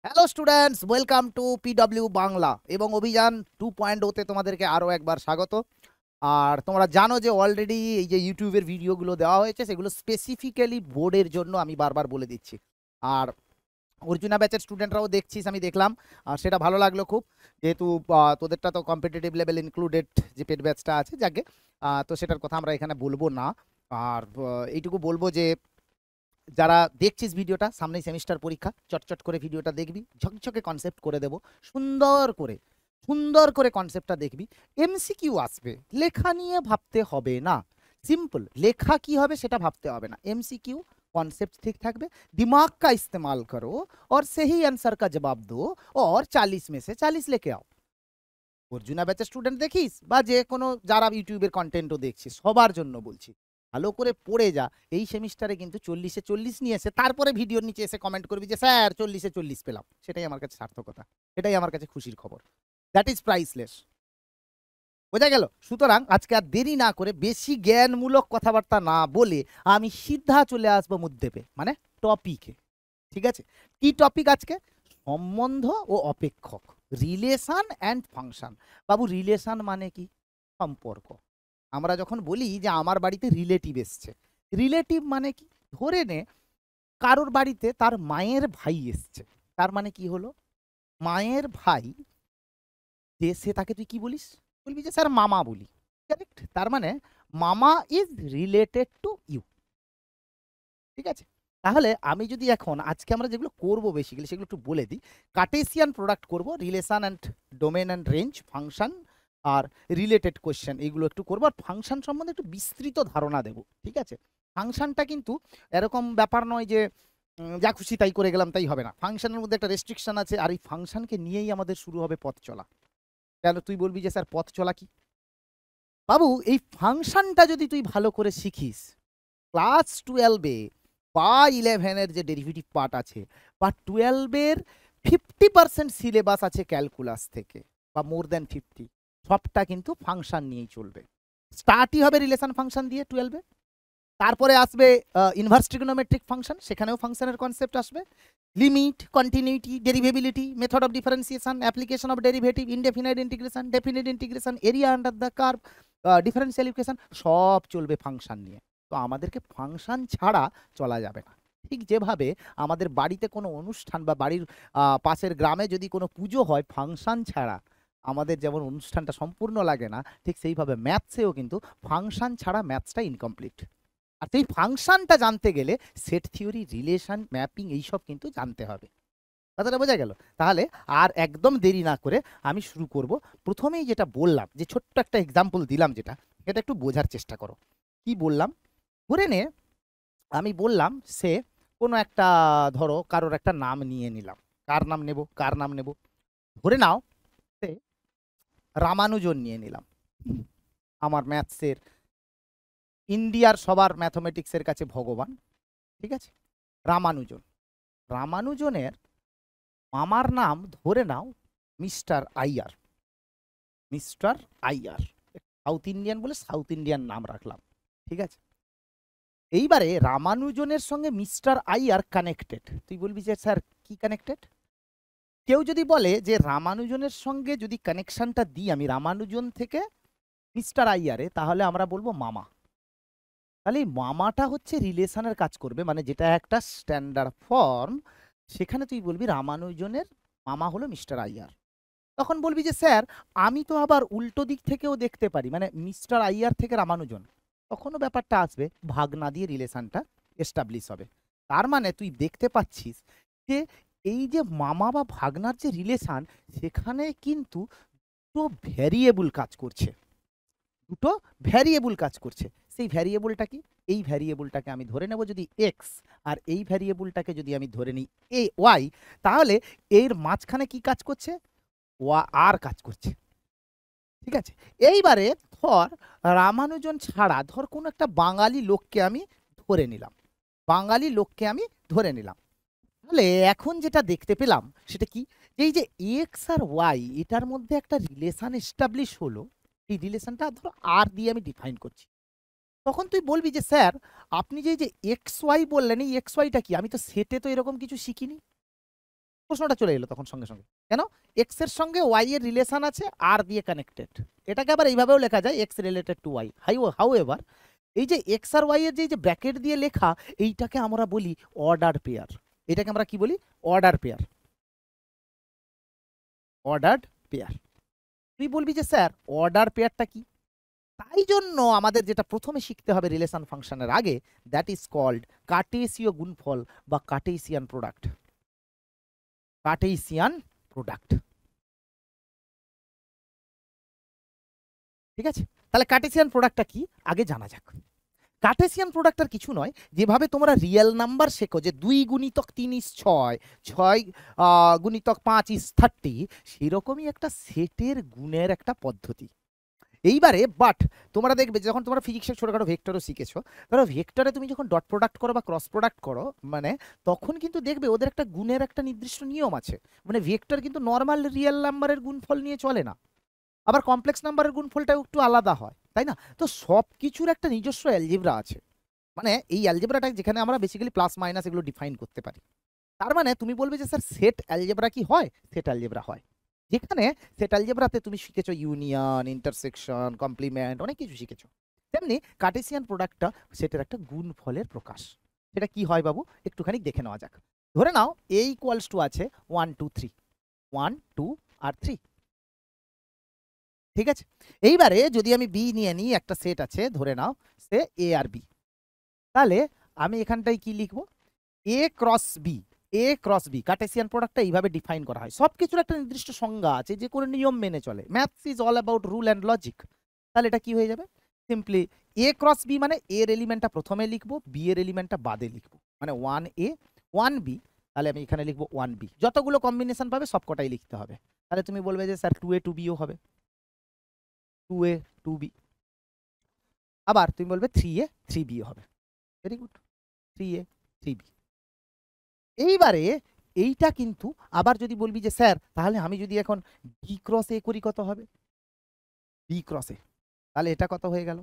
Hello students, welcome to PW Bangla এবং অভিযান 2.0 তে তোমাদেরকে আরও একবার স্বাগত। আর তোমরা জানো যে অলরেডি এই যে ইউটিউবের ভিডিওগুলো দেওয়া হয়েছে সেগুলো স্পেসিফিক্যালি বোর্ডের জন্য, আমি বারবার বলে দিচ্ছি। আর অর্জুনা ব্যাচের স্টুডেন্টরাও দেখছিস, আমি দেখলাম, আর সেটা ভালো লাগলো খুব, যেহেতু তোদেরটা তো কম্পিটিটিভ লেভেল ইনক্লুডেড, যে পেড ব্যাচটা আছে যাকে, তো সেটার কথা আমরা এখানে বলবো না। আর এইটুকু বলবো যে যারা দেখছিস ভিডিওটা, সামনেই সেমিস্টার পরীক্ষা, চটচট করে ভিডিওটা দেখবি, ঝকঝকে কনসেপ্ট করে দেব, সুন্দর করে সুন্দর করে কনসেপ্টটা দেখবি। এমসিকিউ আসবে, লেখা নিয়ে ভাবতে হবে না, সিম্পল, লেখা কি হবে সেটা ভাবতে হবে না, এমসিকিউ कॉन्सेप्ट ठीक থাকবে। दिमाग का इस्तेमाल करो और सही आंसर का जवाब दो और 40 में से 40 लेके आओ। অর্জুনা ব্যাচের স্টুডেন্ট দেখিস বা যে কোনো যারা ইউটিউবের কন্টেন্টও দেখছিস, সবার জন্য বলছি, ভালো করে পড়ে যা। এই সেমিস্টারে কিন্তু 40-এ 40 নিয়ে এসে তারপরে ভিডিওর নিচে এসে কমেন্ট করবি যে স্যার 40-এ 40 পেলাম, সেটাই আমার কাছে সার্থকতা, এটাই আমার কাছে খুশির খবর। That is priceless. বোঝা গেল? সুতরাং আজকে আর দেরি না করে, বেশি জ্ঞানমূলক কথাবার্তা না বলে, আমি সিধা চলে আসবো মুদ্দেপে, মানে টপিকে। ঠিক আছে? কি টপিক আজকে? সম্বন্ধ ও অপেক্ষক, relation and function. Babu, relation মানে কি? সম্পর্ক। আমরা যখন বলি যে আমার বাড়িতে রিলেটিভ এসছে, রিলেটিভ মানে কি? ধরে নে কারোর বাড়িতে তার মায়ের ভাই এসছে, তার মানে কি হলো? মায়ের ভাই, যে সে, তাকে তুই কি বলিস? বলবি যে স্যার মামা বলি। কারেক্ট? তার মানে মামা ইজ রিলেটেড টু ইউ। ঠিক আছে? তাহলে আমি যদি এখন আজকে আমরা যেগুলো করব বেসিক্যালি সেগুলো একটু বলে দিই। কার্টেসিয়ান প্রোডাক্ট করব, relation and domain and range, function আর রিলেটেড কোয়েশ্চেন, এইগুলো একটু করবো। আর ফাংশন সম্বন্ধে একটু বিস্তৃত ধারণা দেব। ঠিক আছে? ফাংশনটা কিন্তু এরকম ব্যাপার নয় যে যা খুশি তাই করে গেলাম, তাই হবে না। ফাংশনের মধ্যে একটা রেস্ট্রিকশন আছে, আর এই ফাংশনকে নিয়েই আমাদের শুরু হবে পথ চলা। তাহলে তুই বলবি যে স্যার পথ চলা কি? বাবু, এই ফাংশনটা যদি তুই ভালো করে শিখিস, ক্লাস 12-এ বা 11-এর যে ডেরিভেটিভ পার্ট আছে, বা 12-এর 50% সিলেবাস আছে ক্যালকুলাস থেকে, বা মোর দ্যান 50, সবটা কিন্তু ফাংশন নিয়েই চলবে। স্টার্টই হবে রিলেশন ফাংশন দিয়ে 12-এ। তারপরে আসবে ইনভার্স ট্রিগোনোমেট্রিক ফাংশন, সেখানেও ফাংশনের কনসেপ্ট আসবে। Limit, continuity, derivability, method of differentiation, application of derivative, indefinite integration, definite integration, area under the curve, differential equation, সব চলবে ফাংশন নিয়ে। তো আমাদেরকে ফাংশন ছাড়া চলা যাবে না। ঠিক যেভাবে আমাদের বাড়িতে কোনো অনুষ্ঠান বা বাড়ির পাশের গ্রামে যদি কোনো পুজো হয়, ফাংশন ছাড়া আমাদের যেমন অনুষ্ঠানটা সম্পূর্ণ লাগে না, ঠিক সেইভাবে ম্যাথসেও কিন্তু ফাংশন ছাড়া ম্যাথসটা ইনকমপ্লিট। আর সেই ফাংশনটা জানতে গেলে সেট থিওরি, রিলেশন, ম্যাপিং, এইসব কিন্তু জানতে হবে। কথাটা বোঝা গেল? তাহলে আর একদম দেরি না করে আমি শুরু করব। প্রথমেই যেটা বললাম, যে ছোট্ট একটা এক্সাম্পল দিলাম, যেটা এটা একটু বোঝার চেষ্টা করো। কি বললাম? ধরে নে আমি বললাম সে কোনো একটা, ধরো কারোর একটা নাম নিয়ে নিলাম। কার নাম নেব? কার নাম নেব? ধরে নাও সে রামানুজন নিয়ে নিলাম। আমার ম্যাথসের, ইন্ডিয়ার সবার ম্যাথমেটিক্সের কাছে ভগবান। ঠিক আছে? রামানুজন। রামানুজনের মামার নাম ধরে নাও mister Iyer. Mister Iyer, south Indian বলে সাউথ ইন্ডিয়ান নাম রাখলাম। ঠিক আছে? এইবারে রামানুজনের সঙ্গে মিস্টার আইয়ার কানেক্টেড। তুই বলবি যে স্যার কি কানেক্টেড? কেউ যদি বলে যে রামানুজনের সঙ্গে যদি কানেকশনটা দিই আমি রামানুজন থেকে মিস্টার আইয়ারে, তাহলে আমরা বলবো মামা। তাহলে এই মামাটা হচ্ছে রিলেশনের কাজ করবে, মানে যেটা একটা স্ট্যান্ডার্ড ফর্ম, সেখানে তুই বলবি রামানুজনের মামা হলো মিস্টার আইয়ার। তখন বলবি যে স্যার আমি তো আবার উল্টো দিক থেকেও দেখতে পারি, মানে মিস্টার আইয়ার থেকে রামানুজন, তখনও ব্যাপারটা আসবে, ভাগনা দিয়ে রিলেশনটা এস্টাবলিশ হবে। তার মানে তুই দেখতে পাচ্ছিস যে এই যে মামা বা ভাগনার যে রিলেশন, সেখানে কিন্তু দুটো ভ্যারিয়েবল কাজ করছে। দুটো ভ্যারিয়েবল কাজ করছে। সেই ভ্যারিয়েবলটা কি? এই ভ্যারিয়েবলটাকে আমি ধরে নেব যদি এক্স, আর এই ভ্যারিয়েবলটাকে যদি আমি ধরে নিই এ ওয়াই, তাহলে এর মাঝখানে কি কাজ করছে? আর কাজ করছে। ঠিক আছে? এইবারে ধর রামানুজন ছাড়া ধর কোনো একটা বাঙালি লোককে আমি ধরে নিলাম। বাঙালি লোককে আমি ধরে নিলাম। তাহলে এখন যেটা দেখতে পেলাম সেটা কি? এই যে এক্স আর ওয়াই, এটার মধ্যে একটা রিলেশন এস্টাবলিশ হলো। এই রিলেশনটা ধরো আর দিয়ে আমি ডিফাইন করছি। তখন তুই বলবি যে স্যার আপনি যে এক্স ওয়াই বললেন, এই এক্স ওয়াইটা কি? আমি তো সেটে তো এরকম কিছু শিখিনি। প্রশ্নটা চলে এলো তখন সঙ্গে সঙ্গে, কেন এক্স এর সঙ্গে ওয়াই এর রিলেশন আছে আর দিয়ে কানেক্টেড। এটাকে আবার এইভাবেও লেখা যায় x related to y. However এই যে এক্স আর ওয়াই এর যে ব্র্যাকেট দিয়ে লেখা, এইটাকে আমরা বলি অর্ডার পেয়ার। এটাকে আমরা কি বলি? Order pair. Order pair. তুই বলবি যে স্যার অর্ডার পেয়ারটা কি? তাই জন্য আমাদের যেটা প্রথমে শিখতে হবে রিলেশন ফাংশনের আগে, দ্যাট ইজ কল্ড কার্টেসীয় গুণফল বা কার্টেসিয়ান প্রোডাক্ট। কার্টেসিয়ান প্রোডাক্ট, ঠিক আছে? তাহলে কার্টেসিয়ান প্রোডাক্টটা কি আগে জানা যাক। কার্টেসিয়ান প্রোডাক্ট আর কিছু নয়, যেভাবে তোমরা রিয়েল নাম্বার শেখো যে 2 গুণিতক 3 ইজ 6, 6 গুণিতক 5 ইজ 30, সেরকমই একটা সেটের গুণের একটা পদ্ধতি। এইবারে বাট তোমরা দেখবে যখন তোমরা ফিজিক্সের ছোটখাটো ভেক্টরও শিখেছো, ধরো ভেক্টরে তুমি যখন ডট প্রোডাক্ট করো বা ক্রস প্রোডাক্ট করো, মানে তখন কিন্তু দেখবে ওদের একটা গুণের একটা নির্দিষ্ট নিয়ম আছে। মানে ভেক্টর কিন্তু নর্মাল রিয়েল নাম্বারের গুণফল নিয়ে চলে না, আবার কমপ্লেক্স নাম্বারের গুণফলটাও একটু আলাদা হয়, তাই না? তো সব কিছুর একটা নিজস্ব অ্যালজেব্রা আছে। মানে এই অ্যালজেব্রাটা যেখানে আমরা বেসিক্যালি প্লাস মাইনাস এগুলো ডিফাইন করতে পারি। তার মানে তুমি বলবে যে স্যার সেট অ্যালজেব্রা কি হয়? সেট অ্যালজেব্রা হয়, যেখানে সেট অ্যালজেব্রাতে তুমি শিখেছো ইউনিয়ন, ইন্টারসেকশন, কমপ্লিমেন্ট, অনেক কিছু শিখেছো। তেমনি কার্টেসিয়ান প্রোডাক্টটা সেটের একটা গুণফলের প্রকাশ। সেটা কি হয় বাবু, একটুখানি দেখে নেওয়া যাক। ধরে নাও এ ইকুয়ালস টু আছে 1 2 3, 1 2 আর 3, ঠিক আছে? এইবারে যদি আমি বি নিয়ে নিই, একটা সেট আছে ধরে নাও সে এ আর বি, তাহলে আমি এখানটায় কি লিখবো? এ cross B. A cross B Cartesian প্রোডাক্টটা এইভাবে ডিফাইন করা হয়। সবকিছুর একটা নির্দিষ্ট সংজ্ঞা আছে, যে কোনো নিয়ম মেনে চলে। Maths is all about rule and logic. তাহলে এটা কি হয়ে যাবে? সিম্পলি এ ক্রস বি মানে এর এলিমেন্টটা প্রথমে লিখবো, বি এর এলিমেন্টটা বাদে লিখবো, মানে 1 এ 1 বি। তাহলে আমি এখানে লিখবো 1 বি। যতগুলো কম্বিনেশন পাবে সবকটাই লিখতে হবে। তাহলে তুমি বলবে যে স্যার 2 এ 2 বিও হবে, 2 এ 2 বি। আবার তুমি বলবে 3 এ 3 বি হবে। ভেরি গুড, 3 এ 3 বি। এইবারে এইটা কিন্তু আবার যদি বলবি যে স্যার তাহলে আমি যদি এখন বি ক্রস এ করি কত হবে? বি ক্রস এ, তাহলে এটা কত হয়ে গেল?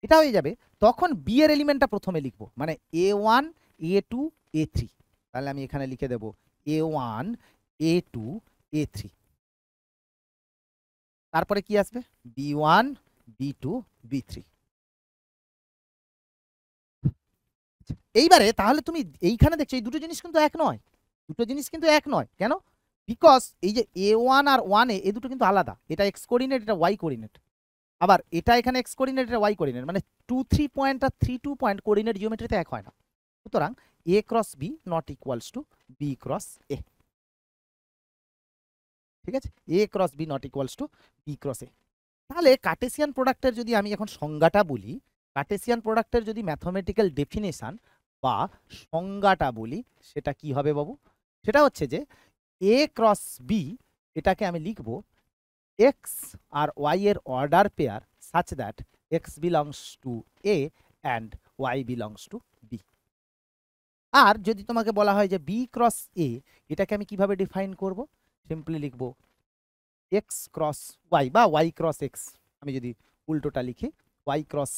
এটা হয়ে যাবে। তখন বি এর এলিমেন্টটা প্রথমে লিখবো, মানে A1 A2 A3। তাহলে আমি এখানে লিখে দেব A1 A2 A3। তারপরে কি আসবে? B1 B2 B3। এইবারে তাহলে তুমি এইখানে দেখছো এই দুটো জিনিস কিন্তু এক নয়। দুটো জিনিস কিন্তু এক নয়, কেন? বিকজ এই যে A1 আর 1 এ দুটো কিন্তু আলাদা। এটা এক্স কোঅর্ডিনেট, এটা ওয়াই কোঅর্ডিনেট। আবার এটা এখানে এক্স কোঅর্ডিনেট, এটা ওয়াই কোঅর্ডিনেট। মানে 2 3 পয়েন্ট আর 3 2 পয়েন্ট কোঅর্ডিনেট জিওমেট্রিতে এক হয় না। সুতরাং A cross B not equals to B cross A, ঠিক আছে? A cross B not equals to B cross A. তাহলে কার্টেসিয়ান প্রোডাক্টের যদি আমি এখন সংজ্ঞাটা বলি, কার্টেসিয়ান প্রোডাক্টের যদি ম্যাথমেটিক্যাল ডেফিনেশন বা সংজ্ঞাটা বলি, সেটা কি হবে বাবু? সেটা হচ্ছে যে এ ক্রস বি, এটাকে আমি লিখব এক্স আর ওয়াই এর order pair such that x belongs to A and y belongs to B. আর যদি তোমাকে বলা হয় যে বি ক্রস এ, এটাকে আমি কিভাবে ডিফাইন করব? সিম্পলি লিখব এক্স ক্রস ওয়াই বা ওয়াই ক্রস এক্স। আমি যদি উল্টোটা লিখি y cross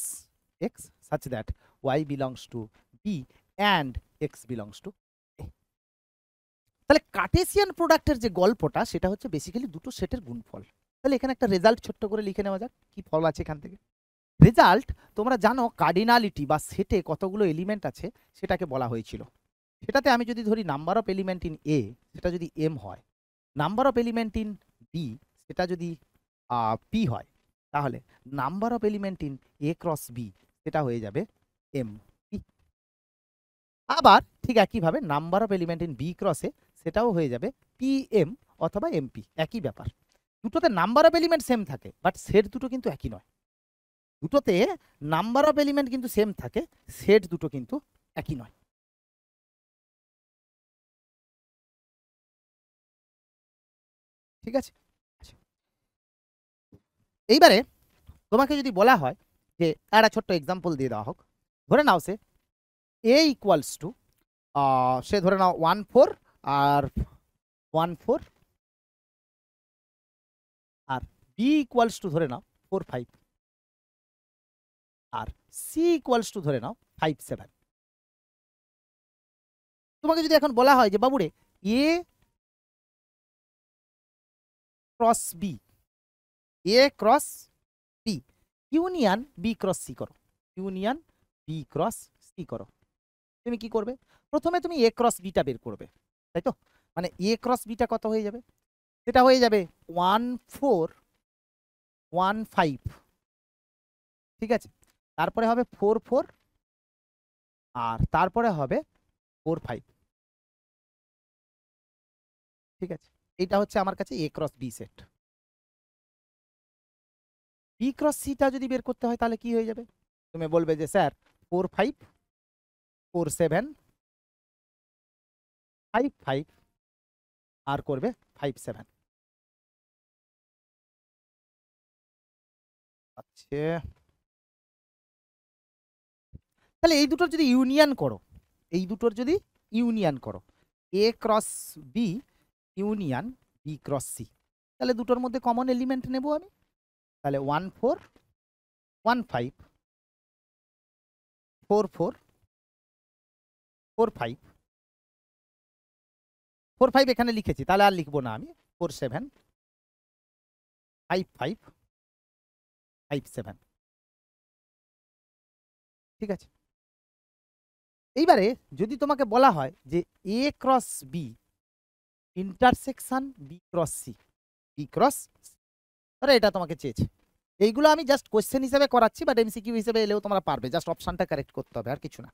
x such that y belongs to B and x belongs to A. তাহলে কার্টেসিয়ান প্রোডাক্টের যে গল্পটা, সেটা হচ্ছে বেসিক্যালি দুটো সেটের গুণফল। তাহলে এখানে একটা রেজাল্ট ছোট্ট করে লিখে নেওয়া যাক, কি ফল আছে এখান থেকে। রেজাল্ট, তোমরা জানো কার্ডিনালিটি বা সেটে কতগুলো এলিমেন্ট আছে সেটাকে বলা হয়েছিল। সেটাতে আমি যদি ধরি number of element in A, সেটা যদি এম হয়, number of element in B সেটা যদি পি হয়, তাহলে number of element in A cross B সেটা হয়ে যাবে এম পি। আবার ঠিক একইভাবে number of element in B ক্রসে সেটাও হয়ে যাবে পি এম অথবা এমপি, একই ব্যাপার। দুটোতে নাম্বার অফ এলিমেন্ট সেম থাকে, বাট সেট দুটো কিন্তু একই নয়। দুটোতে নাম্বার অফ এলিমেন্ট কিন্তু সেম থাকে, সেট দুটো কিন্তু একই নয়। ঠিক আছে? আচ্ছা, এইবারে তোমাকে যদি বলা হয় যে একটা ছোট্ট এক্সাম্পল দিয়ে দেওয়া হোক, ধরে নাও সে এ ইকুয়ালস টু, সে ধরে নাও 1 4 আর 1 4, আর বি ইকুয়ালস টু ধরে নাও 4 5, আর সি ইকুয়ালস টু ধরে নাও 5 7। তোমাকে যদি এখন বলা হয় যে বাবুরে A cross B, A cross B union B cross C করো, ইউনিয়ন বি ক্রস সি করো। তুমি কি করবে? প্রথমে তুমি এ ক্রস বিটা বের করবে, তাই তো? মানে এ ক্রস বিটা কত হয়ে যাবে? সেটা হয়ে যাবে 1 4 1 5, ঠিক আছে? তারপরে হবে 4 4, আর তারপরে হবে 4 5, ঠিক আছে? এটা হচ্ছে আমার কাছে A cross B set. B cross সিটা যদি বের করতে হয় তাহলে কি হয়ে যাবে? তুমি বলবে যে স্যার 4 5 4 7 5 5 আর করবে 5 7। আচ্ছা, তাহলে এই দুটোর যদি ইউনিয়ন করো, এই দুটোর যদি ইউনিয়ন করো, A cross B union B cross C, তাহলে দুটোর মধ্যে কমন এলিমেন্ট নেব আমি। তাহলে 1 4 1 5 4 4 4 5 4 5 এখানে লিখেছি, তাহলে আর লিখবো না আমি। 4 7 5 5 5 7, ঠিক আছে? এইবারে যদি তোমাকে বলা হয় যে A cross B intersection B cross C, B cross, তাহলে এটা তোমাকে চেয়েছে। এইগুলো আমি জাস্ট কোশ্চেন হিসেবে করাচ্ছি, বাট এমসিকিউ হিসেবে এলেও তোমরা পারবে, জাস্ট অপশনটা কারেক্ট করতে হবে, আর কিছু না।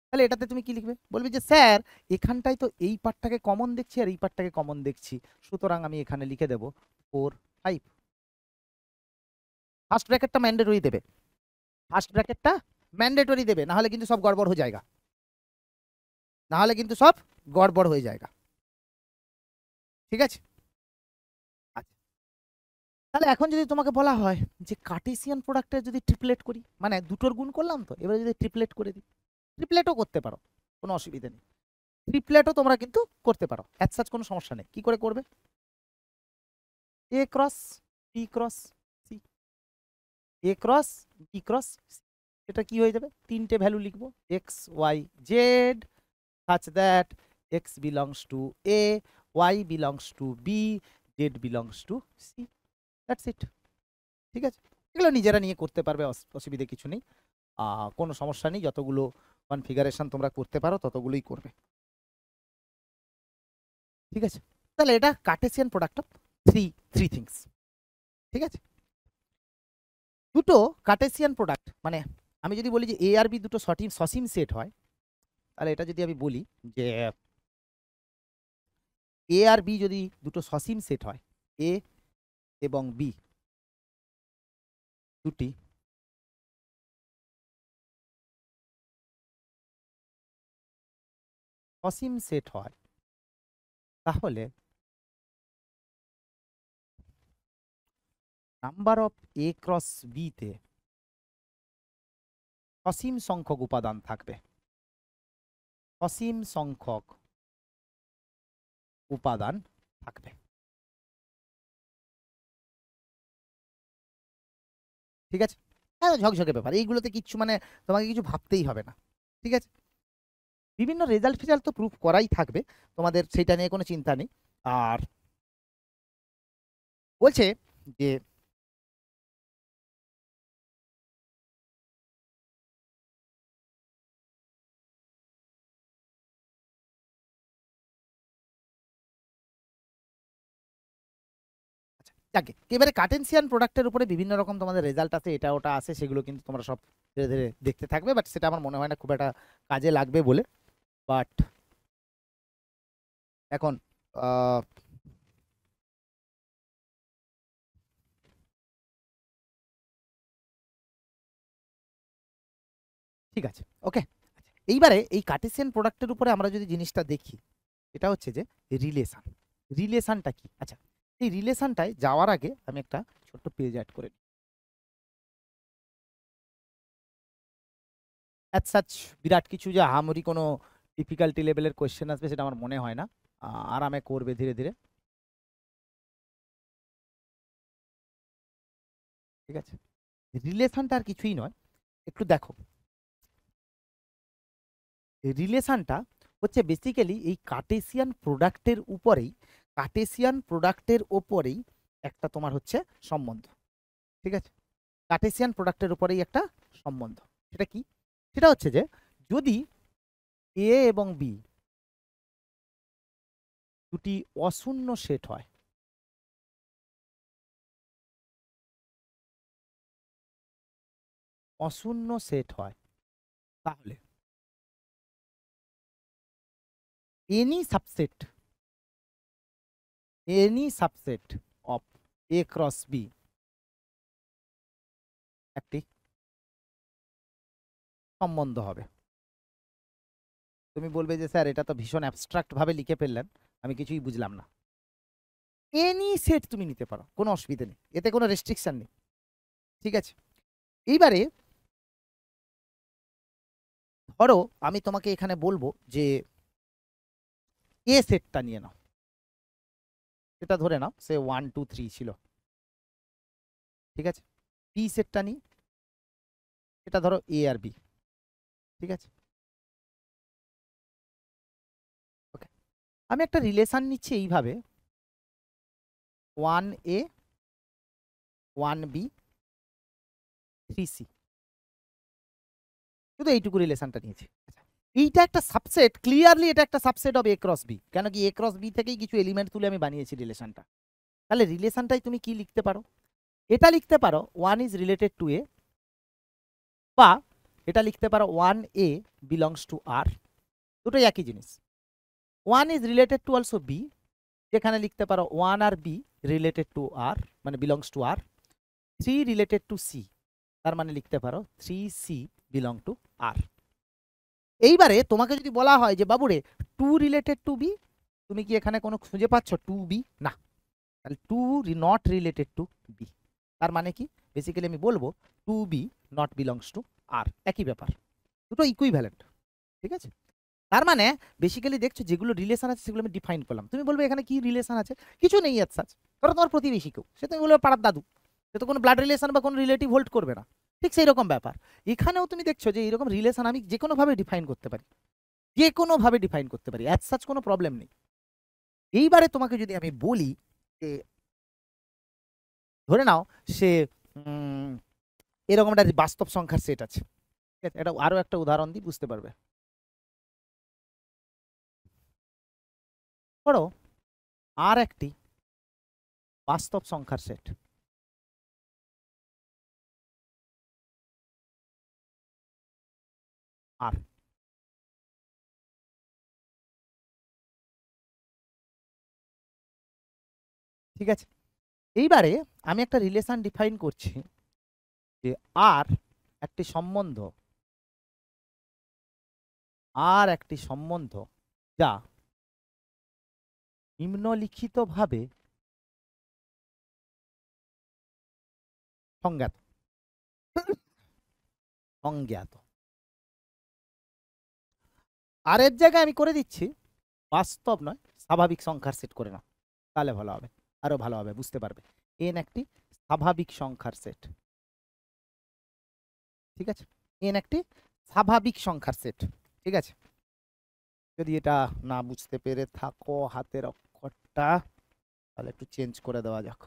তাহলে এটাতে তুমি কি লিখবে? বলবে যে স্যার এখানটায় তো এই পার্টটাকে কমন দেখছি আর এই পার্টটাকে কমন দেখছি, সুতরাং আমি এখানে লিখে দেব 4 5। ফার্স্ট ব্র্যাকেটটা ম্যান্ডেটরি দেবে, ফার্স্ট ব্র্যাকেটটা ম্যান্ডেটরি দেবে, না হলে কিন্তু সব গড়বড় হয়ে যায়গা, না হলে কিন্তু সব গড়বড় হয়ে যায়গা, ঠিক আছে? আচ্ছা, তাহলে এখন যদি তোমাকে বলা হয় যে কার্টেসিয়ান প্রোডাক্টের যদি ট্রিপলেট করি, মানে দুটোর গুণ করলাম তো, এবারে যদি ট্রিপলেট করে দিই, ট্রিপলেটও করতে পারো, কোনো অসুবিধা নেই, ট্রিপলেটও তোমরা কিন্তু করতে পারো, অ্যাজ সাচ কোনো সমস্যা নেই। কি করে করবে? A cross b cross c, a cross b cross c, এটা কি হয়ে যাবে? তিনটে ভ্যালু লিখবো, x y z, such that x belongs to a, y belongs to b, z belongs to c, that's it, ঠিক আছে? এগুলো নিজেরা নিয়ে করতে পারবে, অসুবিধা কিছু নেই, কোনো সমস্যা নেই, যতগুলো কনফিগারেশন তোমরা করতে পারো ততগুলোই করবে, ঠিক আছে? তাহলে এটা Cartesian product of three things, ঠিক আছে? দুটো কার্টেসিয়ান প্রোডাক্ট, মানে আমি যদি বলি যে এ আর বি দুটো সসীম সেট হয়, তাহলে এটা যদি আমি বলি যে এ আর বি যদি দুটো সসীম সেট হয়, এ এবং বি দুটি সসীম সেট হয়, তাহলে number of a cross b তে অসীম সংখ্যক উপাদান থাকবে, অসীম সংখ্যক উপাদান থাকবে, ঠিক আছে? হ্যাঁ, ঝকঝকে ব্যাপার, এইগুলোতে কিচ্ছু মানে তোমাকে কিছু ভাবতেই হবে না, ঠিক আছে? বিভিন্ন রেজাল্ট ফেজাল্ট তো প্রুফ করাই থাকবে, তোমাদের সেটা নিয়ে কোনো চিন্তা নেই। আর বলছে যে যাকে এবারে কার্টেসিয়ান প্রোডাক্টের উপরে বিভিন্ন রকম তোমাদের রেজাল্ট আছে, এটা ওটা আছে, সেগুলো কিন্তু তোমরা সব ধীরে ধীরে দেখতে থাকবে, বাট সেটা আমার মনে হয় না খুব একটা কাজে লাগবে বলে। বাট এখন ঠিক আছে, ওকে। এইবারে এই কার্টেসিয়ান প্রোডাক্টের উপরে আমরা যদি জিনিসটা দেখি, এটা হচ্ছে যে রিলেশন, রিলেশনটা কি? আচ্ছা, এই রিলেশনটায় যাওয়ার আগে আমি একটা ছোট্ট পেজ অ্যাড করে নিই। অ্যাজ সাচ বিরাট কিছু যে আহামরি কোনো ডিফিকাল্টি লেভেলের কোয়েশ্চেন আসবে সেটা আমার মনে হয় না, আরামে করবে ধীরে ধীরে, ঠিক আছে? রিলেশনটা আর কিছুই নয়, একটু দেখো, রিলেশনটা হচ্ছে বেসিক্যালি এই কার্টেসিয়ান প্রোডাক্টের উপরেই, কার্টেসিয়ান প্রোডাক্টের ওপরেই একটা তোমার হচ্ছে সম্বন্ধ, ঠিক আছে? কার্টেসিয়ান প্রোডাক্টের উপরেই একটা সম্বন্ধ। সেটা কি? সেটা হচ্ছে যে যদি এ এবং বি দুটি অশূন্য সেট হয়, অশূন্য সেট হয়, তাহলে any subset of a cross b একটি সম্বন্ধ হবে। তুমি বলবে যে স্যার এটা তো ভীষণ অ্যাবস্ট্রাক্ট ভাবে লিখে ফেললেন, আমি কিছুই বুঝলাম না। এনি সেট তুমি নিতে পারো, কোনো অসুবিধা নেই, এতে কোনো রেস্ট্রিকশন নেই, ঠিক আছে? এইবারে ধরো আমি তোমাকে এখানে বলবো যে এ সেটটা নিয়ে নাও, সেটা ধরে নাও সে 1 2 3 ছিল, ঠিক আছে? বি সেটটা নিই, এটা ধরো এ আর বি, ঠিক আছে? ওকে, আমি একটা রিলেশন নিচ্ছি এইভাবে 1a 1b 3c, শুধু এইটুকু রিলেশনটা নিয়েছি। আচ্ছা, এইটা একটা সাবসেট, ক্লিয়ারলি এটা একটা subset of a cross b, কেন কি এ ক্রস বি থেকেই কিছু এলিমেন্ট তুলে আমি বানিয়েছি রিলেশনটা। তাহলে রিলেশনটাই তুমি কি লিখতে পারো? এটা লিখতে পারো 1 ইজ রিলেটেড টু এ, বা এটা লিখতে পারো 1a বিলংস টু আর, দুটোই একই জিনিস। 1 is related to also b, যেখানে লিখতে পারো 1 R b related to R, মানে belongs to R. 3 related to c, তার মানে লিখতে পারো 3c বিলং টু আর। এইবারে তোমাকে যদি বলা হয় যে বাবুরে 2 রিলেটেড টু বি, তুমি কি এখানে কোনো খুঁজে পাচ্ছ 2b? না, তাহলে 2 নট রিলেটেড টু বি, তার মানে কি বেসিক্যালি আমি বলবো 2b নট বিলংস টু আর, একই ব্যাপার, দুটো ইকুইভ্যালেন্ট, ঠিক আছে? তার মানে বেসিক্যালি দেখছো যেগুলো রিলেশন আছে সেগুলো আমি ডিফাইন করলাম। তুমি বলবে এখানে কি রিলেশন আছে? কিছু নেই এর সাথে, কারণ তোমার প্রতিবেশী কেউ, সে তুমি বলবে পাড়ার দাদু, সে তো কোনো ব্লাড রিলেশন বা কোনো রিলেটিভ হোল্ড করবে না, ঠিক সেই রকম ব্যাপার। এখানেও তুমি দেখছো যে এইরকম রিলেশন আমি যে কোনোভাবে ডিফাইন করতে পারি, যে কোনোভাবে ডিফাইন করতে পারি, অ্যাজ সাচ কোনো প্রবলেম নেই। এইবারে তোমাকে যদি আমি বলি যে ধরে নাও সে এরকম একটা বাস্তব সংখ্যার সেট আছে, ঠিক আছে? এটা আরো একটা উদাহরণ দিই, বুঝতে পারবে। ধরো আর একটি বাস্তব সংখ্যার সেট, আর ঠিক আছে? এইবারে আমি একটা রিলেশন ডিফাইন করছি যে আর একটি সম্বন্ধ, আর একটি সম্বন্ধ যা নিম্নলিখিতভাবে সংজ্ঞাত, সংজ্ঞাত। আর এর জায়গায় আমি করে দিচ্ছি বাস্তব নয় স্বাভাবিক সংখ্যার সেট করে নাও, তাহলে ভালো হবে, আরো ভালো হবে, বুঝতে পারবে। এন একটি স্বাভাবিক সংখ্যার সেট, ঠিক আছে? এন একটি স্বাভাবিক সংখ্যার সেট, ঠিক আছে? যদি এটা না বুঝতে পেরে থাকো হাতের অক্ষরটা, তাহলে একটু চেঞ্জ করে দেওয়া যাক।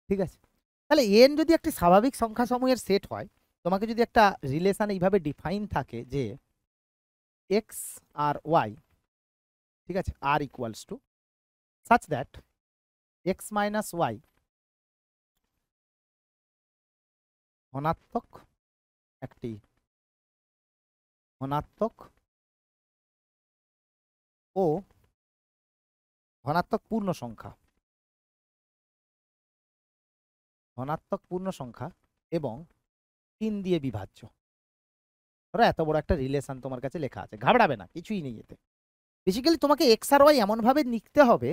ঠিক আছে? তাহলে এন যদি একটি স্বাভাবিক সংখ্যা সমূহের সেট হয়, তোমাকে যদি একটা রিলেশন এইভাবে ডিফাইন থাকে যে এক্স আর ওয়াই, ঠিক আছে, R equals to such that x minus y ধনাত্মক, একটি ধনাত্মক ও ধনাত্মক পূর্ণ সংখ্যা, ধনাত্মক পূর্ণ সংখ্যা এবং 3 দিয়ে বিভাজ্য। ধরো এত বড় একটা রিলেশন তোমার কাছে লেখা আছে, ঘাবড়াবে না, কিছুই নেই এতে। বেসিক্যালি তোমাকে এক্স আর ওয়াই এমনভাবে লিখতে হবে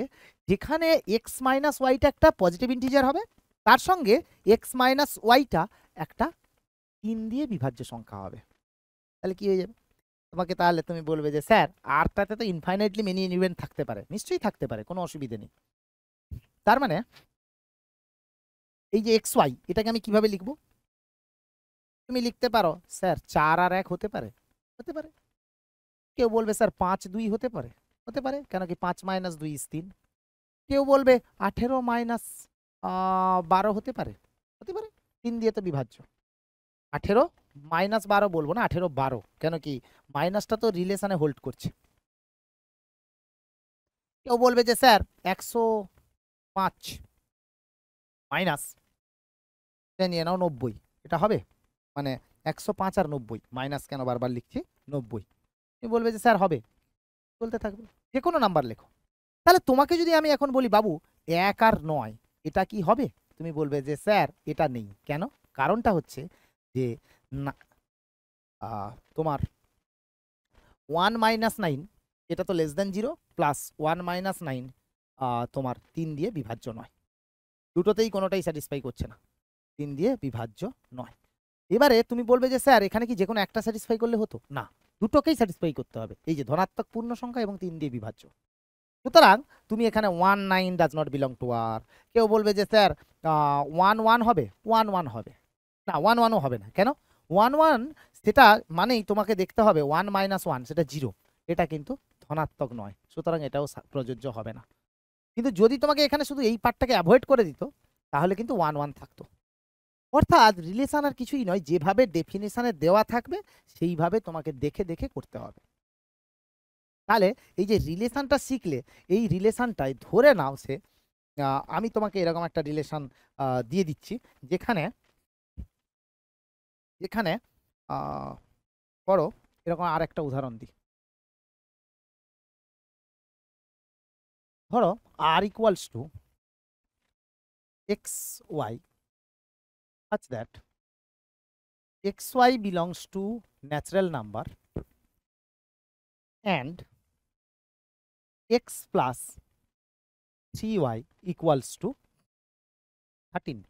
যেখানে এক্স মাইনাস ওয়াইটা একটা পজিটিভ ইন্টিজার হবে, তার সঙ্গে এক্স মাইনাস ওয়াইটা একটা 3 দিয়ে বিভাজ্য সংখ্যা হবে। তাহলে কি হয়ে যাবে তোমাকে? তাহলে তুমি বলবে যে স্যার আরটাতে তো ইনফাইনাইটলি মেনি ইভেন্ট থাকতে পারে। নিশ্চয়ই থাকতে পারে, কোনো অসুবিধা নেই। তার মানে এই যে এক্স ওয়াই, এটাকে আমি কিভাবে লিখবো? তুমি লিখতে পারো স্যার 4 আর 1 হতে পারে, হতে পারে। কেউ বলবে স্যার 5 2 হতে পারে, হতে পারে, কেন কি 5 - 2 = 3। কেউ বলবে 18 - 12 হতে পারে, হতে পারে, 3 দিয়ে তো বিভাজ্য। 18 - 12 বলবো না, 18 12, কেন কি মাইনাসটা তো রিলেশনে হোল্ড করছে। কেউ বলবে যে স্যার 105 মাইনাস নিয়ে নাও 90, এটা হবে? মানে 105 আর 90, মাইনাস কেন বারবার লিখছি, 90। তুমি বলবে যে স্যার হবে, বলতে থাকবে, যে কোনো নাম্বার লেখো। তাহলে তোমাকে যদি আমি এখন বলি বাবু 1 আর 9 এটা কি হবে, তুমি বলবে যে স্যার এটা নেই। কেন? কারণটা হচ্ছে যে না, তোমার 1 - 9 এটা তো লেস দেন 0, প্লাস 1 - 9 তোমার 3 দিয়ে বিভাজ্য নয়, দুটোতেই কোনোটাই স্যাটিসফাই করছে না, 3 দিয়ে বিভাজ্য নয়। এবারে তুমি বলবে যে স্যার এখানে কি যে কোনো একটা স্যাটিসফাই করলে হতো? না, দুটোকেই স্যাটিসফাই করতে হবে, এই যে ধনাত্মক পূর্ণ সংখ্যা এবং 3 দিয়ে বিভাজ্য। সুতরাং তুমি এখানে 1 9 ডাজ নট বিলং টু আর। কেউ বলবে যে স্যার 1 1 হবে, 1 1 হবে না, 1 1ও হবে না। কেন? 1 1 সেটা মানেই তোমাকে দেখতে হবে 1 - 1 সেটা 0, এটা কিন্তু ধনাত্মক নয়, সুতরাং এটাও প্রযোজ্য হবে না। কিন্তু যদি তোমাকে এখানে শুধু এই পার্টটাকে অ্যাভয়েড করে দিত, তাহলে কিন্তু 1 1 থাকতো। অর্থাৎ রিলেশন আর কিছুই নয়, যেভাবে ডেফিনেশনে দেওয়া থাকবে সেইভাবে তোমাকে দেখে দেখে করতে হবে। তাহলে এই যে রিলেশনটা শিখলে, এই রিলেশনটাই ধরে নাও সে আমি তোমাকে এরকম একটা রিলেশন দিয়ে দিচ্ছি, যেখানে যেখানে করো এরকম আর একটা উদাহরণ দিই। ধরো r equals to xy such that xy belongs to natural number and x plus 3y equals to 13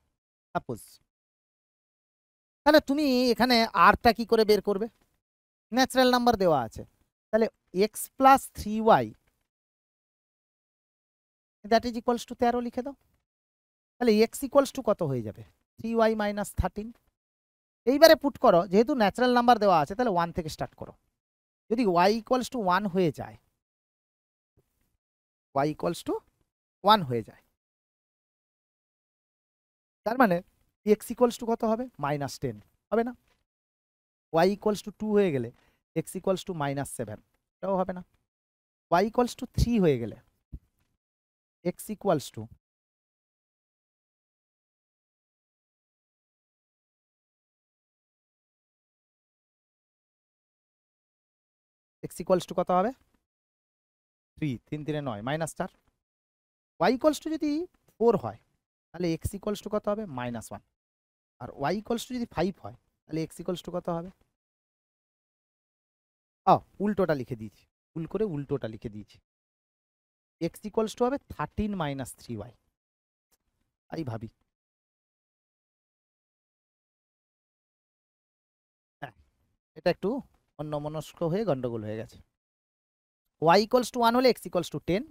suppose. তাহলে তুমি এখানে আরটা কি করে বের করবে? ন্যাচারাল নাম্বার দেওয়া আছে, তাহলে x plus 3y that is equals two 13 লিখে দাও। তাহলে x ইকুয়ালস টু কত হয়ে যাবে? 3y minus 13। এইবারে পুট করো, যেহেতু ন্যাচারাল নাম্বার দেওয়া আছে তাহলে 1 থেকে স্টার্ট করো। যদি y ইকুয়ালস টু 1 হয়ে যায়, y ইকুয়ালস টু 1 হয়ে যায়, তার মানে x ইকুয়ালস টু কত হবে? -10 হবে না? y ইকুয়ালস টু 2 হয়ে গেলে x ইকুয়ালস টু -7, এটাও হবে না? y ইকুয়ালস টু 3 হয়ে গেলে x ইকুয়ালস টু কত হবে? 3 3 3 9 -4। y ইকুয়ালস টু যদি 4 হয় তাহলে x ইকুয়ালস টু কত হবে? -1। আর y ইকুয়ালস টু যদি 5 হয় তাহলে x ইকুয়ালস টু কত হবে? উল্টোটা লিখে দিয়েছি, ভুল করে উল্টোটা লিখে দিয়েছি। x ইকুয়ালস টু হবে 13 - 3y। তাই ভাবি, হ্যাঁ, এটা একটু অন্যমনস্ক হয়ে গন্ডগোল হয়ে গেছে। y ইকুয়ালস টু 1 হলে x ইকুয়ালস টু 10,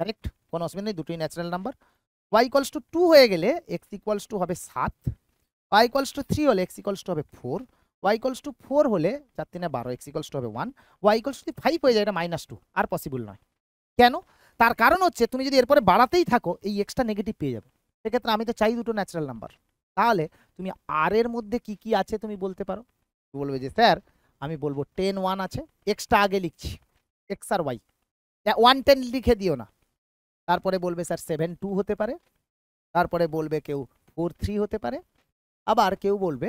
কারেক্ট, কোনো অসুবিধা নেই, দুটোই natural number. y equals to 2 হয়ে গেলে x ইকুয়ালস টু হবে 7, y ইকুয়ালস টু 3 হলে x ইকুয়ালস টু হবে 4, y ইকুয়ালস টু 4 হলে 4 3 12, x ইকুয়ালস টু হবে 1, y ইকুয়ালস টু 5 হয়ে যায়, এটা -2, আর পসিবল নয়। কেন? তার কারণ হচ্ছে তুমি যদি এরপরে বাড়াতেই থাকো এই এক্সটা নেগেটিভ পেয়ে যাবে। সেক্ষেত্রে আমি তো চাই দুটো ন্যাচারাল নাম্বার। তাহলে তুমি আর এর মধ্যে কি কি আছে তুমি বলতে পারো। বলবে যে স্যার আমি বলবো 10 1 আছে, এক্সটা আগে লিখছি, এক্স আর ওয়াই, 1 10 লিখে দিও না। তারপরে বলবে স্যার 7 2 হতে পারে, তারপরে বলবে কেউ 4 3 হতে পারে, আবার কেউ বলবে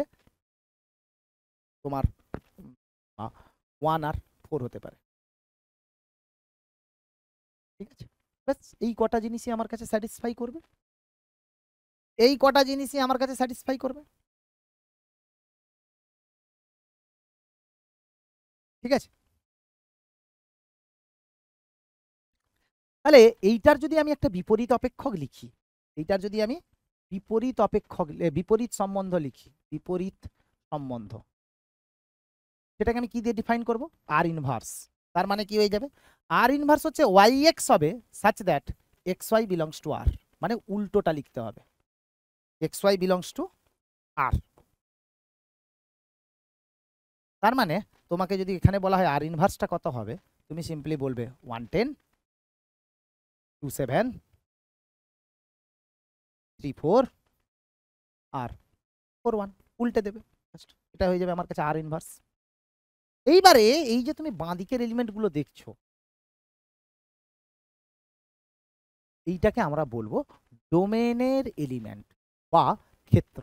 তোমার 1 আর 4 হতে পারে। ঠিক আছে, ব্যাস এই কটা জিনিসই আমার কাছে স্যাটিসফাই করবে, এই কটা জিনিসই আমার কাছে স্যাটিসফাই করবে। ঠিক আছে, তাহলে এইটার যদি আমি একটা বিপরীত অপেক্ষক লিখি, এইটার যদি আমি বিপরীত অপেক্ষক বিপরীত সম্বন্ধ লিখি, বিপরীত সম্বন্ধ, সেটাকে আমি কি দিয়ে ডিফাইন করব? R inverse. তার মানে কি হয়ে যাবে? আর ইনভার্স হচ্ছে ওয়াই এক্স হবে such that x y belongs to R, মানে উল্টোটা লিখতে হবে, x y belongs to R. তার মানে তোমাকে যদি এখানে বলা হয় আর ইনভার্সটা কত হবে, তুমি সিম্পলি বলবে 110 27 34 আর 41, উল্টে দেবে। Just এটা হয়ে যাবে আমার কাছে আর ইনভার্স। এইবারে এই যে তুমি বাঁ দিকের এলিমেন্টগুলো দেখছো, এইটাকে আমরা বলবো ডোমেনের এলিমেন্ট বা ক্ষেত্র।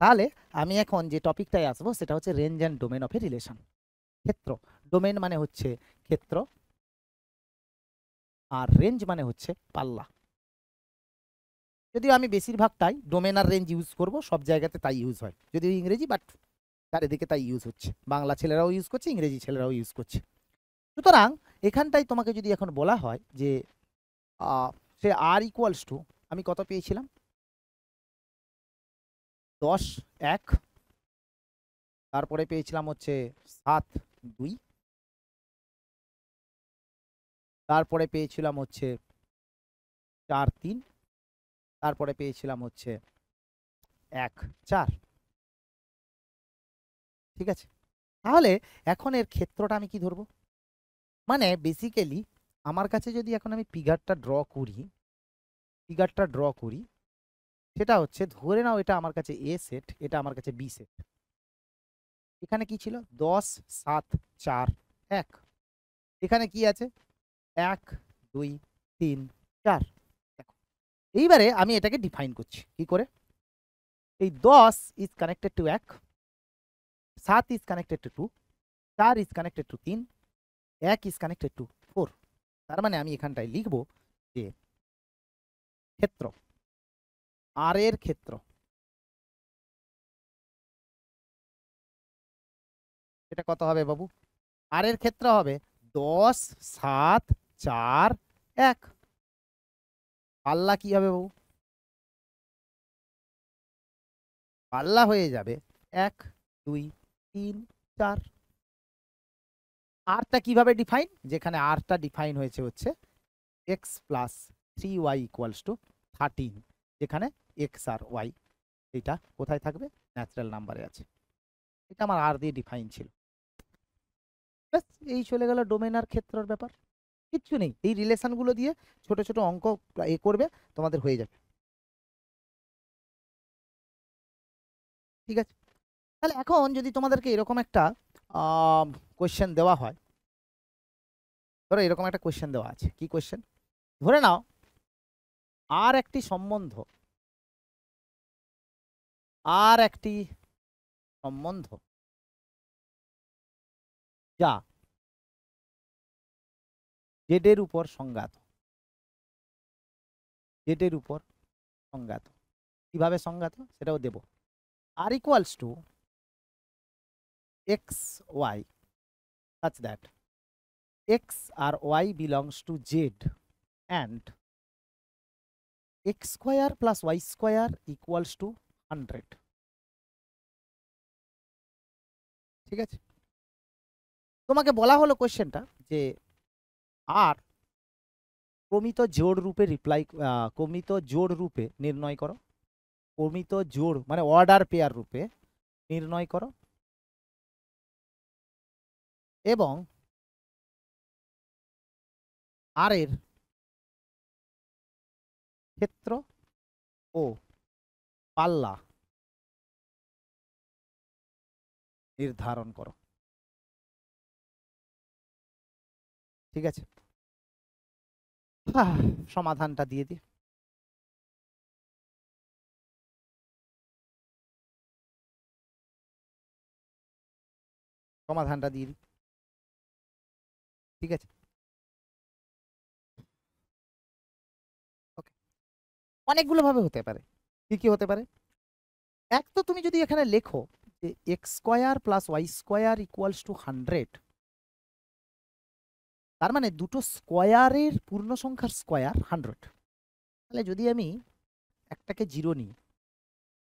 তাহলে আমি এখন যে টপিকটায় আসবো সেটা হচ্ছে range and domain of a relation. ক্ষেত্র, ডোমেন মানে হচ্ছে ক্ষেত্র, আর রেঞ্জ মানে হচ্ছে পাল্লা। যদিও আমি বেশিরভাগটাই ডোমেন আর রেঞ্জ ইউজ করব, সব জায়গাতে তাই ইউজ হয়, যদিও ইংরেজি, বাট চারিদিকে তাই ইউজ হচ্ছে, বাংলা ছেলেরাও ইউজ করছে, ইংরেজি ছেলেরাও ইউজ করছে। সুতরাং এখানটাই তোমাকে যদি এখন বলা হয় যে সে আর ইকুয়ালস টু, আমি কত পেয়েছিলাম 10 1, তারপরে পেয়েছিলাম হচ্ছে 7 2, তারপরে পেয়েছিলাম হচ্ছে 4 3, তারপরে পেয়েছিলাম হচ্ছে 1 4। ঠিক আছে, তাহলে এখন এর ক্ষেত্রটা আমি কি ধরবো, মানে বেসিক্যালি আমার কাছে যদি এখন আমি ফিগারটা ড্র করি, সেটা হচ্ছে ধরে নাও এটা আমার কাছে এ সেট, এটা আমার কাছে বি সেট। এখানে কি ছিল 10 7 4 1, এখানে কি আছে 1 2 3 4। দেখো এইবারে আমি এটাকে ডিফাইন করছি কি করে, এই 10 is connected to 1, 7 is connected to 2, 4 is connected to 3, 1 is connected to 4। তার মানে আমি এখানটায় লিখব যে ক্ষেত্র, আর এর ক্ষেত্র, এটা কত হবে বাবু, আর এর ক্ষেত্র হবে 10 7 4 1। পাল্লা কি হবে বাবু, পাল্লা হয়ে যাবে 1 2 3 4। আরটা কিভাবে ডিফাইন, যেখানে আরটা ডিফাইন হয়েছে হচ্ছে x plus 3y equals to 13, যেখানে x আর y এটা কোথায় থাকবে, ন্যাচারাল নাম্বারে আছে। এটা আমার আর দিয়ে ডিফাইন ছিল। ব্যাস, এই চলে গেল ডোমেন আর ক্ষেত্রের ব্যাপার। কিচ্ছু নেই, এই রিলেশনগুলো দিয়ে ছোট ছোট অঙ্ক করবে, তোমাদের হয়ে যাবে। ঠিক আছে, তাহলে এখন যদি তোমাদেরকে এরকম একটা কোয়েশ্চেন দেওয়া হয়, ধরো এরকম একটা কোয়েশ্চেন দেওয়া আছে, কি কোয়েশ্চেন, ধরে নাও আর একটি সম্বন্ধ, আর একটি সম্বন্ধ যা জেডের উপর সংজ্ঞাত, জেডের উপর সংজ্ঞাত, কিভাবে সংজ্ঞাত সেটাও দেব। R equals to x y such that x R y belongs to z and x square plus y square equals to 100। ঠিক আছে, তোমাকে বলা হলো কোশ্চেনটা যে আর ক্রমিত জোড় রূপে ক্রমিত জোড় রূপে নির্ণয় করো, ক্রমিত জোড় মানে অর্ডার পেয়ার রূপে নির্ণয় করো, এবং আর এর ক্ষেত্র ও পাল্লা নির্ধারণ করো। ঠিক আছে, সমাধানটা দিয়ে দিই। সমাধানটা দিয়ে দিই। ঠিক আছে, ওকে, অনেকগুলো ভাবে হতে পারে। কি কি হতে পারে, এক তো তুমি যদি এখানে লেখো যে x square plus y square equals to 100, তার মানে দুটো স্কোয়ারের পূর্ণ সংখ্যার স্কোয়ার 100। তাহলে যদি আমি একটাকে 0 নিই,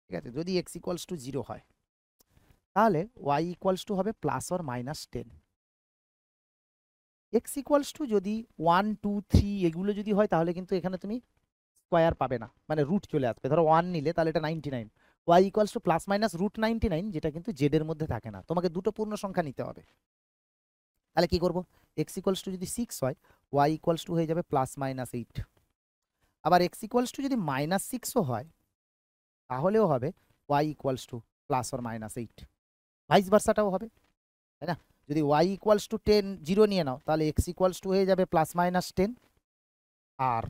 ঠিক আছে, যদি এক্স ইকুয়ালস টু 0 হয়, তাহলে ওয়াই ইকুয়ালস টু হবে plus or minus 10। X equals to যদি 1 2 3 এগুলো যদি হয়, তাহলে কিন্তু এখানে তুমি স্কোয়ার পাবে না, মানে রুট চলে আসবে। ধরো 1 নিলে তাহলে এটা 99, y equals to plus minus √99, যেটা কিন্তু জেড এর মধ্যে থাকে না। তোমাকে দুটো পূর্ণ সংখ্যা নিতে হবে। তাহলে কি করব, এক্স ইকুয়ালস টু যদি 6 হয়, ওয়াই ইকুয়ালস টু হয়ে যাবে প্লাস মাইনাস 8। আবার এক্স ইকুয়ালস টু যদি -6ও হয় তাহলেও হবে y equals to plus or -8। ভাইস ভার্সাটাও হবে, তাই না? যদি ওয়াই ইকুয়ালস টু 10 0 নিয়ে নাও তাহলে এক্স ইকুয়ালস টু হয়ে যাবে প্লাস মাইনাস 10। আর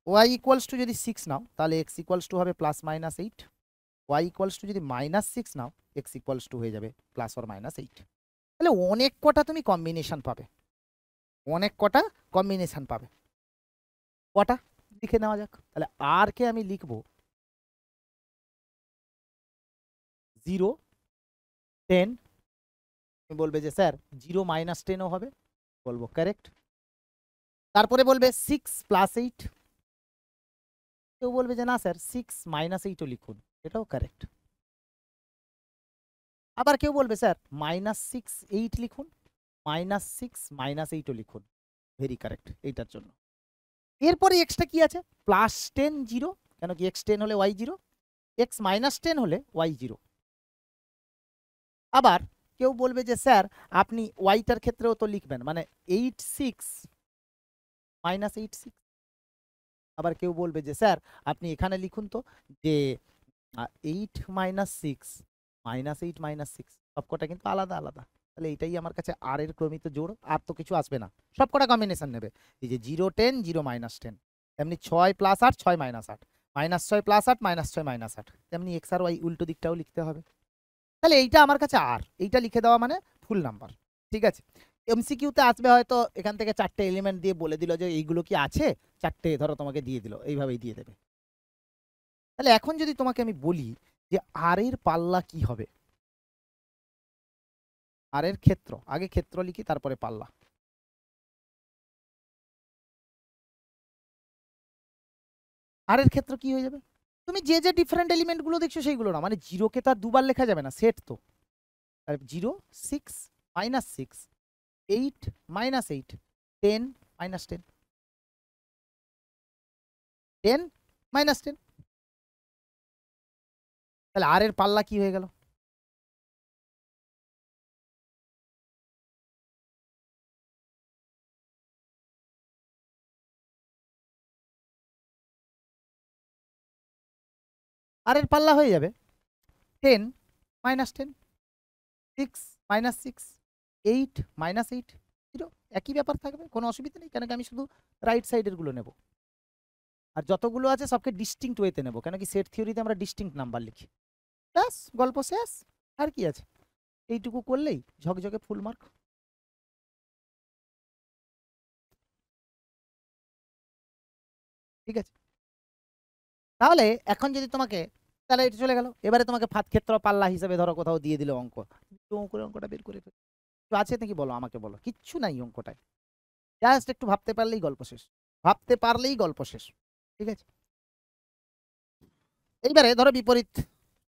ওয়াই ইকুয়ালস টু যদি 6 নাও তাহলে এক্স ইকুয়ালস টু হবে plus minus 8। Y equals to যদি -6 নাও এক্স ইকুয়ালস টু হয়ে যাবে প্লাস অর -8। তাহলে অনেক কটা তুমি কম্বিনেশন পাবে, অনেক কটা কম্বিনেশন পাবে। কটা লিখে নেওয়া যাক। তাহলে আর কে আমি লিখবো 0 10। তুমি বলবে যে স্যার 0 -10ও হবে, বলবো কারেক্ট। তারপরে বলবে 6 + 8। কেউ বলবে যে না স্যার 6 -8ও লিখুন, এটাও কারেক্ট। আবার কেউ বলবে স্যার -6 8 লিখুন, -6 -8ও লিখুন, ভেরি কারেক্ট এইটার জন্য। এরপরে এক্সটা কি আছে, +10 0, কেন কি x 10 হলে y 0, x -10 হলে y 0। আবার কেউ বলবে যে স্যার আপনি ওয়াইটার ক্ষেত্রেও তো লিখবেন, মানে 8 6 -8 6। আবার কেউ বলবে যে স্যার আপনি এখানে লিখুন তো যে 8 -6 -8 -6, সবকটা কিন্তু আলাদা আলাদা। তাহলে এইটাই আমার কাছে আর এর ক্রমিত জোড়, আর তো কিছু আসবে না, সবকটা কম্বিনেশন নেবে। এই যে 0 10 0 -10, তেমনি 6 + 8 6 - 8, -6 + 8 -6 -8, তেমনি এক্স আর ওয়াই উল্টো দিকটাও লিখতে হবে। তাহলে এইটা আমার কাছে আর, এইটা লিখে দেওয়া মানে ফুল নাম্বার। ঠিক আছে, এমসিকিউতে আসবে হয়তো এখান থেকে 4টে এলিমেন্ট দিয়ে বলে দিল যে এইগুলো কি আছে, 4টে ধরো তোমাকে দিয়ে দিল, এইভাবেই দিয়ে দেবে। তাহলে এখন যদি তোমাকে আমি বলি যে আর এর পাল্লা কি হবে, আর এর ক্ষেত্র, আগে ক্ষেত্র লিখি তারপরে পাল্লা। আর এর ক্ষেত্র কি হয়ে যাবে, তুমি যে যে ডিফারেন্ট এলিমেন্ট গুলো দেখছো সেইগুলো না, মানে জিরোকে তো আর দুবার লেখা যাবে না, সেট তো। 0 6 -6 8 -8 10 -10 10 -10। তাহলে আর এর পাল্লা কি হয়ে গেল, আর এর পাল্লা হয়ে যাবে 10 -10 6 -6 8 -8 0। একই ব্যাপার থাকবে, কোনো অসুবিধা নেই, কেন কি আমি শুধু রাইট সাইডের গুলো নেব, আর যতগুলো আছে সবকে ডিস্টিংক্ট ওয়েতে নেব, কেন কি সেট থিওরিতে আমরা ডিস্টিংক্ট নাম্বার লিখি। ব্যাস গল্প শেষ, আর কি আছে, এইটুকু করলেই ঝকঝকে ফুল মার্ক। ঠিক আছে, তাহলে এখন যদি তোমাকে, তাহলে এটা চলে গেল, এবারে তোমাকে ফাঁদ ক্ষেত্র পাল্লা হিসেবে ধরো কোথাও দিয়ে দিল অঙ্ক, করে অঙ্কটা বের করে ফেলো। কিছু আছে নাকি বলো, আমাকে বলো, কিচ্ছু নাই অঙ্কটায়, জাস্ট একটু ভাবতে পারলেই গল্প শেষ, ভাবতে পারলেই গল্প শেষ। ঠিক আছে, এইবারে ধরো বিপরীত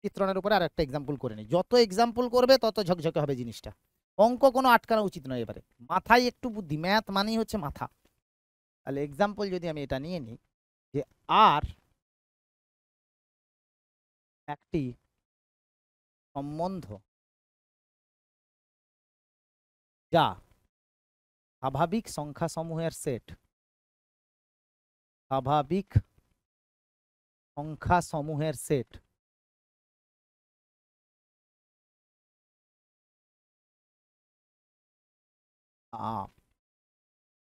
চিত্রণের উপরে আর একটা এক্সাম্পল করে নিই, যত এক্সাম্পল করবে তত ঝকঝকে হবে জিনিসটা। অঙ্ক কোনো আটকানো উচিত নয়, এবারে মাথায় একটু বুদ্ধি, ম্যাথ মানেই হচ্ছে মাথা। তাহলে এক্সাম্পল যদি আমি এটা নিয়ে নিই যে আর একটি সম্বন্ধ যা স্বাভাবিক সংখ্যাসমূহের সেট, স্বাভাবিক সংখ্যাসমূহের সেট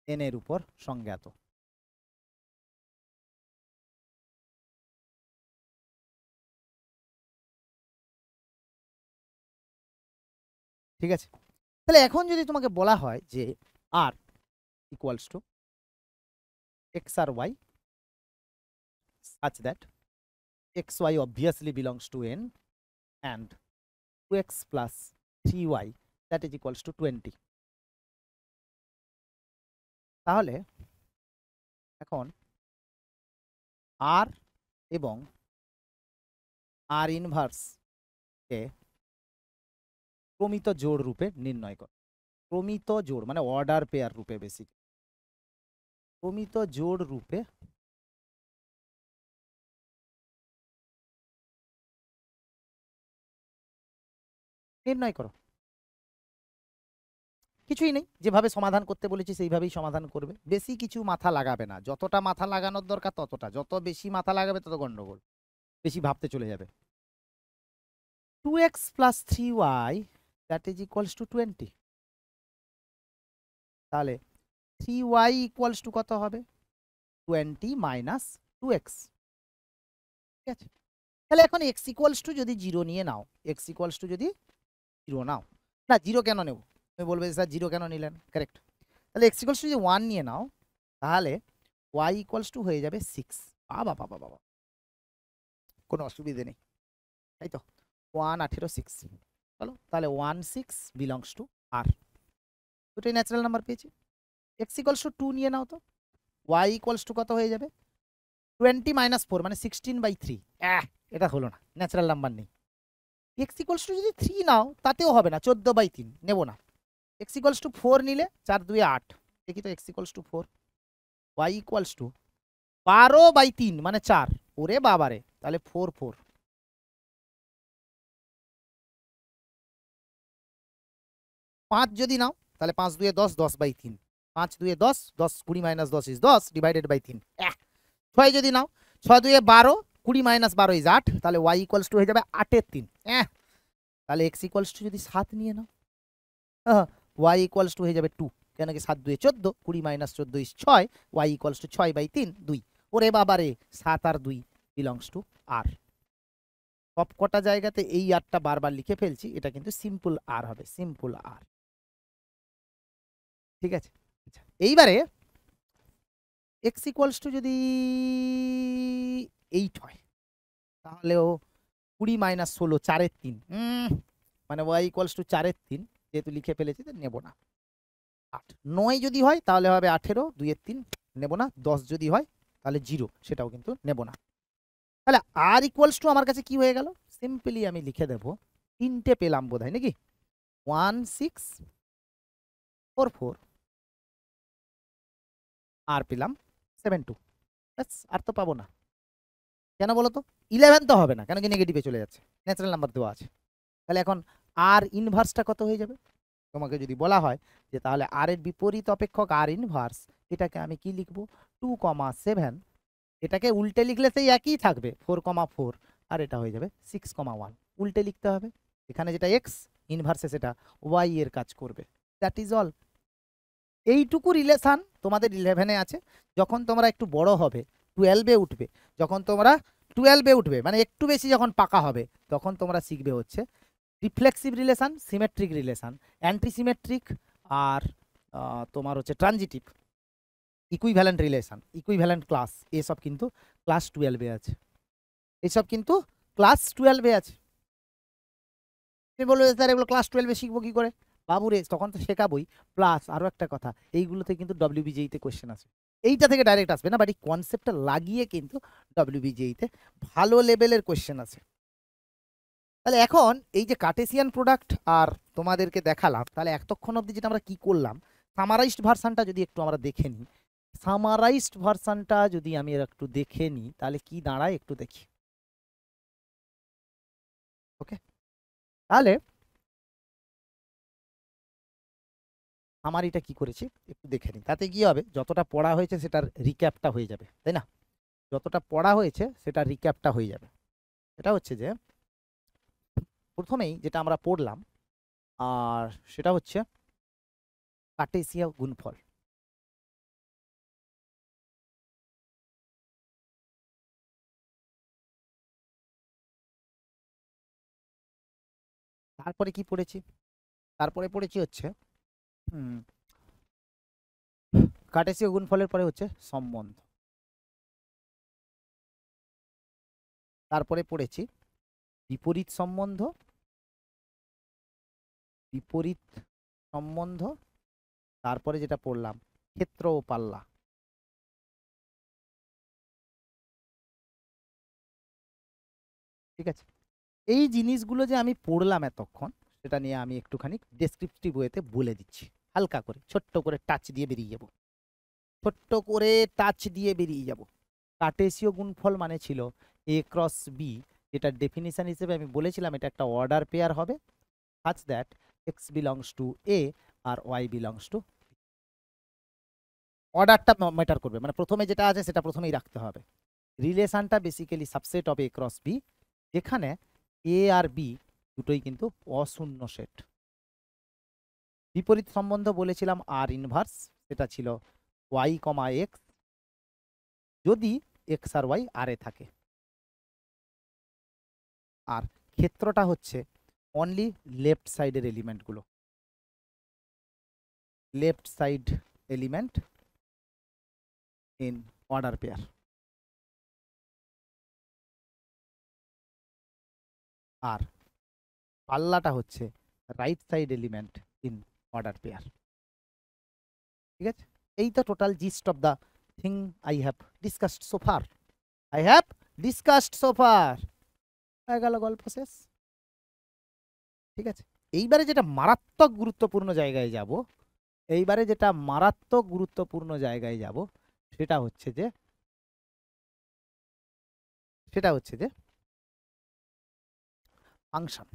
এন এর উপর সংজ্ঞাত। ঠিক আছে, তাহলে এখন যদি তোমাকে বলা হয় যে R equals to x R y such that xy obviously belongs to n and 2x plus 3y that is equals to 20, তাহলে এখন আর এবং আর ইনভার্স কে ক্রমিত জোড় রূপে নির্ণয় কর। ক্রমিত জোড় মানে অর্ডার পেয়ার রূপে, বেসিক ক্রমিত জোড় রূপে নির্ণয় করো। কিছুই নেই, যেভাবে সমাধান করতে বলেছি সেইভাবেই সমাধান করবে, বেশি কিছু মাথা লাগাবে না, যতটা মাথা লাগানোর দরকার ততটা, যত বেশি মাথা লাগাবে তত গন্ডগোল, বেশি ভাবতে চলে যাবে। 2x plus 3y that is equals to 20, তাহলে 3y equals to কত হবে? 20 minus 2x। ঠিক আছে, তাহলে এখন x equals to যদি 0 নিয়ে নাও, x equals to যদি 0 নাও, না 0 কেন নেব, তুমি বলবে স্যার 0 কেন নিলেন, কারেক্ট। তাহলে x equals to যদি 1 নিয়ে নাও, তাহলে y equals to হয়ে যাবে 6। বাবা বাবা বাবা, কোনো অসুবিধে নেই, তাই তো, 1 18 6, চলো তাহলে 1 6 বিলংস টু r, দুটোই ন্যাচারাল নাম্বার পেয়েছি। x equals to 2 নিয়ে নাও তো, y equals to কত হয়ে যাবে? 20 minus 4 মানে 16/3, এটা হলো না, ন্যাচারাল নাম্বার নেই। x equals to যদি 3 নাও তাতেও হবে না, 14/3 নেব না। x equals to 4 নিলে 4 2 8, দেখি তো x equals to 4, y equals to 12/3 মানে 4, ওরে বাবারে, তাহলে 4 4, 5 যদি নাও তাহলে 5 2 10, 10/3, 5 2 10, 10 20 minus 10 is 10 divided by 3। 6 যদি নাও, 6 2 12, 20 minus 12 is 8, তাহলে y equals to হয়ে যাবে 8 এর 3। তাহলে x equals to যদি 7 নিয়ে নাও, y equals to হয়ে যাবে 2, কেন কি 7 2 14, 20 minus 14 is 6, y equals to 6/3 2। ওরে বাবারে, 7 আর 2 বিলংস টু r। সব কটা জায়গাতে এই আরটা বারবার লিখে ফেলছি, এটা কিন্তু সিম্পল আর হবে, সিম্পল আর। ঠিক আছে, আচ্ছা এইবারে x equals to যদি 8 হয়, তাহলেও 20 minus 16 4 এর 3, মানে y equals to 4 এর 3, যেহেতু লিখে ফেলেছি তো নেব না। 8 9 যদি হয় তাহলে হবে 18 2 এর 3, নেব না। 10 যদি হয় তাহলে 0, সেটাও কিন্তু নেব না। তাহলে r ইকুয়ালস টু আমার কাছে কি হয়ে গেল, সিম্পলি আমি লিখে দেব, তিনটে পেলাম বোধহয় নাকি, 1 6 4 4, আর পেলাম 7 2, ব্যাস, আর তো পাবো না। কেন বলো তো, 11 তো হবে না, কেন কি নেগেটিভে চলে যাচ্ছে, ন্যাচারাল নাম্বার দেওয়া আছে। তাহলে এখন আর ইনভার্সটা কত হয়ে যাবে, তোমাকে যদি বলা হয় যে তাহলে আর এর বিপরীত অপেক্ষক আর ইনভার্স, এটাকে আমি কি লিখবো, 2,7, এটাকে উল্টে লিখলে সেই একই থাকবে 4,4, আর এটা হয়ে যাবে 6,1, উল্টে লিখতে হবে, এখানে যেটা এক্স ইনভার্সে সেটা ওয়াই এর কাজ করবে, দ্যাট ইজ অল। এইটুকু রিলেশন তোমাদের 11-এ আছে। যখন তোমরা একটু বড় হবে, 12-এ উঠবে, যখন তোমরা 12-এ উঠবে মানে একটু বেশি যখন পাকা হবে, তখন তোমরা শিখবে হচ্ছে reflexive relation, symmetric relation, antisymmetric, আর তোমার হচ্ছে transitive, equivalent relation, equivalent class, এসব কিন্তু ক্লাস 12-এ আছে, এসব কিন্তু ক্লাস 12-এ আছে। তুমি বলবে স্যার এগুলো ক্লাস 12-এ শিখবো কি করে, বাবুরে তখন তো শেখাবই, প্লাস আরও একটা কথা, এইগুলোতে কিন্তু WBJE-তে কোয়েশ্চেন আছে, এইটা থেকে ডাইরেক্ট আসবে না, বাট এই কনসেপ্টটা লাগিয়ে কিন্তু WBJE-তে ভালো লেভেলের কোয়েশ্চেন আছে। তাহলে এখন এই যে কার্টেসিয়ান প্রোডাক্ট আর তোমাদেরকে দেখালাম, তাহলে এতক্ষণ অবধি যেটা আমরা কি করলাম, সামারাইজড ভার্সানটা যদি একটু আমরা দেখে নিই, সামারাইজড ভার্সানটা যদি আমি একটু দেখে নিই তাহলে কি দাঁড়ায় একটু দেখি। ওকে, তাহলে আমার এটা কি করেছি একটু দেখে নিই, তাতে কি হবে, যতটা পড়া হয়েছে সেটার রিক্যাপটা হয়ে যাবে, তাই না, যতটা পড়া হয়েছে সেটার রিক্যাপটা হয়ে যাবে। এটা হচ্ছে যে প্রথমেই যেটা আমরা পড়লাম, আর সেটা হচ্ছে কার্টেসিয়া গুণফল। তারপরে কি পড়েছি, তারপরে পড়েছি হচ্ছে কার্টেসীয় গুণফলের পরে হচ্ছে সম্বন্ধ, তারপরে পড়েছি বিপরীত সম্বন্ধ, বিপরীত সম্বন্ধ, তারপরে যেটা পড়লাম ক্ষেত্র ও পাল্লা। ঠিক আছে, এই জিনিসগুলো যে আমি পড়লাম এতক্ষণ, সেটা নিয়ে আমি একটুখানি ডেসক্রিপটিভ ওয়েতে বলে দিচ্ছি, হালকা করে ছোট্ট করে টাচ দিয়ে বেরিয়ে যাব, ছোট্ট করে টাচ দিয়ে বেরিয়ে যাব। কার্টেসীয় গুণফল মানে ছিল A ক্রস B, যেটা ডেফিনিশন হিসেবে আমি বলেছিলাম এটা একটা অর্ডার পেয়ার হবে, such that x belongs to a আর y belongs to অর্ডারটা ম্যাটার করবে, মানে প্রথমে যেটা আছে সেটা প্রথমেই রাখতে হবে। রিলেশনটা basically subset of a cross b, যেখানে a আর b দুটোই কিন্তু অশূন্য সেট। বিপরীত সম্বন্ধ বলেছিলাম আর ইনভার্স, সেটা ছিল y, x যদি x আর y আর এ থাকে। আর ক্ষেত্রটা হচ্ছে অনলি লেফট সাইডের এলিমেন্টগুলো, left side element in order pair. আর পাল্লাটা হচ্ছে right side element in order pair. ঠিক আছে, এই তো total gist of the thing I have discussed so far. I have discussed so far. হয়ে গেল গল্প শেষ। ঠিক আছে, এইবারে যেটা মারাত্মক গুরুত্বপূর্ণ জায়গায় যাব, এইবারে যেটা মারাত্মক গুরুত্বপূর্ণ জায়গায় যাব সেটা হচ্ছে যে ফাংশন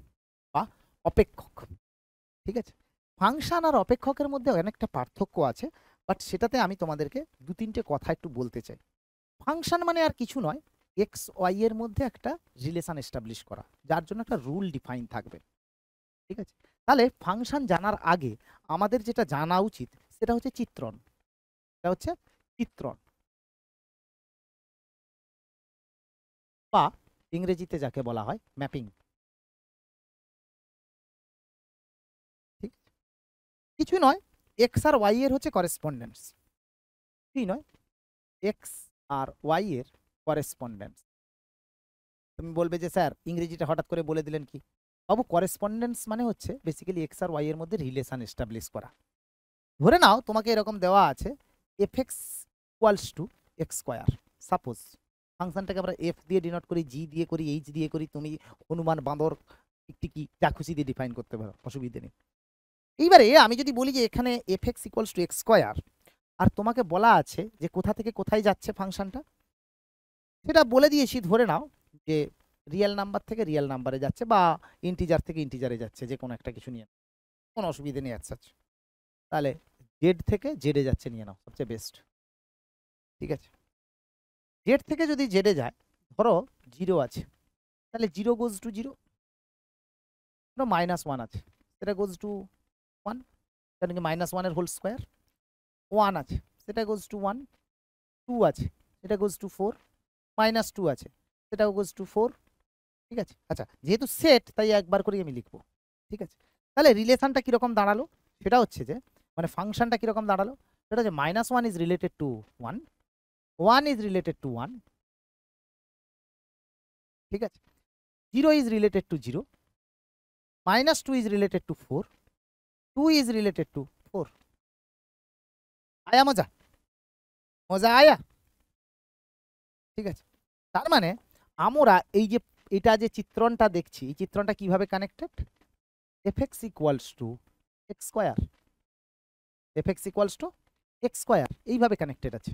বা অপেক্ষক। ঠিক আছে, ফাংশন আর অপেক্ষকের মধ্যে অনেকটা পার্থক্য আছে, বাট সেটাতে আমি তোমাদেরকে দু তিনটে কথা একটু বলতে চাই। ফাংশন মানে আর কিছু নয়, এক্স ওয়াই এর মধ্যে একটা রিলেশন এস্টাবলিশ করা, যার জন্য একটা রুল ডিফাইন থাকবে। ঠিক আছে, তাহলে ফাংশন জানার আগে আমাদের যেটা জানা উচিত সেটা হচ্ছে চিত্রণ। এটা হচ্ছে চিত্রণ, বা ইংরেজিতে যাকে বলা হয় ম্যাপিং। ঠিক, কিছু নয়, এক্স আর ওয়াই এর হচ্ছে করেসপন্ডেন্স। কি নয়, এক্স আর ওয়াই এর করেসপন্ডেন্স। তুমি বলবে যে স্যার ইংরেজিটা হঠাৎ করে বলে দিলেন কি? বাবু, করেসপন্ডেন্স মানে হচ্ছে বেসিক্যালি এক্স আর ওয়াই এর মধ্যে রিলেশন এস্টাবলিশ করা। ধরে নাও তোমাকে এরকম দেওয়া আছে f x equals to x square. Suppose ফাংশনটাকে আমরা এফ দিয়ে ডিনোট করি, জি দিয়ে করি, এইচ দিয়ে করি, তুমি হনুমান, বাঁদর, টিকটিকি যা খুশি দিয়ে ডিফাইন করতে পারো, অসুবিধে নেই। এইবারে আমি যদি বলি যে এখানে f x equals to x square, আর তোমাকে বলা আছে যে কোথা থেকে কোথায় যাচ্ছে ফাংশনটা, সেটা বলে দিয়েছি। ধরে নাও যে রিয়েল নাম্বার থেকে রিয়েল নাম্বারে যাচ্ছে, বা ইন্টিজার থেকে ইন্টিজারে যাচ্ছে, যে কোনো একটা কিছু নিয়ে, কোনো অসুবিধে নেই আচ্ছা। তাহলে জেড থেকে জেডে যাচ্ছে নিয়ে নাও, সবচেয়ে বেস্ট। ঠিক আছে, জেড থেকে যদি জেডে যায়, ধরো 0 আছে, তাহলে 0 গোজ টু 0। ধরো -1 আছে, সেটা গোজ টু 1, কারণ কি -1 এর হোল স্কোয়ার। 1 আছে, সেটা গোজ টু 1। 2 আছে, সেটা গোজ টু 4। -2 আছে, সেটাও গোজ টু 4। ঠিক আছে, আচ্ছা যেহেতু সেট তাই একবার করে আমি লিখবো। ঠিক আছে, তাহলে রিলেশনটা কিরকম দাঁড়ালো, সেটা হচ্ছে যে মানে ফাংশনটা কিরকম দাঁড়ালো, সেটা হচ্ছে -1 is related two 1, 1 is related two 1। ঠিক আছে, 0 is related two 0, -2 is related two 4, 2 is related two 4। আয়া মজা, মজা আয়া। ঠিক আছে, তার মানে আমরা এই যে এটা যে চিত্রণটা দেখছি, এই চিত্রণটা কিভাবে connected, F x equals to x square, F x equals to x square, এইভাবে কানেক্টেড আছে।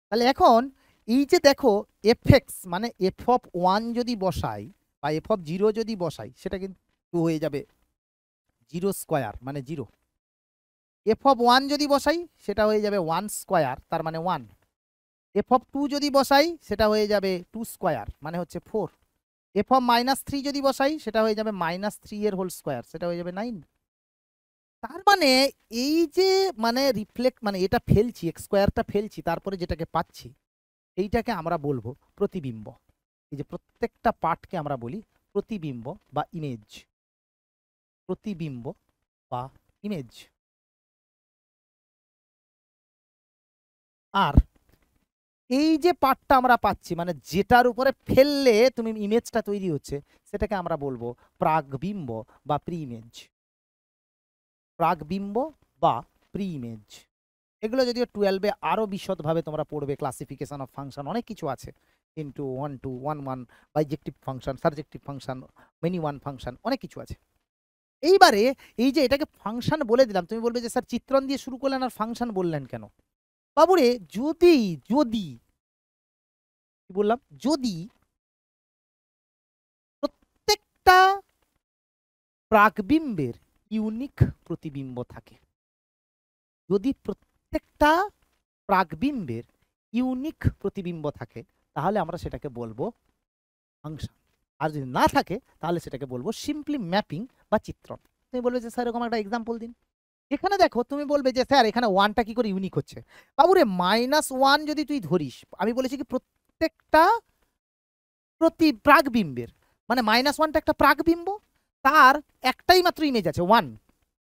তাহলে এখন এই যে দেখো এফ এক্স মানে এফ অফ 1 যদি বসাই বা এফ অফ 0 যদি বসাই, সেটা কিন্তু হয়ে যাবে 0 স্কোয়ার মানে 0। এফ অফ 1 যদি বসাই সেটা হয়ে যাবে 1 স্কোয়ার, তার মানে 1। এফ অফ 2 যদি বসাই সেটা হয়ে যাবে 2 স্কোয়ার, মানে হচ্ছে 4। এফ অফ -3 যদি বসাই সেটা হয়ে যাবে -3 এর হোল স্কোয়ার, সেটা হয়ে যাবে 9। তার মানে এই যে মানে রিফ্লেক্ট মানে এটা ফেলছি, এক্স স্কোয়ারটা ফেলছি, তারপরে যেটাকে পাচ্ছি এইটাকে আমরা বলবো প্রতিবিম্ব। এই যে প্রত্যেকটা পার্টকে আমরা বলি প্রতিবিম্ব বা ইমেজ, প্রতিবিম্ব বা ইমেজ। আর এই যে পার্টটা আমরা পাচ্ছি মানে যেটার উপরে ফেললে তুমি ইমেজটা তৈরি হচ্ছে, সেটাকে আমরা বলবো প্রাগবিম্ব বা প্রি ইমেজ। প্রাগবিম্ব বা প্রি ইমেজ, এগুলো যদিও 12-এ আরো বিশদভাবে তোমরা পড়বে, ক্লাসিফিকেশন অফ ফাংশন অনেক কিছু আছে, into 1 2 1 1, বাইজেক্টিভ function, subjective function, many one function, অনেক কিছু আছে। এইবারে এই যে এটাকে ফাংশন বলে দিলাম, তুমি বলবে যে স্যার চিত্রণ দিয়ে শুরু করলেন আর ফাংশন বললেন কেন? বাবুরে, যদি যদি কি বললাম, যদি প্রত্যেকটা প্রাকবিম্বের ইউনিক প্রতিবিম্ব থাকে, যদি প্রত্যেকটা প্রাকবিম্বের ইউনিক প্রতিবিম্ব থাকে তাহলে আমরা সেটাকে বলবো ফাংশন। আর যদি না থাকে তাহলে সেটাকে বলবো সিম্পলি ম্যাপিং বা চিত্রণ। তুমি বলবে যে স্যার এরকম একটা এক্সাম্পল দিন। এখানে দেখো তুমি বলবে যে স্যার এখানে ওয়ানটা কি করে ইউনিক হচ্ছে। বাবুরে -1 যদি তুই ধরিস, আমি বলেছি কি প্রত্যেকটা প্রাকবিম্বের, মানে -1টা একটা প্রাকবিম্ব, তার একটাই মাত্র ইমেজ আছে 1,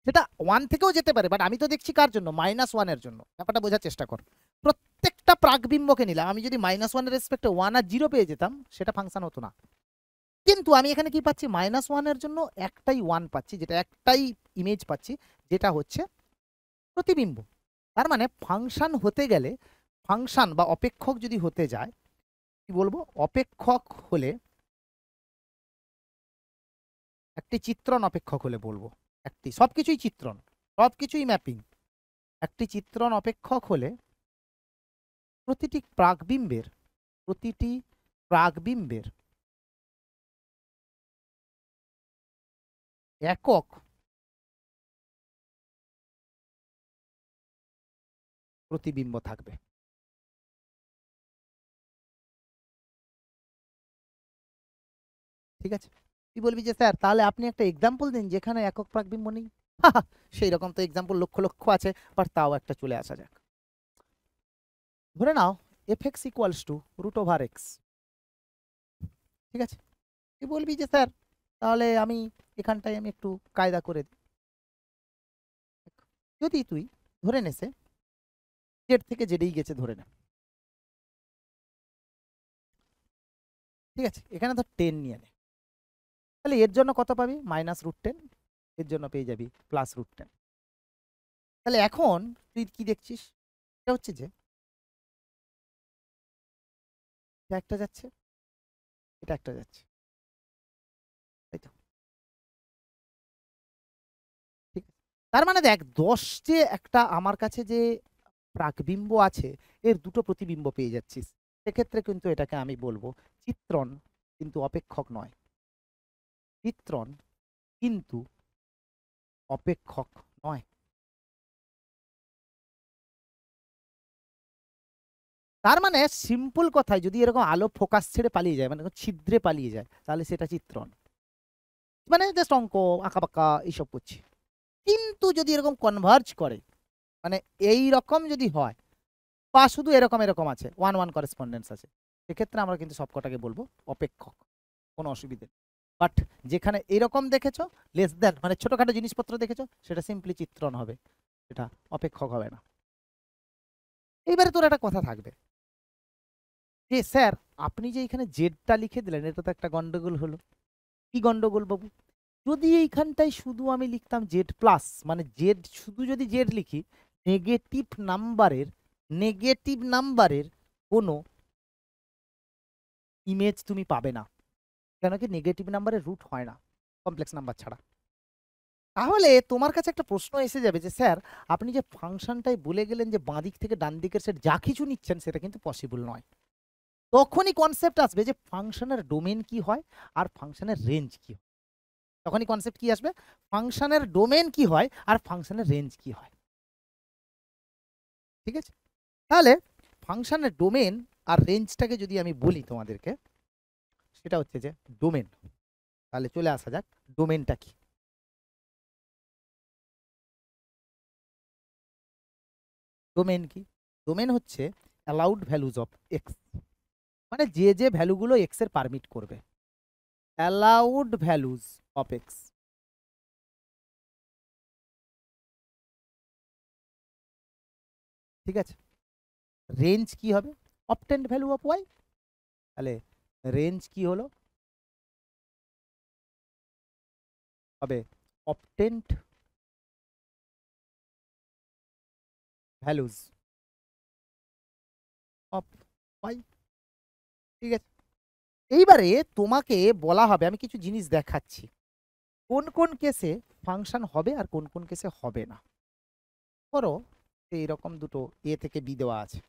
সেটা 1 থেকেও যেতে পারে, বাট আমি তো দেখছি কার জন্য, -1 এর জন্য। ব্যাপারটা বোঝার চেষ্টা কর। প্রত্যেকটা প্রাকবিম্বকে নিলাম, আমি যদি -1 এর রেসপেক্টে 1 আর 0 পেয়ে যেতাম সেটা ফাংশন হতো না। কিন্তু আমি এখানে কি পাচ্ছি, -1 এর জন্য একটাই 1 পাচ্ছি, যেটা একটাই ইমেজ পাচ্ছি, যেটা হচ্ছে প্রতিবিম্ব। তার মানে ফাংশন হতে গেলে, ফাংশন বা অপেক্ষক যদি হতে যায়, কি বলবো, অপেক্ষক হলে একটি চিত্রণ অপেক্ষক হলে বলবো, একটি, সবকিছুই চিত্রণ, সবকিছুই ম্যাপিং, একটি চিত্রণ অপেক্ষক হলে প্রতিটি প্রাকবিম্বের একক প্রতিবিম্ব থাকবে। ঠিক আছে, তুই বলবি যে স্যার তাহলে আপনি একটা এক্সাম্পল দিন যেখানে একক প্রাকবিম্ব নেই। সেই রকম তো এক্সাম্পল লক্ষ লক্ষ আছে, বাট তাও একটা চলে আসা যাক। ধরে নাও f(x = √(x)। ঠিক আছে, তুই বলবি যে স্যার তাহলে আমি এখানটায় আমি একটু কায়দা করে দিই। যদি তুই ধরে নেছে জেড থেকে জেডেই গেছে ধরে নে, ঠিক আছে, এখানে ধর 10 নিয়ে নে, তাহলে এর জন্য কত পাবি, -√10, এর জন্য পেয়ে যাবি +√10। তাহলে এখন তুই কি দেখছিস, এটা হচ্ছে যে এটা একটা যাচ্ছে, এটা একটা যাচ্ছে, তাই তো? ঠিক আছে, তার মানে দেখ 10 যে একটা আমার কাছে যে প্রাকবিম্ব আছে, এর দুটো প্রতিবিম্ব পেয়ে যাচ্ছিস, সেক্ষেত্রে কিন্তু এটাকে আমি বলবো চিত্রণ, কিন্তু অপেক্ষক নয়। চিত্রণ কিন্তু অপেক্ষক নয়। তার মানে সিম্পল কথায় যদি এরকম আলো ফোকাস ছেড়ে পালিয়ে যায়, মানে ছিদ্রে পালিয়ে যায়, তাহলে সেটা চিত্রণ, মানে জাস্ট অঙ্ক আঁকাবাঁকা এইসব করছি। কিন্তু যদি এরকম কনভার্জ করে, মানে এই রকম যদি হয়, বা শুধু এরকম এরকম আছে 1-1 করেসপন্ডেন্স আছে, সেক্ষেত্রে আমরা কিন্তু সবকটাকে বলবো অপেক্ষক, কোনো অসুবিধে নেই। বাট যেখানে এরকম দেখেছো, লেস দ্যান মানে ছোটখাটো জিনিসপত্র দেখেছো, সেটা সিম্পলি চিত্রণ হবে, সেটা অপেক্ষক হবে না। এইবারে তোর একটা কথা থাকবে যে স্যার আপনি যে এখানে জেডটা লিখে দিলেন, এটা তো একটা গন্ডগোল হলো। কি গন্ডগোল বাবু, যদি এইখানটায় শুধু আমি লিখতাম জেড প্লাস, মানে জেড, শুধু যদি জেড লিখি, নেগেটিভ নাম্বারের কোনো ইমেজ তুমি পাবে না, কেন কি নেগেটিভ নাম্বারের রুট হয় না কমপ্লেক্স নাম্বার ছাড়া। তাহলে তোমার কাছে একটা প্রশ্ন এসে যাবে যে স্যার আপনি যে ফাংশনটাই বলে গেলেন যে বাঁ দিক থেকে ডান দিকের সেট যা কিছু নিচ্ছেন সেটা কিন্তু পসিবল নয়। তখনই কনসেপ্ট আসবে যে ফাংশনের ডোমেন কি হয় আর ফাংশনের রেঞ্জ কি হয়। তখনই কনসেপ্ট কি আসবে, ফাংশনের ডোমেন কি হয় আর ফাংশনের রেঞ্জ কি হয়। ঠিক আছে, তাহলে ফাংশনের ডোমেন আর রেঞ্জটাকে যদি আমি বলি তোমাদেরকে, সেটা হচ্ছে যে ডোমেন। তাহলে চলে আসা যাক, ডোমেনটা কি। ডোমেন কি, ডোমেন হচ্ছে অ্যালাউড ভ্যালুজ অফ এক্স, মানে যে যে ভ্যালুগুলো এক্স এর পারমিট করবে, অ্যালাউড ভ্যালুজ অফ এক্স। ঠিক আছে, রেঞ্জ কি হবে, অবটেন্ড ভ্যালু অফ ওয়াই। তাহলে রেঞ্জ কি হলো, হবে অবটেন্ড ভ্যালুজ অফ ওয়াই। ঠিক আছে, এইবারে তোমাকে বলা হবে, আমি কিছু জিনিস দেখাচ্ছি, কোন কোন কেসে ফাংশন হবে আর কোন কোন কেসে হবে না। ধরো এইরকম দুটো এ থেকে বি দেওয়া আছে,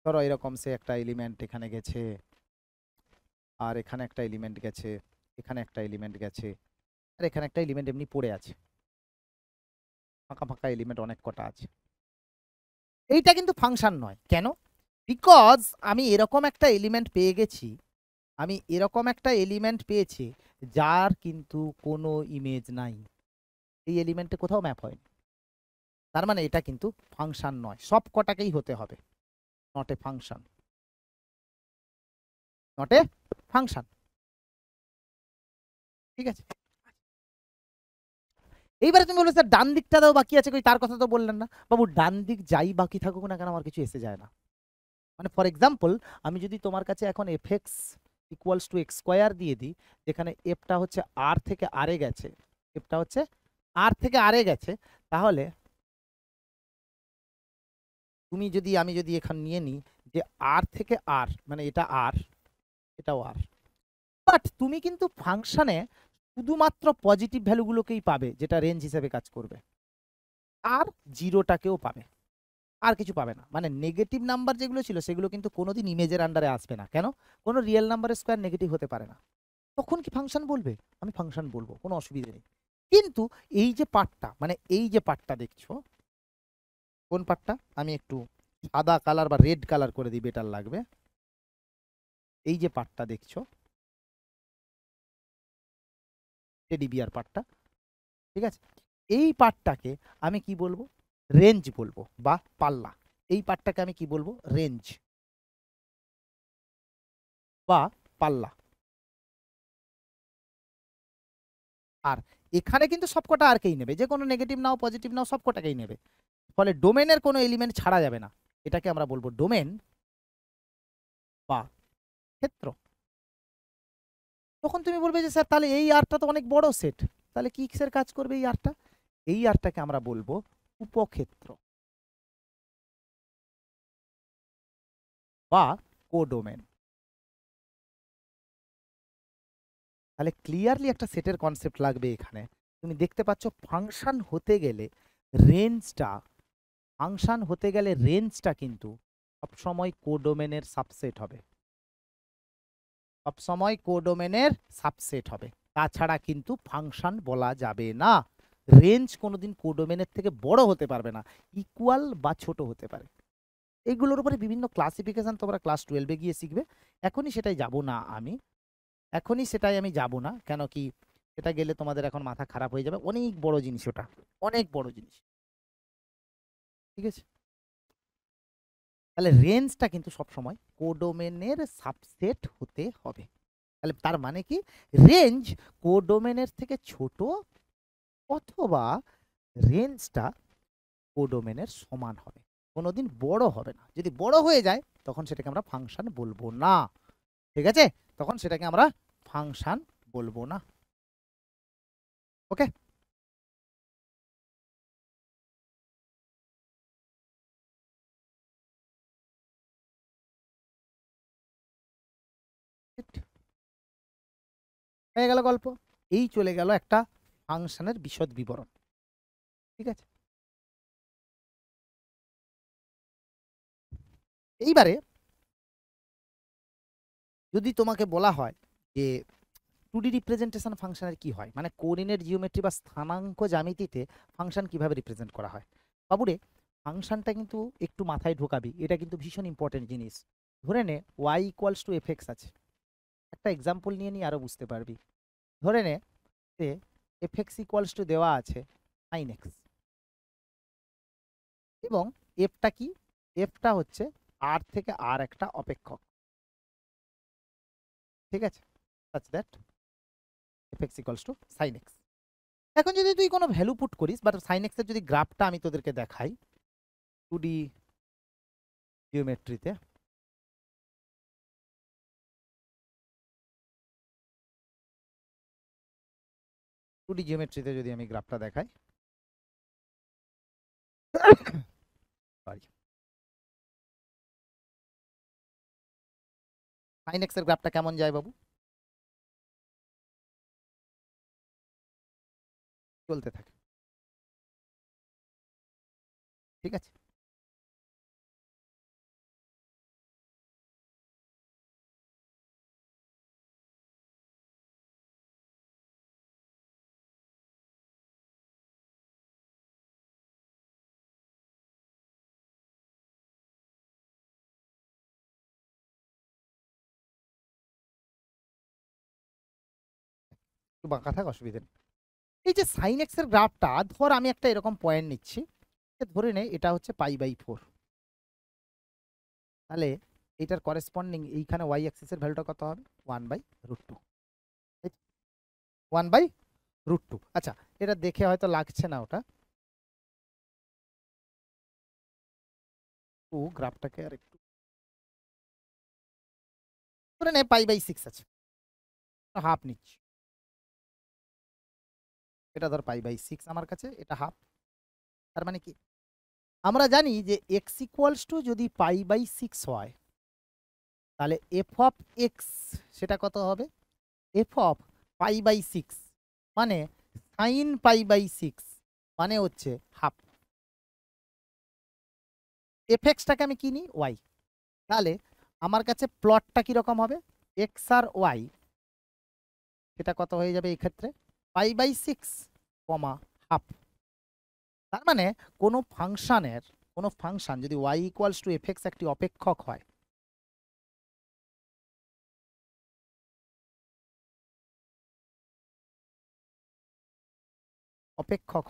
ধরো এরকম সে একটা এলিমেন্ট এখানে গেছে, আর এখানে একটা এলিমেন্ট গেছে, এখানে একটা এলিমেন্ট গেছে, আর এখানে একটা এলিমেন্ট এমনি পড়ে আছে, ফাঁকা ফাঁকা এলিমেন্ট অনেক কটা আছে। এইটা কিন্তু ফাংশন নয়। কেন? বিকজ আমি এরকম একটা এলিমেন্ট পেয়ে গেছি, আমি এরকম একটা এলিমেন্ট পেয়েছি যার কিন্তু কোনো ইমেজ নাই, এই এলিমেন্টে কোথাও ম্যাপ হয়নি। তার মানে এটা কিন্তু ফাংশন নয়, সব কটাকেই হতে হবে, not a function, not a function. ঠিক আছে, এইবারে তুমি বলবে স্যার ডান দিকটা দাও বাকি আছে, কই তার কথা তো বললেন না। বাবু ডান দিক যাই বাকি থাকুক না কেন, আমার কিছু এসে যায় না। মানে ফর এক্সাম্পল, আমি যদি তোমার কাছে এখন F x equals to x square দিয়ে দিই, যেখানে এফটা হচ্ছে আর থেকে আরে গেছে, এফটা হচ্ছে আর থেকে আরে গেছে, তাহলে তুমি যদি, আমি যদি এখানে নিয়ে নিই যে আর থেকে আর, মানে এটা আর, এটাও আর, বাট তুমি কিন্তু ফাংশনে শুধুমাত্র পজিটিভ ভ্যালুগুলোকেই পাবে যেটা রেঞ্জ হিসেবে কাজ করবে, আর জিরোটাকেও পাবে, আর কিছু পাবে না। মানে নেগেটিভ নাম্বার যেগুলো ছিল সেগুলো কিন্তু কোনোদিন ইমেজের আন্ডারে আসবে না। কেন? কোনো রিয়েল নাম্বারের স্কোয়ার নেগেটিভ হতে পারে না। তখন কি ফাংশন বলবে? আমি ফাংশন বলবো, কোনো অসুবিধা নেই। কিন্তু এই যে পার্টটা, মানে এই যে পার্টটা দেখছো, কোন পার্টটা, আমি একটু সাদা কালার বা রেড কালার করে দিই, বেটার লাগবে। এই যে পার্টটা দেখছো, টেডি বিয়ার পার্টটা, ঠিক আছে, এই পার্টটাকে আমি কি বলবো? রেঞ্জ বলবো বা পাল্লা। এই পার্টটাকে আমি কি বলবো? রেঞ্জ বা পাল্লা। আর এখানে কিন্তু সবকটা আর কেই নেবে, যে কোনো নেগেটিভ নাও পজিটিভ নাও সবকটাকেই নেবে। ফলে ডোমেনের কোনো এলিমেন্ট ছাড়া যাবে না, এটাকে আমরা বলবো ডোমেন বা ক্ষেত্র। তখন তুমি বলবে যে স্যার তাহলে এই আরটা তো অনেক বড় সেট, তাহলে কি কিসের কাজ করবে এই আরটা? এই আরটাকে আমরা বলবো উপক্ষেত্র বা কোডোমেন। তাহলে ক্লিয়ারলি একটা সেটের কনসেপ্ট লাগবে এখানে। তুমি দেখতে পাচ্ছ ফাংশন হতে গেলে রেঞ্জটা, ফাংশন হতে গেলে রেঞ্জটা কিন্তু সবসময় কোডোমেনের সাবসেট হবে, সবসময় কোডোমেনের সাবসেট হবে, তাছাড়া কিন্তু ফাংশন বলা যাবে না। রেঞ্জ কোনোদিন কোডোমেনের থেকে বড় হতে পারবে না, ইকুয়াল বা ছোট হতে পারে। এইগুলোর উপরে বিভিন্ন ক্লাসিফিকেশন তোমরা ক্লাস 12-এ গিয়ে শিখবে, এখনই সেটাই যাব না আমি, এখনই সেটাই আমি যাব না। কেন কি, এটা গেলে তোমাদের এখন মাথা খারাপ হয়ে যাবে, অনেক বড় জিনিস ওটা, অনেক বড় জিনিস। ঠিক আছে, তাহলে রেঞ্জটা কিন্তু সবসময় কোডোমেনের সাবসেট হতে হবে। তাহলে তার মানে কি, রেঞ্জ কোডোমেনের থেকে ছোট অথবা রেঞ্জটা কোডোমেনের সমান হবে, কোনোদিন বড় হবে না। যদি বড় হয়ে যায় তখন সেটাকে আমরা ফাংশন বলবো না। ঠিক আছে, তখন সেটাকে আমরা ফাংশন বলবো না। ওকে, হয়ে গেল গল্প। এই চলে গেল একটা ফাংশনের বিশদ বিবরণ। ঠিক আছে, এইবারে যদি তোমাকে বলা হয় যে 2D রিপ্রেজেন্টেশন ফাংশনের কি হয়, মানে কোঅর্ডিনেট জিওমেট্রি বা স্থানাঙ্ক জ্যামিতিতে ফাংশন কিভাবে রিপ্রেজেন্ট করা হয়। বাবুরে, ফাংশনটা কিন্তু একটু মাথায় ঢোকাবি, এটা কিন্তু ভীষণ ইম্পর্টেন্ট জিনিস। ধরে নে y equals to f x আছে, একটা এক্সাম্পল নিয়ে নিই আরো বুঝতে পারবি। ধরে নে যে এফ এক্স ইকুয়ালস টু দেওয়া আছে 9x, এবং এফটা কি, এফটা হচ্ছে আর থেকে আর একটা অপেক্ষক। ঠিক আছে, such that fx equals to sin x। এখন যদি তুই কোনো ভ্যালু পুট করিস, বাট sin x এর যদি গ্রাফটা আমি তোদেরকে দেখাই 2D জিওমেট্রিতে, 2D জিওমেট্রিতে যদি আমি গ্রাফটা দেখাই, সরি, sin x এর গ্রাফটা কেমন যায় বাবু? চলতে থাকে। ঠিক আছে, একটু বাঁকা থাক, অসুবিধা নেই। এই যে সাইন এক্স এর গ্রাফটা, ধর আমি একটা এরকম পয়েন্ট নিচ্ছি, ধরে নে এটা হচ্ছে π/4, তাহলে এটার করেসপন্ডিং এইখানে ওয়াই অ্যাক্সিসের ভ্যালুটা কত হবে? 1/√2, 1/√2। আচ্ছা, এটা দেখে হয়তো লাগছে না ওটা, ও গ্রাফটাকে আর একটু ধরে নে π/6 আছে, হাফ নিচ্ছি, এটা ধর π/6 আমার কাছে, এটা হাফ। তার মানে কি আমরা জানি যে x ইকুয়ালস টু যদি π/6 হয়, তাহলে এফ অফ এক্স সেটা কত হবে? এফ অফ π/6 মানে সাইন π/6 মানে হচ্ছে হাফ। এফ এক্সটাকে আমি কি নিই? ওয়াই। তাহলে আমার কাছে প্লটটা কিরকম হবে? এক্স আর ওয়াই সেটা কত হয়ে যাবে এই ক্ষেত্রে? π/6, হাফ। তার মানে কোনো ফাংশন যদি y equals to f x একটি অপেক্ষক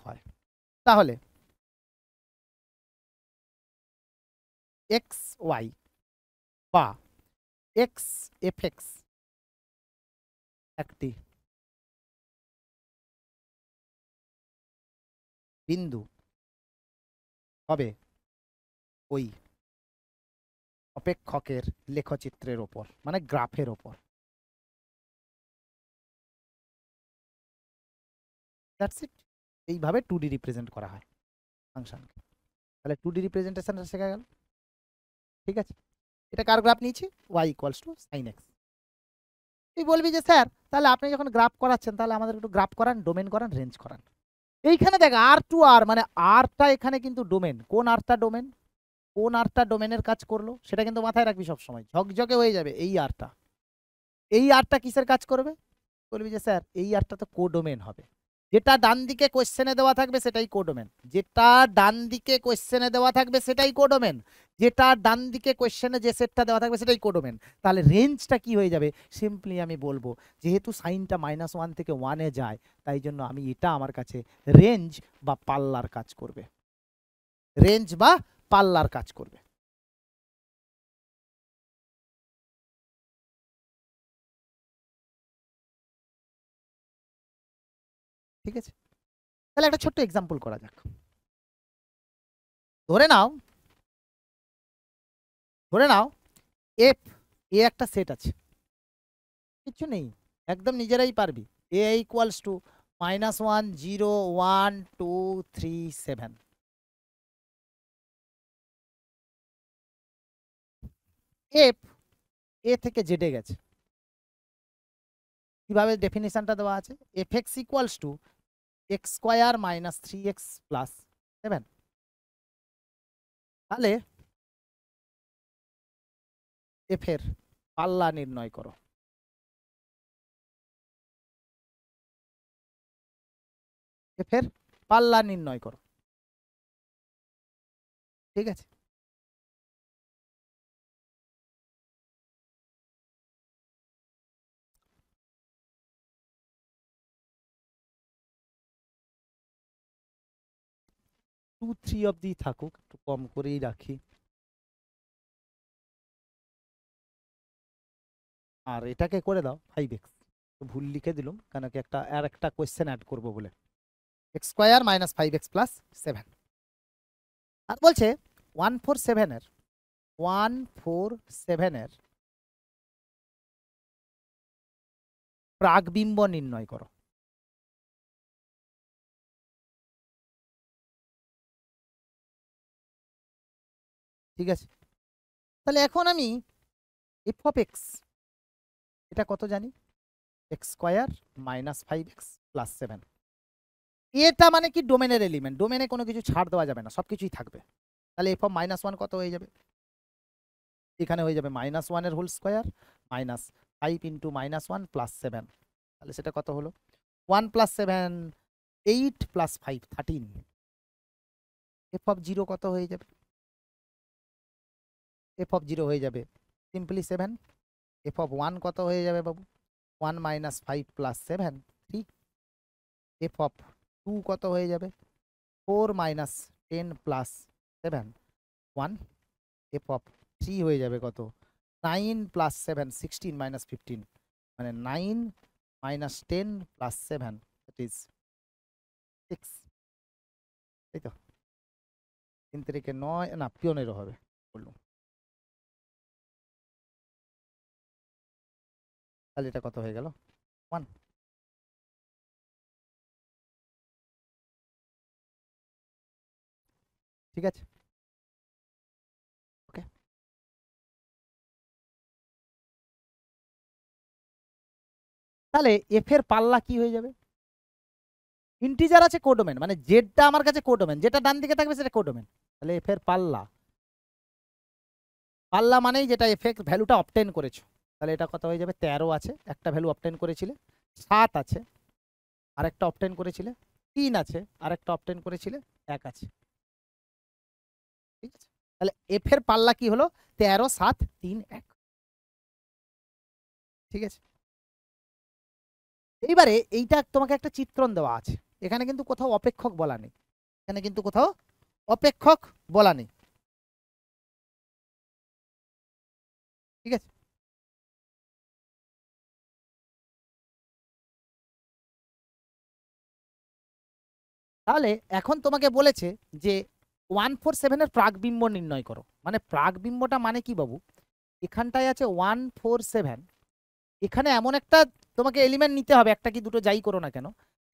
হয়, তাহলে এক্স ওয়াই বা এক্স এফ এক্স একটি বিন্দু হবে ওই অপেক্ষকের লেখচিত্রের ওপর, মানে গ্রাফের ওপর। That's it. এইভাবে 2D রিপ্রেজেন্ট করা হয় ফাংশনকে। তাহলে 2D রিপ্রেজেন্টেশনটা শেখা গেল। ঠিক আছে, এটা কার গ্রাফ নিয়েছি? Y equals to sine x. তুই বলবি যে স্যার তাহলে আপনি যখন গ্রাফ করাচ্ছেন তাহলে আমাদের একটু গ্রাফ করান, ডোমেন করান, রেঞ্জ করান। এইখানে দেখ আর টু আর, মানে আরটা এখানে কিন্তু ডোমেন। কোন আরটা ডোমেন? কোন আরটা ডোমেনের কাজ করলো সেটা কিন্তু মাথায় রাখবি সবসময়, ঝকঝকে হয়ে যাবে। এই আরটা, এই আরটা কিসের কাজ করবে? বলবি যে স্যার এই আরটা তো কোডোমেন হবে। যেটা ডান দিকে কোশ্চেনে দেওয়া থাকবে সেটাই কোডোমেন, যেটা ডান দিকে কোশ্চেনে দেওয়া থাকবে সেটাই কোডোমেন, যেটা ডান দিকে কোশ্চেনে যে সেটটা দেওয়া থাকবে সেটাই কোডোমেন। তাহলে রেঞ্জটা কি হয়ে যাবে? সিম্পলি আমি বলবো যেহেতু সাইনটা -1 থেকে 1-এ যায়, তাই জন্য আমি এটা আমার কাছে রেঞ্জ বা পাল্লার কাজ করবে, রেঞ্জ বা পাল্লার কাজ করবে। ঠিক আছে, তাহলে একটা ছোট্ট এক্সাম্পল করা যাক। ধরে নাও, ধরে নাও এফ এ একটা সেট আছে, কিছু নেই, একদম নিজেরাই পারবি। এ ইকুয়ালস টু -1 0 1 2 3 7। এফ এ থেকে জেডে গেছে, কিভাবে ডেফিনিশনটা দেওয়া আছে? F x equals to x square minus 3x plus 7। তাহলে এফ এর পাল্লা নির্ণয় করো। এফ এর পাল্লা নির্ণয় করো। ঠিক আছে, টু থ্রি অব্দি থাকুক, একটু কম করেই রাখি। আর এটাকে করে দাও 5x, ভুল লিখে দিলাম কেন কি একটা আর একটা কোয়েশ্চেন অ্যাড করবো বলে। X square minus 5x plus 7। আর বলছে 147 এর 147 এর প্রাকবিম্ব নির্ণয় করো। ঠিক আছে, তাহলে এখন আমি এফ অফ এক্স এটা কত জানি? X square minus 5x plus 7। এটা মানে কি? ডোমেনের এলিমেন্ট, ডোমেনে কোনো কিছু ছাড় দেওয়া যাবে না, সব কিছুই থাকবে। তাহলে এফ অফ -1 কত হয়ে যাবে? এখানে হয়ে যাবে -1 এর whole square minus 5 into -1 plus 7। তাহলে সেটা কত হলো? 1 প্লাস 7 8 প্লাস 5 13। এফ অফ 0 কত হয়ে যাবে? এফ অফ 0 হয়ে যাবে সিম্পলি 7। এফ অফ 1 কত হয়ে যাবে বাবু? 1 মাইনাস 5 প্লাস 7 3। এফ অফ 2 কত হয়ে যাবে 4 মাইনাস 10 প্লাস 7 1। এফ অফ 3 হয়ে যাবে কত 9 প্লাস 7 16 মাইনাস 15 মানে 9 মাইনাস 10 প্লাস 7 দ্যাট ইজ 6, তাই তো 3 থেকে 9 না 15 হবে বললাম। তাহলে এটা কত হয়ে গেল 1। ঠিক আছে ওকে। তাহলে এফ এর পাল্লা কি হয়ে যাবে ইন্টিজার আছে কোডোমেন মানে জেডটা আমার কাছে কোডোমেন যেটা ডান দিকে থাকবে সেটা কোডোমেন। তাহলে এফ এর পাল্লা পাল্লা মানেই যেটা এফ এর ভ্যালুটা অবটেন করেছো তাহলে এটা কত হয়ে যাবে 13 আছে একটা ভ্যালু অবটেন করেছিলে 7 আছে আরেকটা অবটেন করেছিলে 3 আছে আরেকটা অবটেন করেছিলে 1 আছে। ঠিক আছে তাহলে এফ এর পাল্লা কি হলো 13 7 3 1। ঠিক আছে এইবারে এইটা তোমাকে একটা চিত্রণ দেওয়া আছে এখানে কিন্তু কোথাও অপেক্ষক বলা নেই এখানে কিন্তু কোথাও অপেক্ষক বলা নেই। ঠিক আছে তাহলে এখন তোমাকে বলেছে যে 147 এর প্রাকবিম্ব নির্ণয় করো মানে প্রাকবিম্বটা মানে কি বাবু এখানটায় আছে 147 এখানে এমন একটা তোমাকে এলিমেন্ট নিতে হবে একটা কি দুটো যাই করো না কেন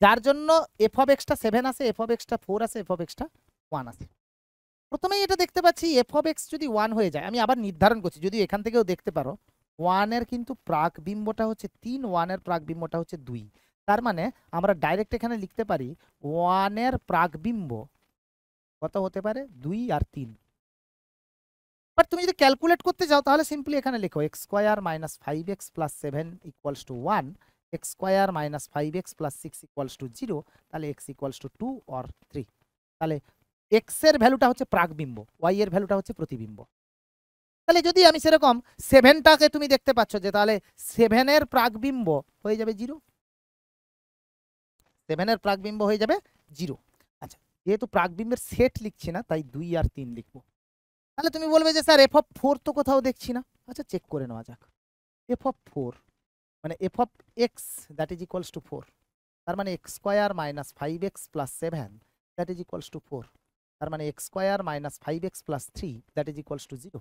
যার জন্য এফ অফ এক্সটা 7 আসে এফ অফ এক্সটা 4 আসে এফ অফ এক্সটা 1 আসে। প্রথমেই এটা দেখতে পাচ্ছি এফ অফ এক্স যদি 1 হয়ে যায় আমি আবার নির্ধারণ করছি যদি এখান থেকেও দেখতে পারো 1 এর কিন্তু প্রাকবিম্বটা হচ্ছে 3 1 এর প্রাকবিম্বটা হচ্ছে 2 তার মানে আমরা ডাইরেক্ট এখানে লিখতে পারি 1 এর প্রাকবিম্ব কত হতে পারে 2 আর 3। বাট তুমি যদি ক্যালকুলেট করতে যাও তাহলে সিম্পলি এখানে লেখো x square minus 5x plus 7 equals to 1 x square minus 5x plus 6 equals to 0 তাহলে এক্স ইকুয়ালস টু 2 অর 3। তাহলে এক্স এর ভ্যালুটা হচ্ছে প্রাকবিম্ব ওয়াই এর ভ্যালুটা হচ্ছে প্রতিবিম্ব। তাহলে যদি আমি সেরকম 7টাকে তুমি দেখতে পাচ্ছ যে তাহলে 7 এর প্রাকবিম্ব হয়ে যাবে 0 7 এর প্রাকবিম্ব হয়ে যাবে 0। আচ্ছা যেহেতু প্রাকবিম্বের সেট লিখছি না তাই 2 আর 3 লিখবো। তাহলে তুমি বলবে যে স্যার এফ অফ 4 তো কোথাও দেখছি না আচ্ছা চেক করে নেওয়া যাক এফ অফ 4 মানে f of x that is equals to 4 তার মানে x square minus 5x plus 7 that is equals to 4 তার মানে x square minus 5x plus 3 that is equals to 0।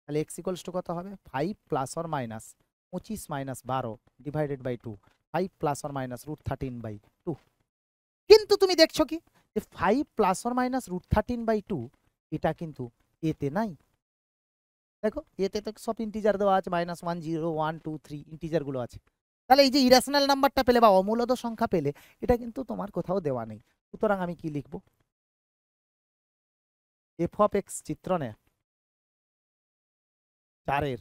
তাহলে এক্স ইকুয়ালস টু কত হবে 5 plus or minus 25 minus 12 divided by 2 5 plus or minus root 13 by 2। কিন্তু তুমি দেখছো কি যে 5 plus or minus root 13 by 2 এটা কিন্তু এতে নাই দেখো এতে তো সব ইন্টিজার দেওয়া আছে -1 0 1 2 3 ইন্টিজার গুলো আছে। তাহলে এই যে ইরাশনাল নাম্বারটা পেলে বা অমূলদ সংখ্যা পেলে এটা কিন্তু তোমার কোথাও দেওয়া নেই সুতরাং আমি কি লিখবো এফ অফ এক্স চিত্রণে 4 এর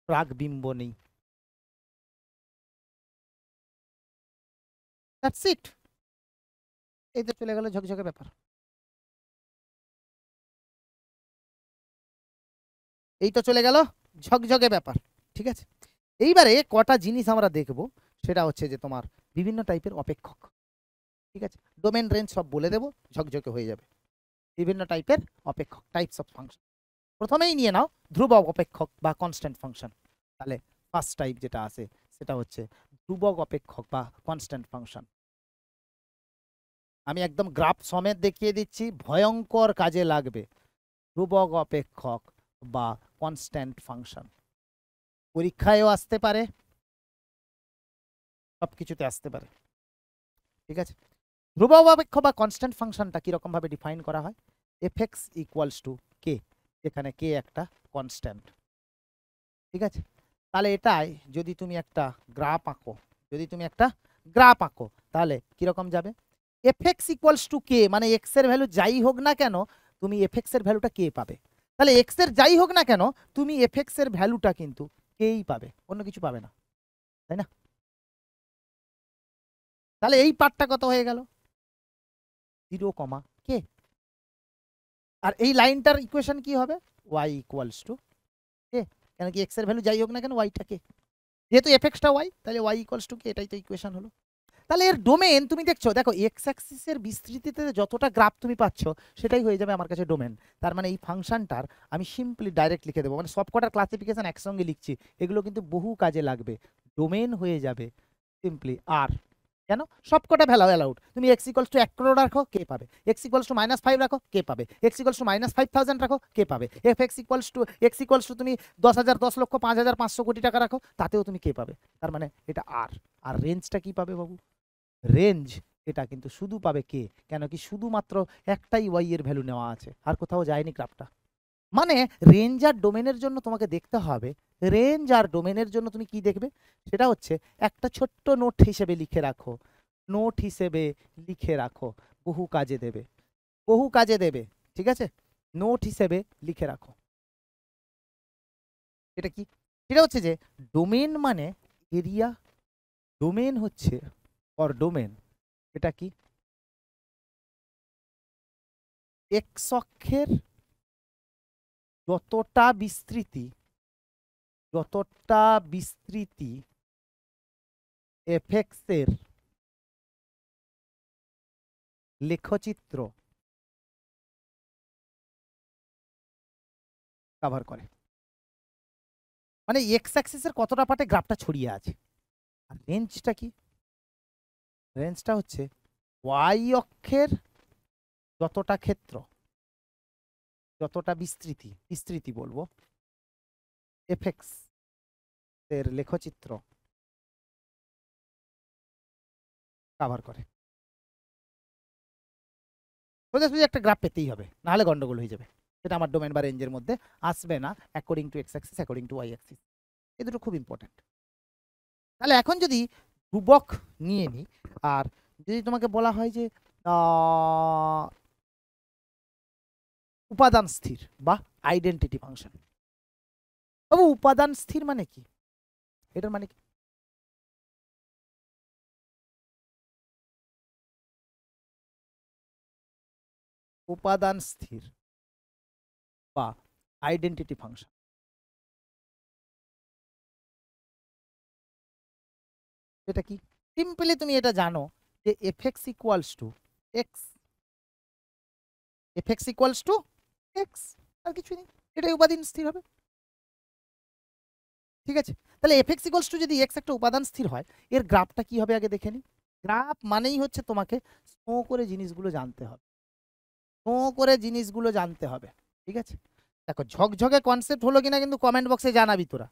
প্রাকবিম্ব নেই দ্যাটস ইট। এই তো চলে গেল ঝকঝকে ব্যাপার এই তো চলে গেল ঝকঝকে ব্যাপার। ঠিক আছে এইবারে কটা জিনিস আমরা দেখব সেটা হচ্ছে যে তোমার বিভিন্ন টাইপের অপেক্ষক। ঠিক আছে ডোমেন রেঞ্জ সব বলে দেবো ঝকঝকে হয়ে যাবে বিভিন্ন টাইপের অপেক্ষক টাইপস অফ ফাংশন। প্রথমেই নিয়ে নাও ধ্রুবক অপেক্ষক বা কনস্ট্যান্ট ফাংশন। তাহলে ফার্স্ট টাইপ যেটা আছে সেটা হচ্ছে ধ্রুবক অপেক্ষক বা কনস্ট্যান্ট ফাংশন। আমি একদম গ্রাফ সমেত দেখিয়ে দিচ্ছি ভয়ঙ্কর কাজে লাগবে ধ্রুবক অপেক্ষক বা কনস্ট্যান্ট ফাংশন পরীক্ষায়ও আসতে পারে সবকিছুতে আসতে পারে। ঠিক আছে ধ্রুবক অপেক্ষক বা কনস্ট্যান্ট ফাংশনটা কিরকম ভাবে ডিফাইন করা হয় এফ এক্স ইকুয়ালস টু কে যেখানে কে একটা কনস্ট্যান্ট। ঠিক আছে তাহলে এটাই যদি তুমি একটা গ্রাফ আঁকো যদি তুমি একটা গ্রাফ আঁকো তাহলে কিরকম যাবে এফ এক্স ইকুয়ালস টু কে মানে এক্স এর ভ্যালু যাই হোক না কেন তুমি এফ এক্স এর ভ্যালুটা কে পাবে। তাহলে এক্স এর যাই হোক না কেন তুমি এফ এক্স এর ভ্যালুটা কিন্তু কেই পাবে অন্য কিছু পাবে না তাই না। তাহলে এই পার্টটা কত হয়ে গেল 0, কে আর এই লাইনটার ইকুয়েশন কি হবে ওয়াই ইকুয়ালস টু কে কেন কি এক্স এর ভ্যালু যাই হোক না কেন ওয়াইটা কে যেহেতু এফ এক্সটা ওয়াই তাহলে ওয়াই ইকুয়ালস টু কে এটাই তো ইকুয়েশন হলো। তাহলে এর ডোমেন তুমি দেখছো, দেখো এক্স অ্যাক্সিসের বিস্তৃতিতে যতটা গ্রাফ তুমি পাচ্ছ সেটাই হয়ে যাবে আমার কাছে ডোমেন। তার মানে এই ফাংশনটার আমি সিম্পলি ডাইরেক্ট লিখে দেবো, মানে সবকটার ক্লাসিফিকেশন একসঙ্গে লিখছি, এগুলো কিন্তু বহু কাজে লাগবে। ডোমেন হয়ে যাবে সিম্পলি আর, কেন সবকটা ভ্যালু অ্যালাউড। তুমি এক্স ইকুয়ালস টু 1 crore রাখো, কে পাবে? এক্স ইকুয়ালস টু -5 রাখো, কে পাবে? এক্স ইকুয়ালস টু -5000 রাখো, কে পাবে? এফ এক্স ইকুয়ালস টু তুমি 10,000, 10 লক্ষ, 5,500 কোটি টাকা রাখো, তাতেও তুমি কে পাবে? তার মানে এটা আর। আর রেঞ্জটা কি পাবে বাবু? রেঞ্জ এটা কিন্তু শুধু পাবে কে, কেন কি শুধুমাত্র একটাই ওয়াই এর ভ্যালু নেওয়া আছে, আর কোথাও যায়নি গ্রাফটা। মানে রেঞ্জ আর ডোমেনের জন্য তোমাকে দেখতে হবে, রেঞ্জ আর ডোমেনের জন্য তুমি কি দেখবে, সেটা হচ্ছে একটা ছোট্ট নোট হিসেবে লিখে রাখো, নোট হিসেবে লিখে রাখো, বহু কাজে দেবে, বহু কাজে দেবে, ঠিক আছে? নোট হিসেবে লিখে রাখো। এটা কি? এটা হচ্ছে যে ডোমেন মানে এরিয়া, ডোমেন হচ্ছে অর ডোমেন, এটা কি এক্স অক্ষের যতটা বিস্তৃতি, যতটা বিস্তৃতি এফএক্সের লেখচিত্র কভার করে, মানে এক্স অ্যাক্সিসের কতটা পার্টে গ্রাফটা ছড়িয়ে আছে। আর রেঞ্জটা কি? রেঞ্জটা হচ্ছে ওয়াই অক্ষের যতটা ক্ষেত্র, যতটা বিস্তৃতি, বিস্তৃতি বলবো, এফএক্স এর লেখচিত্র কভার করে। সোজাসুজি একটা গ্রাফ পেতেই হবে, নাহলে গন্ডগোল হয়ে যাবে। সেটা আমার ডোমেন বা রেঞ্জের মধ্যে আসবে না, according to x axis, according to y axis. এই দুটো খুব ইম্পর্টেন্ট। তাহলে এখন যদি ধ্রুবক নিয়ে নিই, আর যদি তোমাকে বলা হয় যে উপাদান স্থির বা আইডেন্টিটি ফাংশন, তবে উপাদান স্থির মানে কি? এটার মানে কি? উপাদান স্থির বা আইডেন্টিটি ফাংশন এটা কি? সিম্পলি তুমি এটা জানো যে f x equals to x, f x equals to x, আর কিছু নেই, এটাই উপাদান স্থির হবে। ঠিক আছে, তাহলে এফএক্স ইকুয়ালস টু যদি এক্স একটা উপাদান স্থির হয়, এর গ্রাফটা কি হবে আগে দেখে নিই। গ্রাফ মানেই হচ্ছে তোমাকে স্নো করে জিনিসগুলো জানতে হবে, স্নো করে জিনিসগুলো জানতে হবে। ঠিক আছে, দেখো ঝকঝকে কনসেপ্ট হলো কিনা কিন্তু কমেন্ট বক্সে জানাবি তোরা,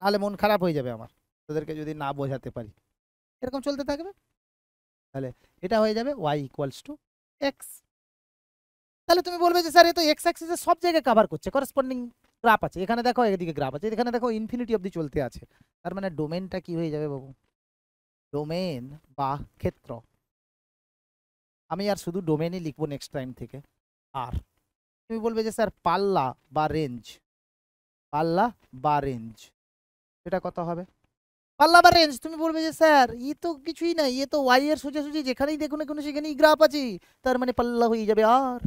তাহলে মন খারাপ হয়ে যাবে আমার, তোদেরকে যদি না বোঝাতে পারি। এরকম চলতে থাকবে, তাহলে এটা হয়ে যাবে ওয়াই ইকুয়ালস টু এক্স। তাহলে তুমি বলবে যে স্যার এ তো এক্স অ্যাক্সিসে সব জায়গায় কভার করছে, করেসপন্ডিং গ্রাফ আছে, এখানে দেখো এদিকে গ্রাফ আছে, এখানে দেখো ইনফিনিটি অবধি চলতে আছে। তার মানে ডোমেনটা কি হয়ে যাবে বাবু? ডোমেন বা ক্ষেত্র, আমি আর শুধু ডোমেনই লিখবো নেক্সট টাইম থেকে। আর তুমি বলবে যে স্যার পাল্লা বা রেঞ্জ, পাল্লা বা রেঞ্জ এটা কত হবে? পাল্লা বা রেঞ্জ তুমি বলবে যে স্যার ই তো কিছুই না, ইয়ে তো ওয়াই এর সোজাসুজি যেখানেই দেখো না কোনো সেখানেই গ্রাফ আছে, তার মানে পাল্লা হয়ে যাবে আর,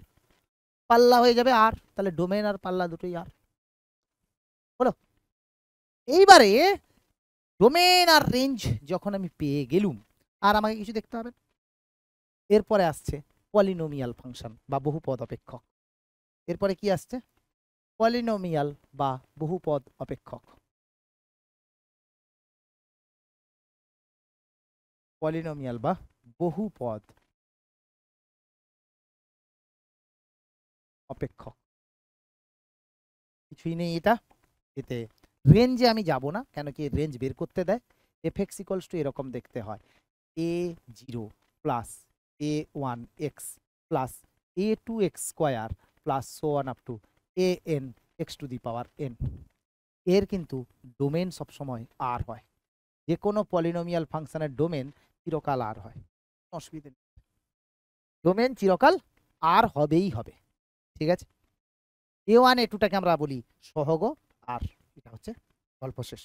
পাল্লা হয়ে যাবে আর, তাহলে ডোমেন আর পাল্লা দুটোই আর হলো। এইবারে ডোমেন আর রেঞ্জ যখন আমি পেয়ে গেলুম, আর আমাকে কিছু দেখতে হবে না। এরপরে আসছে পলিনোমিয়াল ফাংশন বা বহুপদ অপেক্ষক। এরপরে কি আসছে? পলিনোমিয়াল বা বহুপদ অপেক্ষক। পলিনোমিয়াল বা বহুপদ অপেক্ষক, কিছুই নেই এটা। এতে রেঞ্জে আমি যাব না, কেন কি রেঞ্জ বের করতে দেয়। এফএক্স ইকুয়ালস টু এরকম দেখতে হয়, a0 plus a1x plus a2x square plus so on up to an x to the power n। এর কিন্তু ডোমেন সবসময় আর হয়, যে কোনো পলিনোমিয়াল ফাংশনের ডোমেন চিরকাল আর হয়, অসুবিধা নেই, ডোমেন চিরকাল আর হবেই হবে। ঠিক আছে, a1 a2টাকে আমরা বলি সহগ, আর এটা হচ্ছে গল্প শেষ।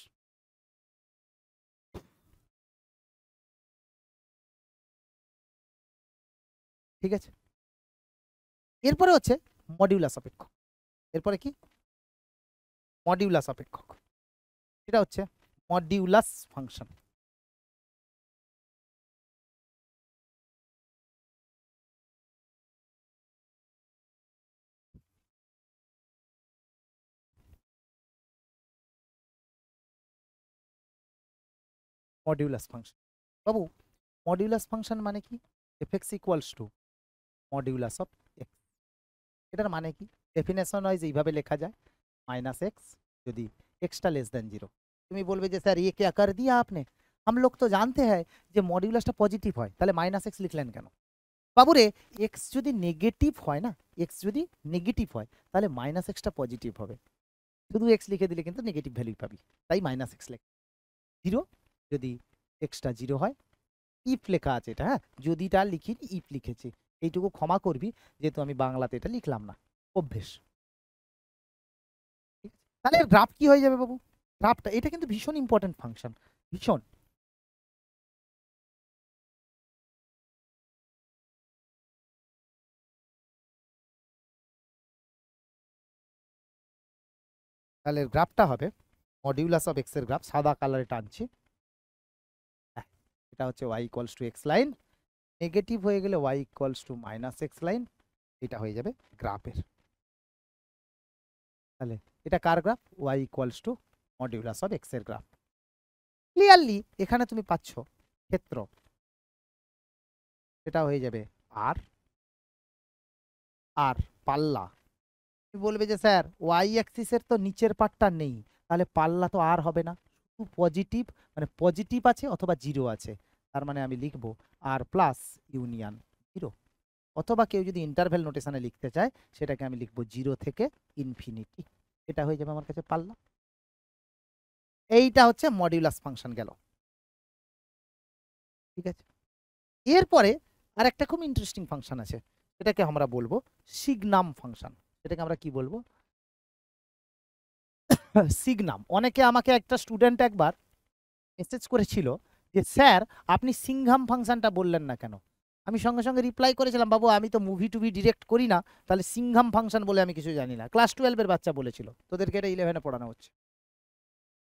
ঠিক আছে, এরপরে হচ্ছে মডিউলাস অপেক্ষক। এরপরে কি? মডিউলাস অপেক্ষক, এটা হচ্ছে মডিউলাস ফাংশন। Modulus function. বাবু মডিউলাস ফাংশন মানে কি? F x equals to modulus of x. এটার মানে কি? ডেফিনেশন ওয়াইজ এইভাবে লেখা যায়, माइनस एक्स यदि एक्स्ट्रा लेस देन जीरो। তুমি বলবে যে স্যার ये क्या कर दिया आपने, हम लोग तो जानते हैं যে মডিউলাসটা পজিটিভ হয়, তাহলে মাইনাস এক্স লিখলেন কেন? বাবুরে এক্স যদি নেগেটিভ হয় না, এক্স যদি নেগেটিভ হয় তাহলে মাইনাস এক্সটা পজিটিভ হবে। শুধু এক্স লিখে দিলে কিন্তু নেগেটিভ ভ্যালু পাবি, তাই মাইনাস এক্স লেখ। জিরো যদি এক্সটা জিরো হয়, ইফ লেখা আছে এটা, হ্যাঁ যদিটা লিখিনি ইফ লিখেছি, এইটুকু ক্ষমা করবি যেহেতু আমি বাংলাতে এটা লিখলাম না, অভ্যেস। তাহলে গ্রাফ কি হয়ে যাবে বাবু? গ্রাফটা এটা কিন্তু ভীষণ ইম্পর্টেন্ট ফাংশন, ভীষণ। তাহলে গ্রাফটা হবে মডিউলাস অফ এক্স এর গ্রাফ, সাদা কালারে টানছি, এটা হচ্ছে y equals to x line, negative হয়ে গেলে y equals to minus x line, এটা হয়ে যাবে গ্রাফের। তাহলে এটা কার graph? Y equals to modulus of x এর গ্রাফ। ক্লিয়ারলি এখানে তুমি পাচ্ছ ক্ষেত্র, এটা হয়ে যাবে আর, আর পাল্লা। তুমি বলবে যে স্যার ওয়াই অ্যাক্সিসের তো নিচের পার্টটা নেই, তাহলে পাল্লা তো আর হবে না, শুধু পজিটিভ, মানে পজিটিভ আছে অথবা জিরো আছে, তার মানে আমি লিখব আর প্লাস ইউনিয়ন জিরো। অথবা কেউ যদি ইন্টারভেল নোটেশনে লিখতে চায় সেটাকে আমি লিখবো জিরো থেকে ইনফিনিটি, এটা হয়ে যাবে আমার কাছে পাল্লা। এইটা হচ্ছে মডিউলাস ফাংশন গেল, ঠিক আছে। এরপরে আর একটা খুব ইন্টারেস্টিং ফাংশন আছে, এটাকে আমরা বলবো সিগনাম ফাংশন। এটাকে আমরা কি বলবো? সিগনাম। অনেকে আমাকে, একটা স্টুডেন্ট একবার মেসেজ করেছিল যে স্যার আপনি সিংহাম ফাংশনটা বললেন না কেন? আমি সঙ্গে সঙ্গে রিপ্লাই করেছিলাম, বাবু আমি তো মুভি টুভি ডিরেক্ট করি না, তাহলে সিংহাম ফাংশন বলে আমি কিছু জানি না। ক্লাস 12-এর বাচ্চা বলেছিল, তোদেরকে এটা 11-এ পড়ানো হচ্ছে।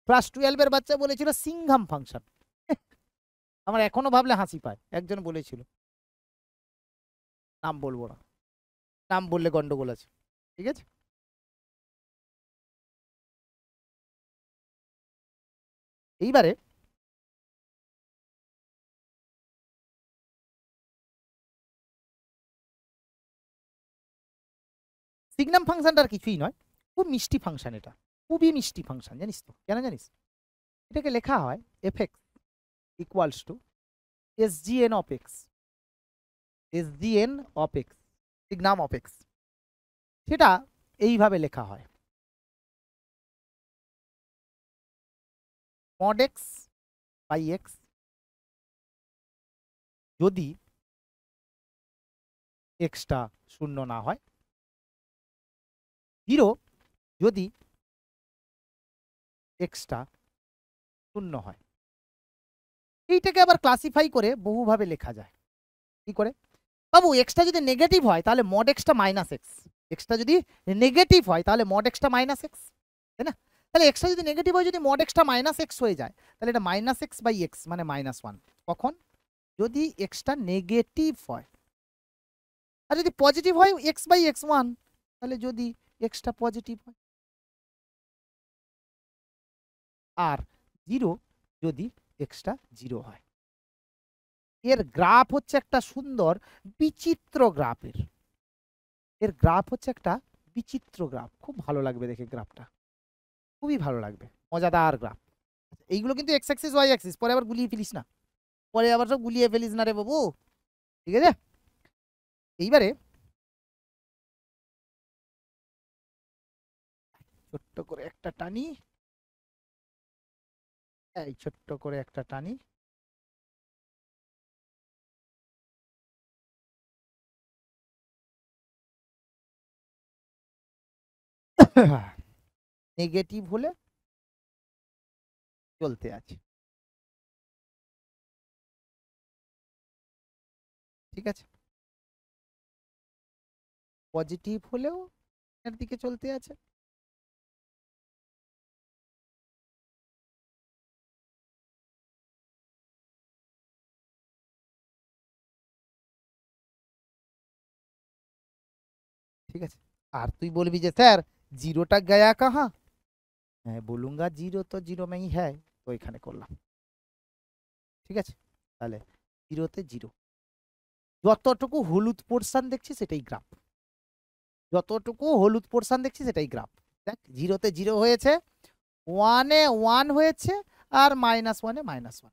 ক্লাস 12-এর বাচ্চা বলেছিল সিংহাম ফাংশন। আমার এখনো ভাবলে হাসি পায়। একজন বলেছিল, নাম বলবো না, নাম বললে গন্ডগোল আছে, ঠিক আছে। এইবারে সিগনাম ফাংশনটা আর কিছুই নয়, খুব মিষ্টি ফাংশন, এটা খুবই মিষ্টি ফাংশন, জানিস তো কেন জানিস? এটাকে লেখা হয় f x equals to SGN of x, SGN of x, signum of x. সেটা এইভাবে লেখা হয় মড এক্স বাই এক্স যদি এক্সটা শূন্য না হয়, জিরো যদি এক্সটা শূন্য হয়। এইটাকে আবার ক্লাসিফাই করে বহুভাবে লেখা যায়। কি করে? বাবু এক্সটা যদি নেগেটিভ হয় তাহলে mod extra minus x, extra যদি নেগেটিভ হয় তাহলে মড এক্সটা মাইনাস এক্স, তাই না? তাহলে এক্সটা যদি নেগেটিভ হয়, যদি মড এক্সটা মাইনাস এক্স হয়ে যায়, তাহলে এটা মাইনাস এক্স বাই এক্স মানে মাইনাস ওয়ান। কখন? যদি এক্সটা নেগেটিভ হয়। আর যদি পজিটিভ হয় এক্স বাই এক্স ওয়ান, তাহলে যদি এক্সটা পজিটিভ হয়। আর জিরো যদি এক্সটা জিরো হয়। এর গ্রাফ হচ্ছে একটা সুন্দর বিচিত্র গ্রাফের, এর গ্রাফ হচ্ছে একটা বিচিত্র গ্রাফ, খুব ভালো লাগবে দেখে গ্রাফটা, খুবই ভালো লাগবে, মজাদার গ্রাফ। এইগুলো কিন্তু এক্স অ্যাক্সিস ওয়াই অ্যাক্সিস, পরে আবার গুলিয়ে ফেলিস না, পরে আবার সব গুলিয়ে ফেলিস না রে বাবু, ঠিক আছে। এইবারে ছোট্ট করে একটা টানি, এই ছোট্ট করে একটা টানি, নেগেটিভ হলে চলতে আছে, ঠিক আছে। পজিটিভ হলেও এর দিকে চলতে আছে। ঠিক আছে। আর তুই বলবি যে স্যার জিরোটা গয়া কাহা? হ্যাঁ বলুঙ্গা, জিরো তো জিরো में ही है, তো এখানে করলাম। ঠিক আছে, তাহলে 0-তে 0, যতটুকু হলুদ পোর্শন দেখছি সেটাই গ্রাফ, যতটুকু হলুদ পোর্শন দেখছি সেটাই গ্রাফ। দেখ 0-তে 0 হয়েছে, 1-এ 1 হয়েছে, আর -1-এ -1,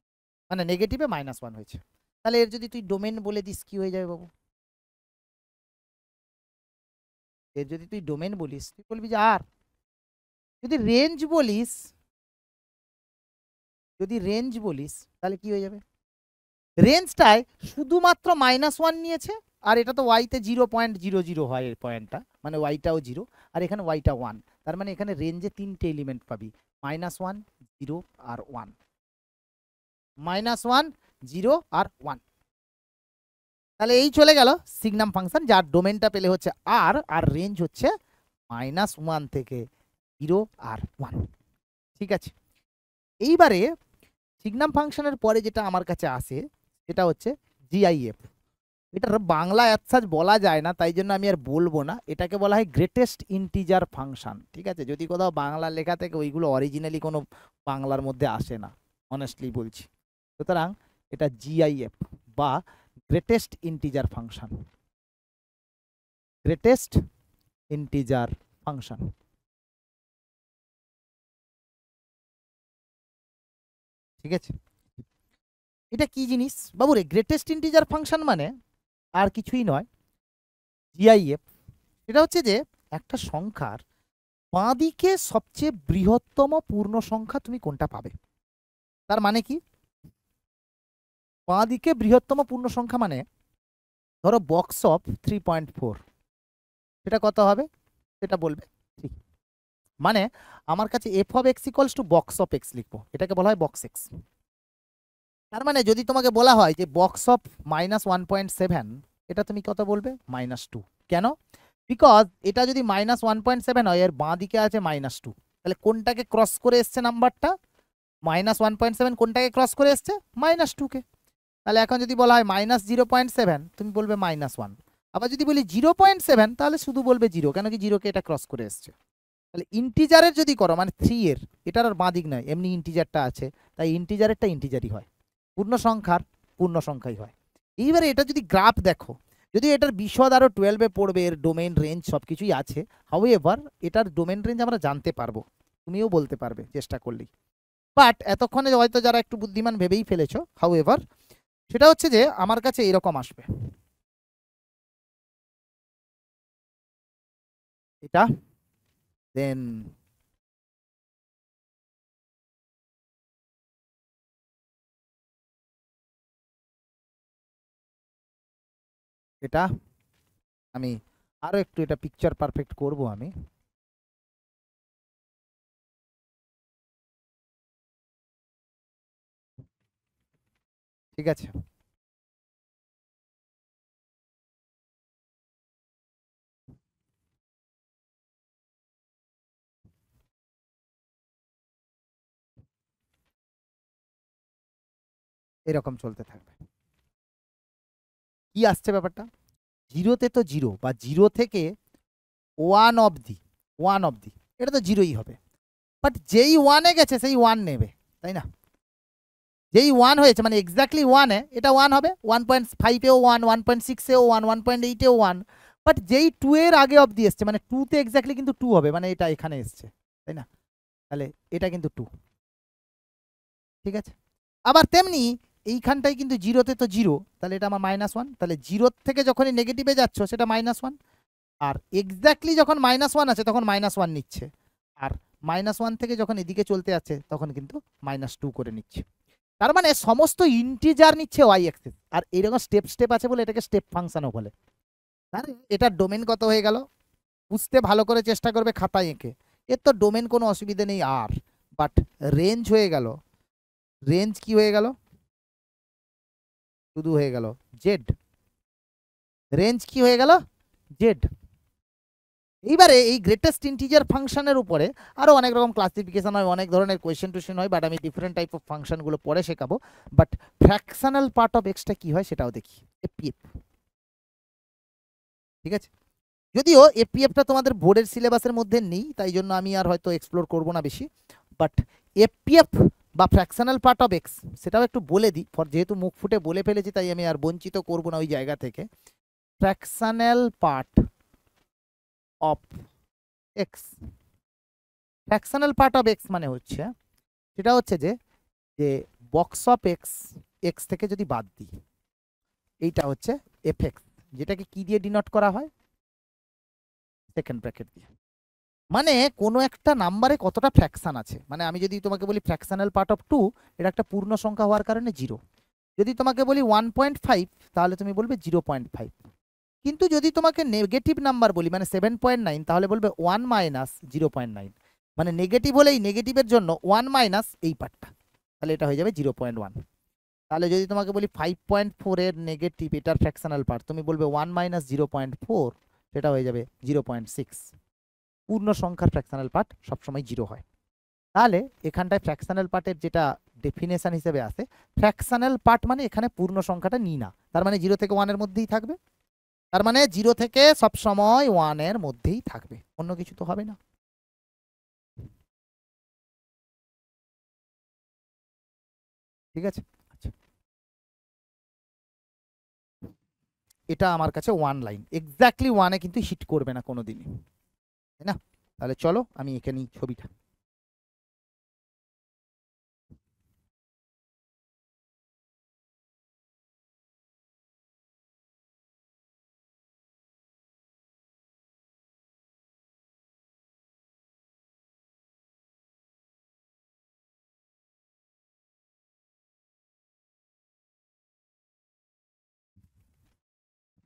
মানে নেগেটিভে -1 হয়েছে। তাহলে এর যদি তুই ডোমেন বলে দিস কি হয়ে যাবে বাবু? এর যদি তুই ডোমেন বলিস তুই বলবি যে আর। যদি রেঞ্জ বলিস, যদি রেঞ্জ বলিস তাহলে কি হয়ে যাবে? রেঞ্জটায় শুধুমাত্র -1 নিয়েছে, আর এটা তো ওয়াইতে 0.00 হয় এর পয়েন্টটা, মানে ওয়াইটাও 0 আর এখানে ওয়াইটা 1, তার মানে এখানে রেঞ্জে 3টে এলিমেন্ট পাবি, -1, 0 আর 1, -1, 0 আর 1। তাহলে এই চলে গেল সিগনাম ফাংশন, যার ডোমেনটা পেলে হচ্ছে আর, আর রেঞ্জ হচ্ছে -1 থেকে 0 আর 1। ঠিক আছে, এইবারে সিগনাম ফাংশনের পরে যেটা আমার কাছে আসে সেটা হচ্ছে জিআইএফ। এটার বাংলা অ্যাজ বলা যায় না, তাই জন্য আমি আর বলবো না। এটাকে বলা হয় গ্রেটেস্ট ইন্টিজার ফাংশন। ঠিক আছে, যদি কোথাও বাংলা লেখা থেকে ওইগুলো অরিজিনালি কোনো বাংলার মধ্যে আসে না, অনেস্টলি বলছি। সুতরাং এটা জিআইএফ বা greatest integer function, greatest integer function. ঠিক আছে, এটা কি জিনিস বাবুরে? গ্রেটেস্ট ইন্টিজার ফাংশন মানে আর কিছুই নয়, জিআইএফ এটা হচ্ছে যে একটা সংখ্যার বাঁদিকে সবচেয়ে বৃহত্তম পূর্ণ সংখ্যা তুমি কোনটা পাবে। তার মানে কি? বাঁদিকে বৃহত্তম পূর্ণ সংখ্যা মানে ধরো বক্স অফ 3.4, সেটা কত হবে সেটা বলবে। ঠিক, মানে আমার কাছে F of x equals to box of x লিখবো, এটাকে বলা হয় বক্স এক্স। তার মানে যদি তোমাকে বলা হয় যে বক্স অফ -1.7, এটা তুমি কত বলবে? -2। কেন? বিকজ এটা যদি -1.7 হয়, এর বাঁ দিকে আছে -2, তাহলে কোনটাকে ক্রস করে এসছে নাম্বারটা? -1.7 কোনটাকে ক্রস করে এসছে? -2কে। তাহলে এখন যদি বলা হয় -0.7, তুমি বলবে -1। আবার যদি বলি 0.7, তাহলে শুধু বলবে 0, কেন কি 0কে এটা ক্রস করে এসছে। তাহলে ইন্টিজারের যদি করো, মানে 3 এর, এটার আর বাঁ দিক নয়, এমনি ইন্টিজারটা আছে, তাই ইন্টিজারেরটা ইন্টিজারই হয়, পূর্ণ সংখ্যার পূর্ণ সংখ্যাই হয়। এইবারে এটা যদি গ্রাফ দেখো, যদি এটার বিশদ আরো 12-এ পড়বে, এর ডোমেন রেঞ্জ সবকিছুই আছে। হাউএভার এটার ডোমেন রেঞ্জ আমরা জানতে পারবো, তুমিও বলতে পারবে চেষ্টা করলেই। বাট এতক্ষণে হয়তো যারা একটু বুদ্ধিমান ভেবেই ফেলেছো। হাউএভার সেটা হচ্ছে যে আমার কাছে এরকম আসবে, এটা দেন এটা, আমি আরো একটু এটা পিকচার পারফেক্ট করব আমি। ঠিক আছে, এরকম চলতে থাকবে। কি আসছে ব্যাপারটা? 0-তে তো 0, বা 0 থেকে 1 অবধি, 1 অবধি এটা তো 0ই হবে। বাট যেই 1-এ গেছে সেই 1 নেবে, তাই না? যেই 1 হয়েছে মানে এক্স্যাক্টলি 1-এ এটা 1 হবে, 1.5-এও 1, 1.6-এও 1, 1.8-এও 1। বাট যেই 2 এর আগে অবধি এসছে, মানে 2-তে এক্স্যাক্টলি কিন্তু 2 হবে, মানে এটা এখানে এসছে, তাই না? তাহলে এটা কিন্তু 2। ঠিক আছে, আবার তেমনি এইখানটাই কিন্তু 0-তে তো 0, তাহলে এটা আমার -1। তাহলে 0 থেকে যখনই নেগেটিভে যাচ্ছ সেটা -1, আর এক্স্যাক্টলি যখন -1 আছে তখন -1 নিচ্ছে, আর -1 থেকে যখন এদিকে চলতে যাচ্ছে তখন কিন্তু -2 করে নিচ্ছে। তার মানে সমস্ত ইন্টিজার নিচ্ছে ওয়াই অ্যাক্সিস, আর এরকম স্টেপ স্টেপ আছে বলে এটাকে স্টেপ ফাংশনও বলে। তাহলে এটার ডোমেন কত হয়ে গেল? বুঝতে ভালো করে চেষ্টা করবে খাতায় এঁকে। এর তো ডোমেন কোনো অসুবিধা নেই আর, বাট রেঞ্জ হয়ে গেল, রেঞ্জ কি হয়ে গেল? শুধু হয়ে গেল জেড। রেঞ্জ কি হয়ে গেল? জেড। এইবারে এই গ্রেটেস্ট ইন্টিজার ফাংশনের উপরে আরো অনেক রকম ক্লাসিফিকেশন হয়, অনেক ধরনের কোয়েশ্চেন টোয়েশ্চেন হয়, বাট আমি ডিফারেন্ট টাইপ অফ ফাংশনগুলো পরে শেখাবো। But fractional part of extra কি হয় সেটাও দেখি, এপিএফ। ঠিক আছে, যদিও এপিএফটা তোমাদের বোর্ডের সিলেবাসের মধ্যে নেই, তাই জন্য আমি আর হয়তো এক্সপ্লোর করব না বেশি। বাট এপিএফ বা ফ্র্যাকশনাল পার্ট অফ এক্স, সেটাও একটু বলে দিই, যেহেতু মুখ ফুটে বলে ফেলেছি তাই আমি আর বঞ্চিত করব না ওই জায়গা থেকে। Fractional part of x, fractional part of x মানে হচ্ছে, সেটা হচ্ছে যে যে বক্স অফ এক্স, এক্স থেকে যদি বাদ দিই, এইটা হচ্ছে এফ এক্স, যেটাকে কি দিয়ে ডিনোট করা হয়, সেকেন্ড ব্র্যাকেট দিয়ে। মানে কোনো একটা নাম্বারে কতটা ফ্র্যাকশন আছে, মানে আমি যদি তোমাকে বলি ফ্র্যাকশনাল পার্ট অফ 2, এটা একটা পূর্ণ সংখ্যা হওয়ার কারণে 0। যদি তোমাকে বলি 1.5, তাহলে তুমি বলবে 0.5। কিন্তু যদি তোমাকে নেগেটিভ নাম্বার বলি, মানে 7.9, তাহলে বলবে 1 মাইনাস 0.9। মানে নেগেটিভ হলেই নেগেটিভের জন্য 1 মাইনাস এই পার্টটা, তাহলে এটা হয়ে যাবে 0.1। তাহলে যদি তোমাকে বলি 5.4 এর নেগেটিভ, এটার ফ্র্যাকশনাল পার্ট, তুমি বলবে 1 মাইনাস 0.4, সেটা হয়ে যাবে 0.6। পূর্ণ সংখ্যার ফ্র্যাকশনাল পার্ট সবসময় 0 হয়। তাহলে এখানটায় ফ্র্যাকশনাল পার্টের যেটা ডেফিনেশন হিসেবে আসে, ফ্র্যাকশনাল পার্ট মানে এখানে পূর্ণ সংখ্যাটা নিই না, তার মানে 0 থেকে 1 এর মধ্যেই থাকবে। তার মানে 0 থেকে সবসময় 1 এর মধ্যেই থাকবে, অন্য কিছু তো হবে না। ঠিক আছে, আচ্ছা, এটা আমার কাছে 1 লাইন, এক্স্যাক্টলি 1-এ কিন্তু হিট করবে না কোনোদিনই, তাই না? তাহলে চলো আমি এখানেই ছবিটা,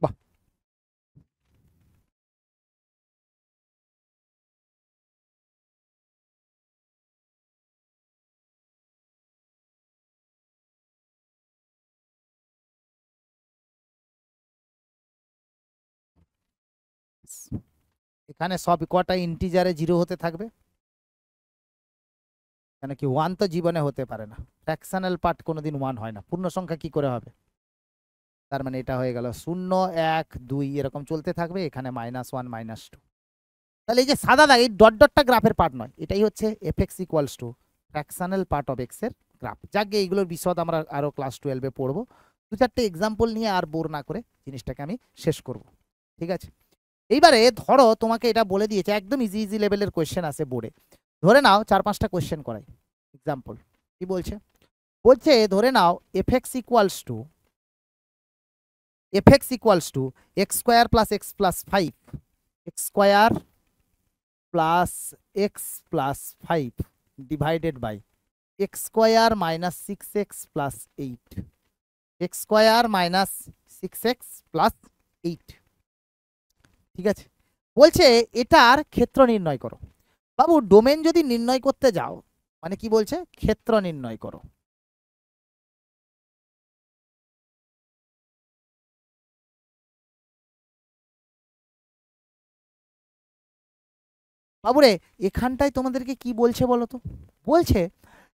বাহ, এখানে সব কটা ইন্টিজারে 0 হতে থাকবে, কেন কি 1 তো জীবনে হতে পারে না, ফ্র্যাকশনাল পার্ট কোনোদিন 1 হয় না, পূর্ণ সংখ্যা কি করে হবে? তার মানে এটা হয়ে গেল 0 1 2 এরকম চলতে থাকবে, এখানে -1 -2। তাহলে এই যে সাদা দাগ, এই ডট ডটটা গ্রাফের পার্ট নয়, এটাই হচ্ছে F x equals two fractional part of x এর গ্রাফ। যাকে এইগুলোর বিশদ আমরা আরো ক্লাস 12-এ পড়বো, 2-4টে এক্সাম্পল নিয়ে আর বোর না করে জিনিসটাকে আমি শেষ করব। ঠিক আছে, এইবারে ধরো তোমাকে এটা বলে দিয়েছে, একদম ইজি ইজি লেভেলের কোয়েশ্চেন আছে বোর্ডে, ধরে নাও 4-5টা কোয়েশ্চেন করাই। এক্সাম্পল কি বলছে, বলছে ধরে নাও f(x) = x square plus x plus 5, x square plus x plus 5 divided by x square minus 6x plus 8, x square minus 6x plus 8। ঠিক আছে, বলছে এটার ক্ষেত্র নির্ণয় করো। বাবু ডোমেন যদি নির্ণয় করতে যাও, মানে কি বলছে, ক্ষেত্র নির্ণয় করো। বাবুরে এখানটায় তোমাদেরকে কি বলছে বলো তো, বলছে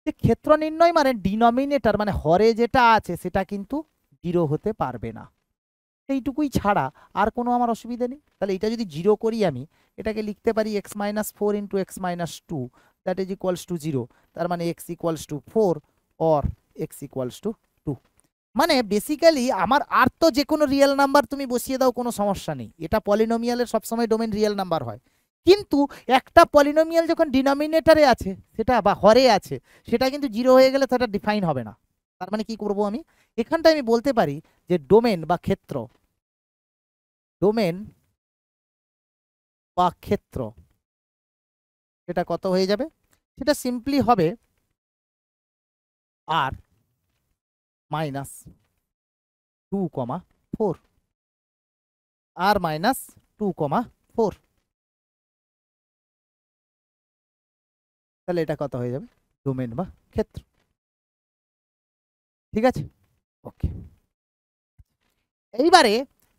যে ক্ষেত্র নির্ণয় মানে ডিনোমিনেটর, মানে হরে যেটা আছে সেটা কিন্তু 0 হতে পারবে না, এইটুকুই ছাড়া আর কোনো আমার অসুবিধা নেই। তাহলে এটা যদি 0 করি, আমি এটাকে লিখতে পারি x-4 into x-2, that is equals to 0। তার মানে x equals to 4 or x equals to 2। মানে বেসিক্যালি আমার আর তো যে কোনো রিয়েল নাম্বার তুমি বসিয়ে দাও, কোনো সমস্যা নেই, এটা পলিনোমিয়ালের সবসময় ডোমেন রিয়েল নাম্বার হয়। কিন্তু একটা পলিনোমিয়াল যখন ডিনোমিনেটরে আছে, সেটা বা হরে আছে, সেটা কিন্তু 0 হয়ে গেলে সেটা ডিফাইন হবে না। তার মানে কি করব আমি, এখানটায় আমি বলতে পারি যে ডোমেন বা ক্ষেত্র, ডোমেন বা ক্ষেত্র সেটা কত হয়ে যাবে, সেটা সিম্পলি হবে আর মাইনাস 2,4, আর মাইনাস 2,4। তাহলে এটা কত হয়ে যাবে, ডোমেন বা ক্ষেত্র। ঠিক আছে, ওকে। এইবারে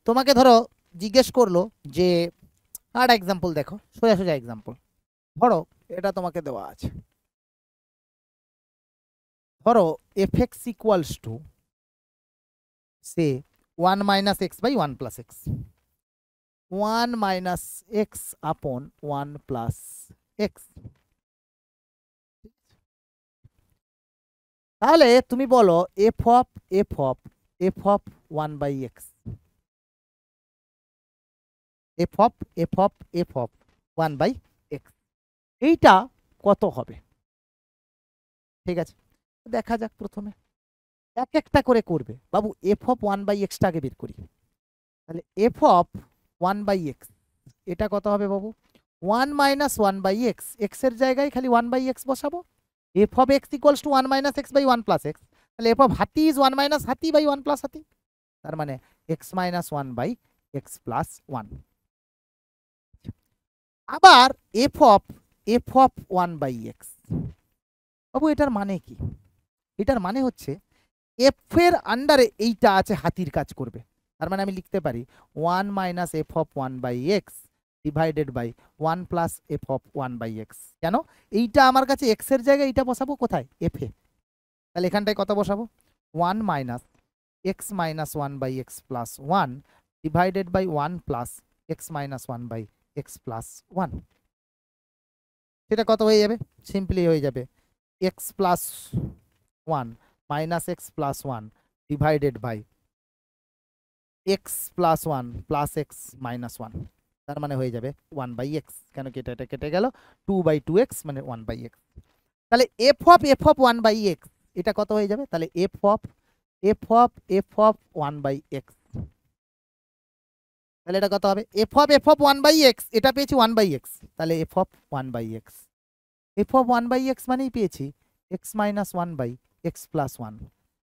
তোমাকে ধরো জিজ্ঞেস করলো যে আর এক্সাম্পল দেখো, সোজা সোজা এক্সাম্পল। ধরো এটা তোমাকে দেওয়া আছে, ধরো f(x) equals to say 1 minus x by 1 plus x, 1 minus x upon 1 plus x. তাহলে তুমি বলো f of f of f of 1/x, f of f of f of 1/x, of কত হবে? ঠিক আছে, দেখা যাক প্রথমে এক একটা করে করবে বাবু। এফ অফ 1/x টাকে বের করি। তাহলে এফ অফ 1/x এটা কত হবে বাবু? 1 মাইনাস 1/x, এক্স এর জায়গায় খালি 1/x বসাবো। F of x equals to 1 minus x by 1 plus x. তাহলে এফ অফ হাতি ইজ 1 মাইনাস হাতি বাই 1 প্লাস হাতি, তার মানে এক্স মাইনাস 1/x প্লাস 1। আবার এফ অফ 1/x বাবু, এটার মানে কি? এটার মানে হচ্ছে এফ এর আন্ডারে এইটা আছে, হাতির কাজ করবে। তার মানে আমি লিখতে পারি 1 minus f of 1/x divided by 1 plus f of 1/x। কেন? এইটা আমার কাছে এক্স এর জায়গায়, এইটা বসাবো কোথায়? এফ এ। তাহলে এখানটায় কত বসাবো? 1 minus x minus 1/x plus 1 divided by 1 plus x minus 1/x plus 1। সেটা কত হয়ে যাবে? সিম্পলি হয়ে যাবে x plus 1 minus x plus 1 divided by x plus 1 plus x minus 1। তার মানে হয়ে যাবে 1/x। কেন কি এটা কেটে গেল? 2/2x মানে 1/x। তাহলে এফ অফ 1/x এটা কত হয়ে যাবে? তাহলে এফ অফ 1/x, তাহলে এটা কত হবে? এফ অফ 1/x এটা পেয়েছি 1/x, তাহলে f of 1/x, f of 1/x মানেই পেয়েছি এক্স মাইনাস 1/x প্লাস 1।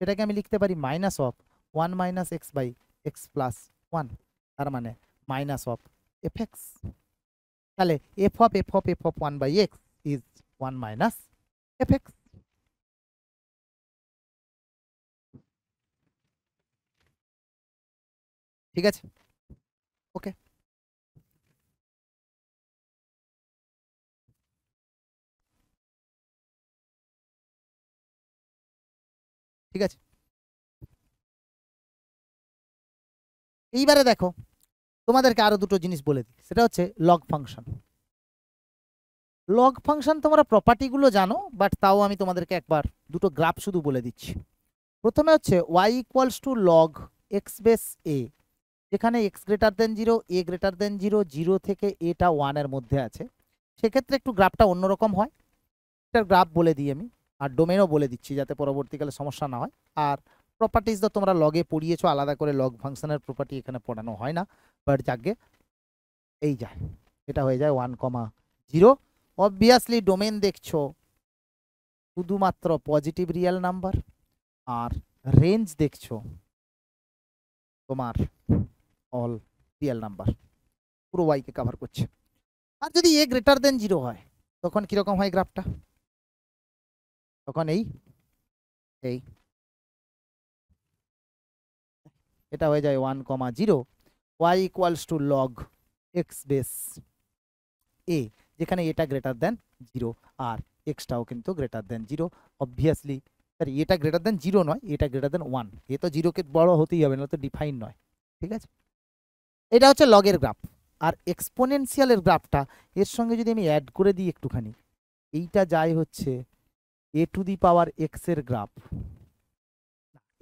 সেটাকে আমি লিখতে পারি minus of 1 minus x by x plus 1, তার মানে মাইনাস অফ এফ এক্স। তাহলে f of 1/x is 1 minus f x. ঠিক আছে, ওকে। ঠিক আছে, এইবারে দেখো তোমাদেরকে আরো দুটো জিনিস বলে দিই, সেটা হচ্ছে লগ ফাংশন। লগ ফাংশন তোমরা প্রপার্টিগুলো জানো, বাট তাও আমি তোমাদেরকে একবার দুটো গ্রাফ শুধু বলে দিচ্ছি। প্রথমে হচ্ছে y equals to log x base A, যেখানে x greater than 0, A greater than 0, 0 থেকে এটা 1 এর মধ্যে আছে। সেক্ষেত্রে একটু গ্রাফটা অন্যরকম হয়। এটার গ্রাফ বলে দিই আমি, আর ডোমেনও বলে দিচ্ছি যাতে পরবর্তীকালে সমস্যা না হয়। আর প্রপার্টিজ তো তোমরা লগে পড়িয়েছো, আলাদা করে লগ ফাংশনের প্রপার্টি এখানে পড়ানো হয় না, বাট যাকে এই যায় এটা হয়ে যায় 1,0। অবভিয়াসলি ডোমেন দেখছো শুধুমাত্র পজিটিভ রিয়েল নাম্বার, আর রেঞ্জ দেখছো তোমার অল রিয়েল নাম্বার, পুরো ওয়াইকে কভার করছে। আর যদি এ গ্রেটার দেন 0 হয় তখন কিরকম হয় গ্রাফটা? তখন এই এই এটা হয়ে যায় 1,0, y equals to log x base A, যেখানে এটা গ্রেটার দেন 0 আর এক্সটাও কিন্তু গ্রেটার দেন 0। অবভিয়াসলি সরি, এটা গ্রেটার দেন 0 নয়, এটা গ্রেটার দেন 1। এ তো 0 কে বড় হতেই হবে না, তো ডিফাইন নয়। ঠিক আছে, এটা হচ্ছে লগের গ্রাফ। আর এক্সপোনেনশিয়ালের গ্রাফটা এর সঙ্গে যদি আমি অ্যাড করে দিই একটুখানি, এইটা যায় হচ্ছে এ টু দি পাওয়ার এক্স এর গ্রাফ।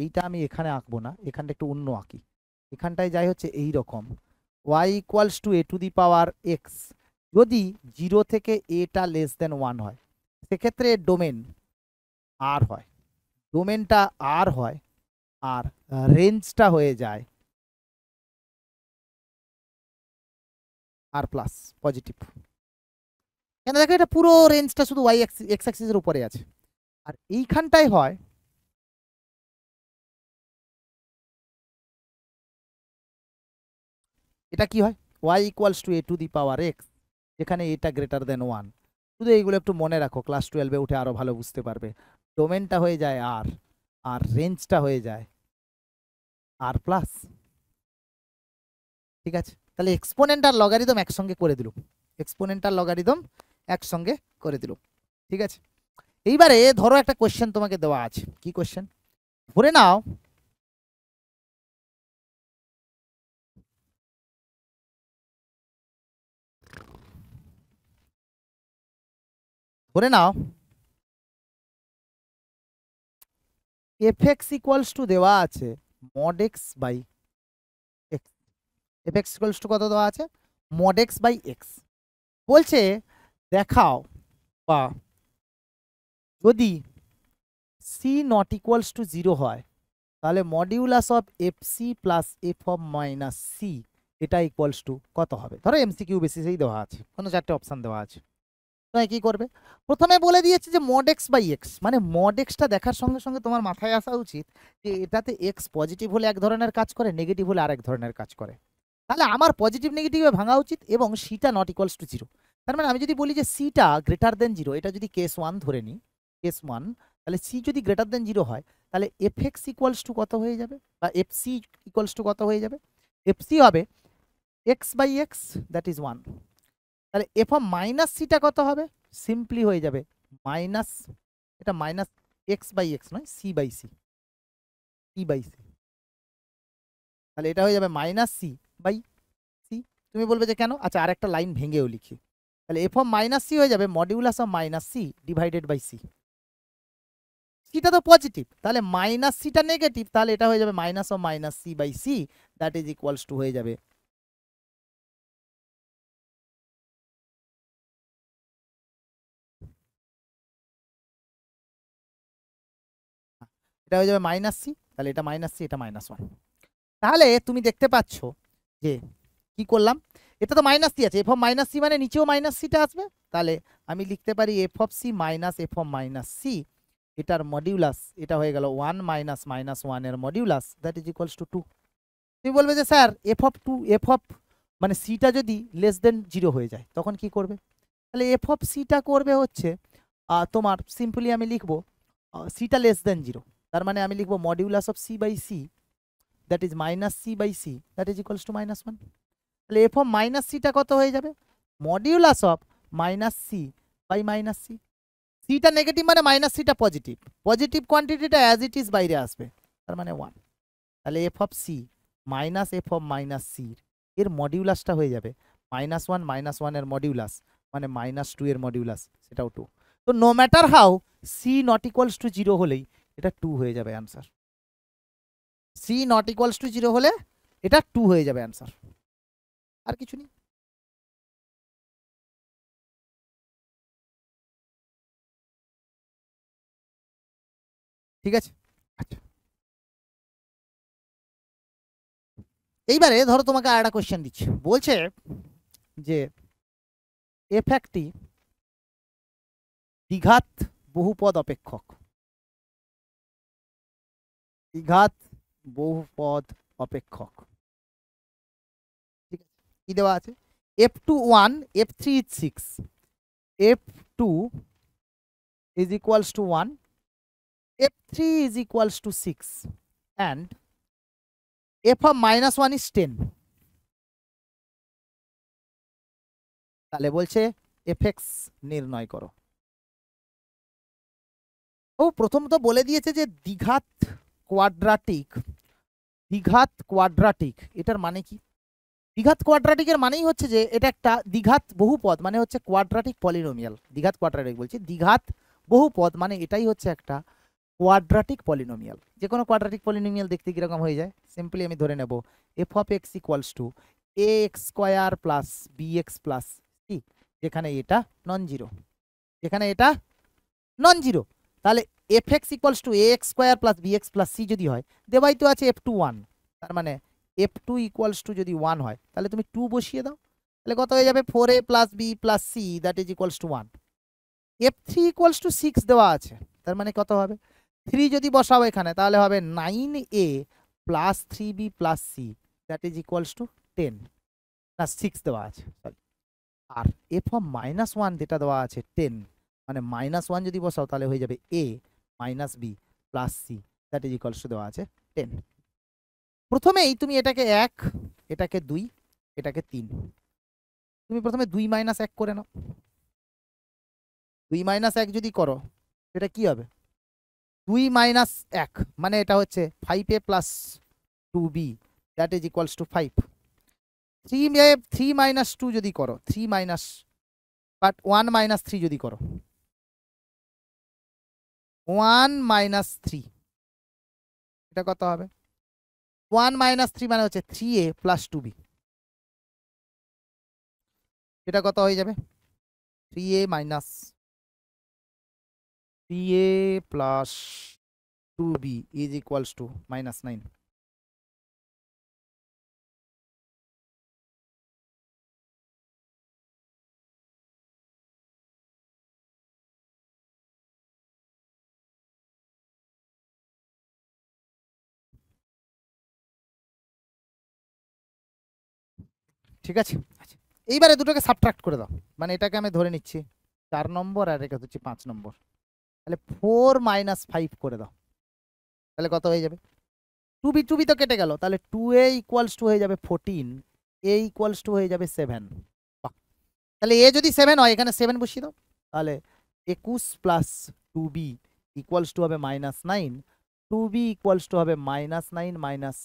এইটা আমি এখানে আঁকবো না, এখানটা একটু অন্য আঁকি। এখানটায় যাই হচ্ছে এই রকম y equals to A to the power x, যদি 0 থেকে এটা লেস দেন 1 হয় সেক্ষেত্রে ডোমেন আর হয়, ডোমেনটা আর হয়, আর রেঞ্জটা হয়ে যায় আর প্লাস পজিটিভ। কেন দেখো, এটা পুরো রেঞ্জটা শুধু ওয়াই এক্স অ্যাক্সিসের উপরে আছে। আর এইখানটায় হয় এটা কি হয়, y equals to A to the power x, যেখানে এটা গ্রেটার দেন 1। শুধু এইগুলো একটু মনে রাখো, ক্লাস 12-এ উঠে আরো ভালো বুঝতে পারবে। ডোমেনটা হয়ে যায় আর, আর রেঞ্জটা হয়ে যায় আর প্লাস। ঠিক আছে, তাহলে এক্সপোনেন্ট আর লগারিদম একসঙ্গে করে দিল, এক্সপোনেন্ট আর লগারিদম একসঙ্গে করে দিল। ঠিক আছে, এইবারে ধরো একটা কোশ্চেন তোমাকে দেওয়া আছে। কি কোশ্চেন? ধরে নাও ধরে নাও এফ এক্স ইকুয়ালস টু দেওয়া আছে mod x by x. F x equals to কত দেওয়া আছে? Mod x by x. বলছে দেখাও বা যদি সি নট ইকুয়ালস টু 0 হয় তাহলে modulus of f c plus f of minus c এটা ইকুয়ালস টু কত হবে? ধরো এমসিকিউ বেসিসেই দেওয়া আছে, কোনো 4টে অপশান দেওয়া আছে। তোমায় কি করবে? প্রথমে বলে দিয়েছে যে মড এক্স বাই এক্স, মানে মড এক্সটা দেখার সঙ্গে সঙ্গে তোমার মাথায় আসা উচিত যে এটাতে এক্স পজিটিভ হলে এক ধরনের কাজ করে, নেগেটিভ হলে আরেক ধরনের কাজ করে। তাহলে আমার পজিটিভ নেগেটিভে ভাঙা উচিত এবং সিটা নট ইকুয়ালস টু 0। তার মানে আমি যদি বলি যে সিটা গ্রেটার দেন 0, এটা যদি কেস 1 ধরে নিই, কেস 1, তাহলে সি যদি গ্রেটার দেন 0 হয় তাহলে এফ এক্স ইকুয়ালস টু কত হয়ে যাবে, বা এফ সি ইকুয়ালস টু কত হয়ে যাবে? এফ সি হবে x by x, that is 1। তাহলে এফ অফ মাইনাস সিটা কত হবে? সিম্পলি হয়ে যাবে মাইনাস, এটা মাইনাস এক্স বাই এক্স নয়, c by c, c by c. তাহলে এটা হয়ে যাবে মাইনাস সি বাই সি। তুমি বলবে যে কেন? আচ্ছা আরেকটা লাইন ভেঙেও লিখি, তাহলে এফ অফ মাইনাস সি হয়ে যাবে modulus of minus c divided by c. সিটা তো পজিটিভ, তাহলে মাইনাস সিটা নেগেটিভ, তাহলে এটা হয়ে যাবে minus of minus c by c, that is equals to হয়ে যাবে এটা হয়ে যাবে মাইনাস সি, তাহলে এটা মাইনাস সি, এটা -1। তাহলে তুমি দেখতে পাচ্ছ যে কি করলাম, এটা তো মাইনাস সি আছে, এফ অফ মাইনাস সি মানে নিচেও মাইনাস সিটা আসবে। তাহলে আমি লিখতে পারি f of c minus f of minus c, এটার মডিউলাস, এটা হয়ে গেল 1 মাইনাস -1 এর modulus, that is equals to 2। তুমি বলবে যে sir f of 2, f of মানে সিটা যদি লেস দেন 0 হয়ে যায় তখন কি করবে? তাহলে এফ অফ সিটা করবে হচ্ছে তোমার সিম্পলি আমি লিখবো সিটা লেস দেন 0, তার মানে আমি লিখবো modulus of c by c, that is minus c by c, that is equals to -1। তাহলে এফ অফ মাইনাস সিটা কত হয়ে যাবে? Modulus of minus c by minus c. সিটা নেগেটিভ মানে মাইনাস সিটা পজিটিভ, পজিটিভ কোয়ান্টিটিটা অ্যাজ ইট ইজ বাইরে আসবে, তার মানে 1। তাহলে f of c minus f of minus c এর মডিউলাসটা হয়ে যাবে -1 এর মডিউলাস মানে -2 এর মডিউলাস, সেটাও 2। তো no matter how c not equals to 0 হলেই এটা 2 হয়ে যাবে answer. C not equals to 0 হলে এটা 2 হয়ে যাবে অ্যান্সার, আর কিছু নেই। ঠিক আছে, আচ্ছা এইবারে ধরো তোমাকে আর একটা কোয়েশ্চেন দিচ্ছি, বলছে যে এফ একটি দ্বিঘাত বহুপদ অপেক্ষক, দ্বিঘাত বহুপদ অপেক্ষক, ঠিক আছে? কি দেওয়া আছে? f2 1, f3 is 6, f2 is equals to 1, f3 is equals to 6 and f of -1 is 10। তাহলে বলছে fx নির্ণয় করো। ও প্রথমত বলে দিয়েছে যে দ্বিঘাত কোয়াড্রাটিক, দ্বিঘাত কোয়াড্রাটিক এটার মানে কি? দ্বিঘাত কোয়াড্রাটিকের মানেই হচ্ছে যে এটা একটা দ্বিঘাত বহুপদ, মানে হচ্ছে কোয়াড্রাটিক পলিনোমিয়াল। দ্বিঘাত কোয়াড্রাটিক বলছি, দ্বিঘাত বহুপদ মানে এটাই হচ্ছে একটা কোয়াড্রাটিক পলিনোমিয়াল। যে কোনো কোয়াড্রাটিক পলিনোমিয়াল দেখতে কিরকম হয়ে যায়? সিম্পলি আমি ধরে নেব f of x equals to a x square plus b x plus c, যেখানে এটা নন জিরো, যেখানে এটা নন জিরো। তাহলে f x equals to a x square plus b x plus c যদি হয়, দেওয়াই তো আছে f2 1, তার মানে f2 ইকুয়ালস টু যদি 1 হয় তাহলে তুমি 2 বসিয়ে দাও, তাহলে কত হয়ে যাবে 4a plus b plus C, that is equals to 1। f3 equals to 6 দেওয়া আছে, তার মানে কত হবে? 3 যদি বসাও এখানে তাহলে হবে 9a plus 3b plus C, that is equals to 10 না 6 দেওয়া আছে সরি। আর এফ অফ -1 যেটা দেওয়া আছে 10, মানে -1 যদি বসাও তাহলে হয়ে যাবে a minus B plus C, that is equals to দেওয়া আছে 10। প্রথমেই তুমি এটাকে 1, এটাকে 2, এটাকে 3, তুমি প্রথমে 2 - 1 করে নাও। 2 - 1 যদি করো এটা কি হবে? 2 - 1 মানে এটা হচ্ছে 5a plus 2b, that is equals two 5। 3 - 2 যদি করো, 3 মাইনাস বাট 1 - 3 যদি করো, 1 - 3 এটা কত হবে? 1 মাইনাস 3 মানে হচ্ছে 3a প্লাস 2b। এটা কত হয়ে যাবে? 3a minus 3a plus 2b is equals two -9। ঠিক আছে, আচ্ছা এইবারে দুটোকে সাবট্রাক্ট করে দাও, মানে এটাকে আমি ধরে নিচ্ছি 4 নম্বর আর এটা হচ্ছে 5 নম্বর, তাহলে 4 মাইনাস 5 করে দাও, তাহলে কত হয়ে যাবে? 2b তো কেটে গেল, তাহলে 2a ইকুয়ালস টু হয়ে যাবে 14, a ইকুয়ালস টু হয়ে যাবে 7। তাহলে a যদি 7 হয় এখানে 7 বসিয়ে দাও, তাহলে 21 প্লাস 2b ইকুয়ালস টু হবে -9, 2b ইকুয়ালস টু হবে -9 মাইনাস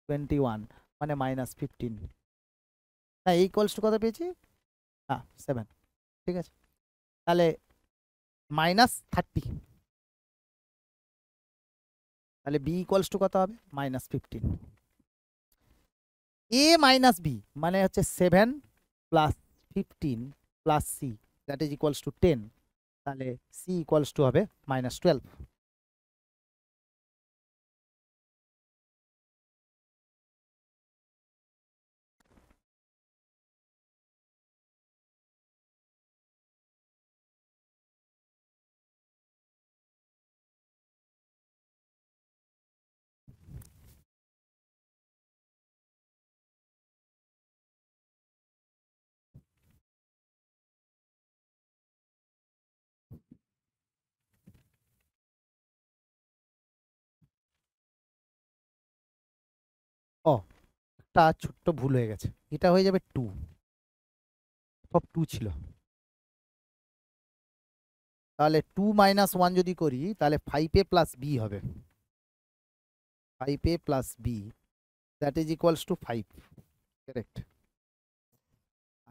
21 মানে -15। হ্যাঁ a ইকুয়ালস টু কত পেয়েছি? হ্যাঁ 7। ঠিক আছে, তাহলে -30, তাহলে b ইকুয়ালস টু কত হবে? -15। a মাইনাস b মানে হচ্ছে 7 plus 15 plus c that is equals to 10, তাহলে c ইকুয়ালস টু হবে -12। ও একটা ছোট্ট ভুল হয়ে গেছে, এটা হয়ে যাবে 2, সব 2 ছিল, তাহলে 2 মাইনাস 1 যদি করি তাহলে 5a প্লাস b হবে, 5a plus b that is equals two 5। Correct.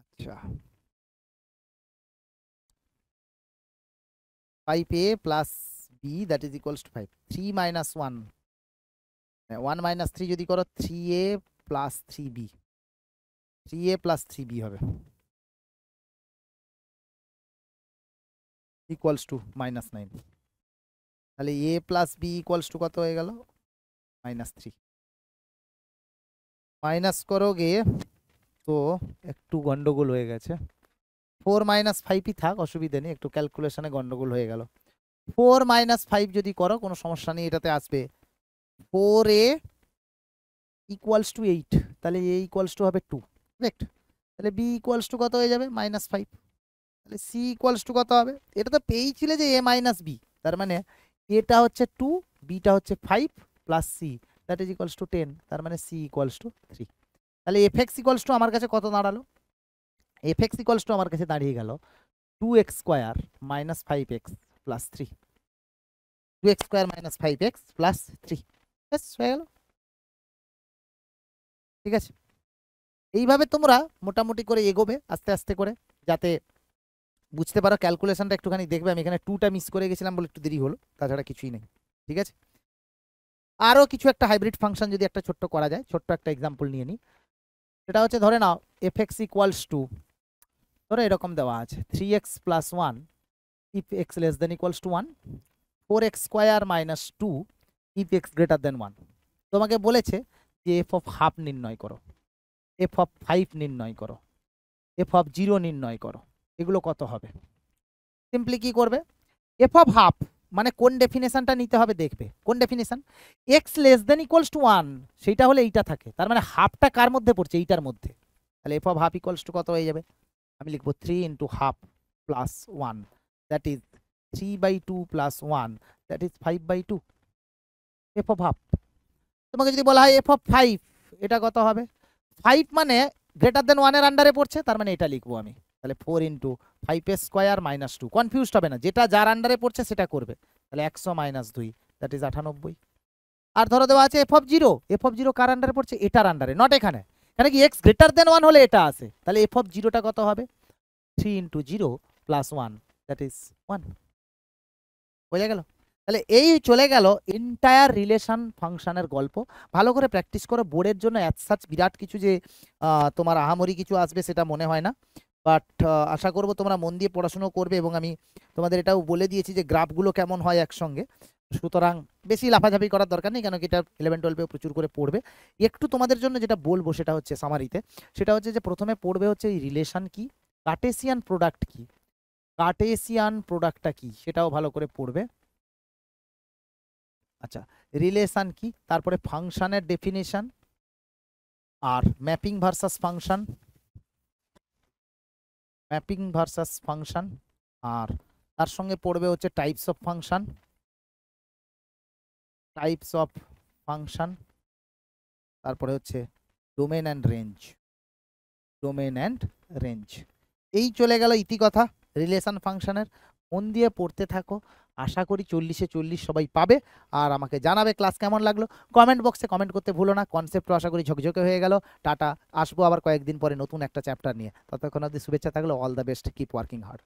আচ্ছা 5a plus b that is equals two 5, 3 minus 1, 1 minus 3 যদি করো 3a plus 3b, 3a plus 3b হবে ইকুয়ালস টু -9, তাহলে a plus b equals to কত হয়ে গেল? -3। Minus করো গে তো একটু গন্ডগোল হয়ে গেছে, 4 মাইনাস 5ই থাক, অসুবিধা নেই, একটু ক্যালকুলেশনে গন্ডগোল হয়ে গেল। 4 মাইনাস 5 যদি করো কোনো সমস্যা নেই, এটাতে আসবে 4a ইকুয়ালস টু 8, তাহলে a ইকুয়ালস টু হবে 2। কারেক্ট, তাহলে b ইকুয়ালস টু কত হয়ে যাবে? -5। তাহলে c ইকুয়ালস টু কত হবে? এটা তো পেয়েছিলে যে a মাইনাস b, তার মানে এটা হচ্ছে 2, bটা হচ্ছে 5 plus c that is equals to 10, তার মানে c ইকুয়ালস টু 3। তাহলে fx ইকুয়ালস টু আমার কাছে কত দাঁড়ালো? fx ইকুয়ালস টু আমার কাছে দাঁড়িয়ে গেল 2x square minus 5x plus 3, 2x square minus 5x plus 3, ব্যাস হয়ে গেল। ঠিক আছে, এইভাবে তোমরা মোটামুটি করে এগোবে আস্তে আস্তে করে, যাতে বুঝতে পারো। ক্যালকুলেশনটা একটুখানি দেখবে, আমি এখানে 2টা মিস করে গেছিলাম বলে একটু দেরি হলো, তাছাড়া কিছুই নেই। ঠিক আছে, আরও কিছু একটা হাইব্রিড ফাংশন যদি একটা ছোট্ট করা যায়, ছোট্ট একটা এক্সাম্পল নিয়ে নিই। সেটা হচ্ছে ধরে নাও fx ইকুয়ালস টু, ধরো এরকম দেওয়া আছে 3x plus 1 if x less than equals to 1, 4x square minus 2 if x greater than 1। তোমাকে বলেছে যে f অফ হাফ নির্ণয় করো, f অফ 5 নির্ণয় করো, f অফ 0 নির্ণয় করো, এগুলো কত হবে? সিম্পলি কি করবে? f অফ হাফ মানে কোন ডেফিনেশনটা নিতে হবে দেখবে, কোন definition? x less than equals to 1, সেইটা হলে এইটা থাকে, তার মানে হাফটা কার মধ্যে পড়ছে? এইটার মধ্যে। তাহলে f of half equals to কত হয়ে যাবে? আমি লিখবো 3 into half plus 1 that is 3/2 plus 1 that is 5/2 f of half. তোমাকে যদি বলা হয় f অফ 5, এটা কত হবে? 5 মানে গ্রেটার দেন 1 এর আন্ডারে পড়ছে, তার মানে এটা লিখবো আমি, তাহলে 4 ইন্টু 5 স্কোয়ার মাইনাস 2, কনফিউজড হবে না, যেটা যার আন্ডারে পড়ছে সেটা করবে, তাহলে 100 মাইনাস 2 দ্যাট ইজ 98। আর ধরো দেওয়া আছে f অফ 0, f অফ 0 কার আন্ডারে পড়ছে? এটার আন্ডারে, নট এখানে, কেন কি x গ্রেটার দেন 1 হলে এটা আসে, তাহলে f অফ 0টা কত হবে? 3 ইন্টু 0 প্লাস 1 দ্যাট ইজ 1। বোঝা গেল? তাহলে এই চলে গেল এন্টায়ার রিলেশন ফাংশনের গল্প। ভালো করে প্র্যাকটিস করো, বোর্ডের জন্য অ্যাজ সাচ বিরাট কিছু যে তোমার আহামরি কিছু আসবে সেটা মনে হয় না, বাট আশা করব তোমরা মন দিয়ে পড়াশুনো করবে, এবং আমি তোমাদের এটাও বলে দিয়েছি যে গ্রাফগুলো কেমন হয় একসঙ্গে, সুতরাং বেশি লাফাঝাফি করার দরকার নেই, কেন কি এটা 11-12 প্রচুর করে পড়বে। একটু তোমাদের জন্য যেটা বলবো সেটা হচ্ছে সামারিতে, সেটা হচ্ছে যে প্রথমে পড়বে হচ্ছে এই রিলেশন কি, কার্টেসিয়ান প্রোডাক্ট কি, কার্টেসিয়ান প্রোডাক্টটা কি সেটাও ভালো করে পড়বে। আচ্ছা, রিলেশন কি, তারপরে ফাংশনের ডেফিনেশন, আর mapping versus function, mapping versus function, আর তার সঙ্গে পড়বে হচ্ছে types of function, types of function, তারপরে হচ্ছে domain and range, domain and range. এই চলে গেল ইতিকথা রিলেশন ফাংশনের। মন দিয়ে পড়তে থাকো, আশা করি 40-এ 40 সবাই পাবে। আর আমাকে জানাবে ক্লাস কেমন লাগলো, কমেন্ট বক্সে কমেন্ট করতে ভুলো না। কনসেপ্টও আশা করি ঝকঝকে হয়ে গেল। টাটা, আসবো আবার কয়েকদিন পরে নতুন একটা চ্যাপ্টার নিয়ে। ততক্ষণ অবধি শুভেচ্ছা থাকলো, all the best, keep working hard.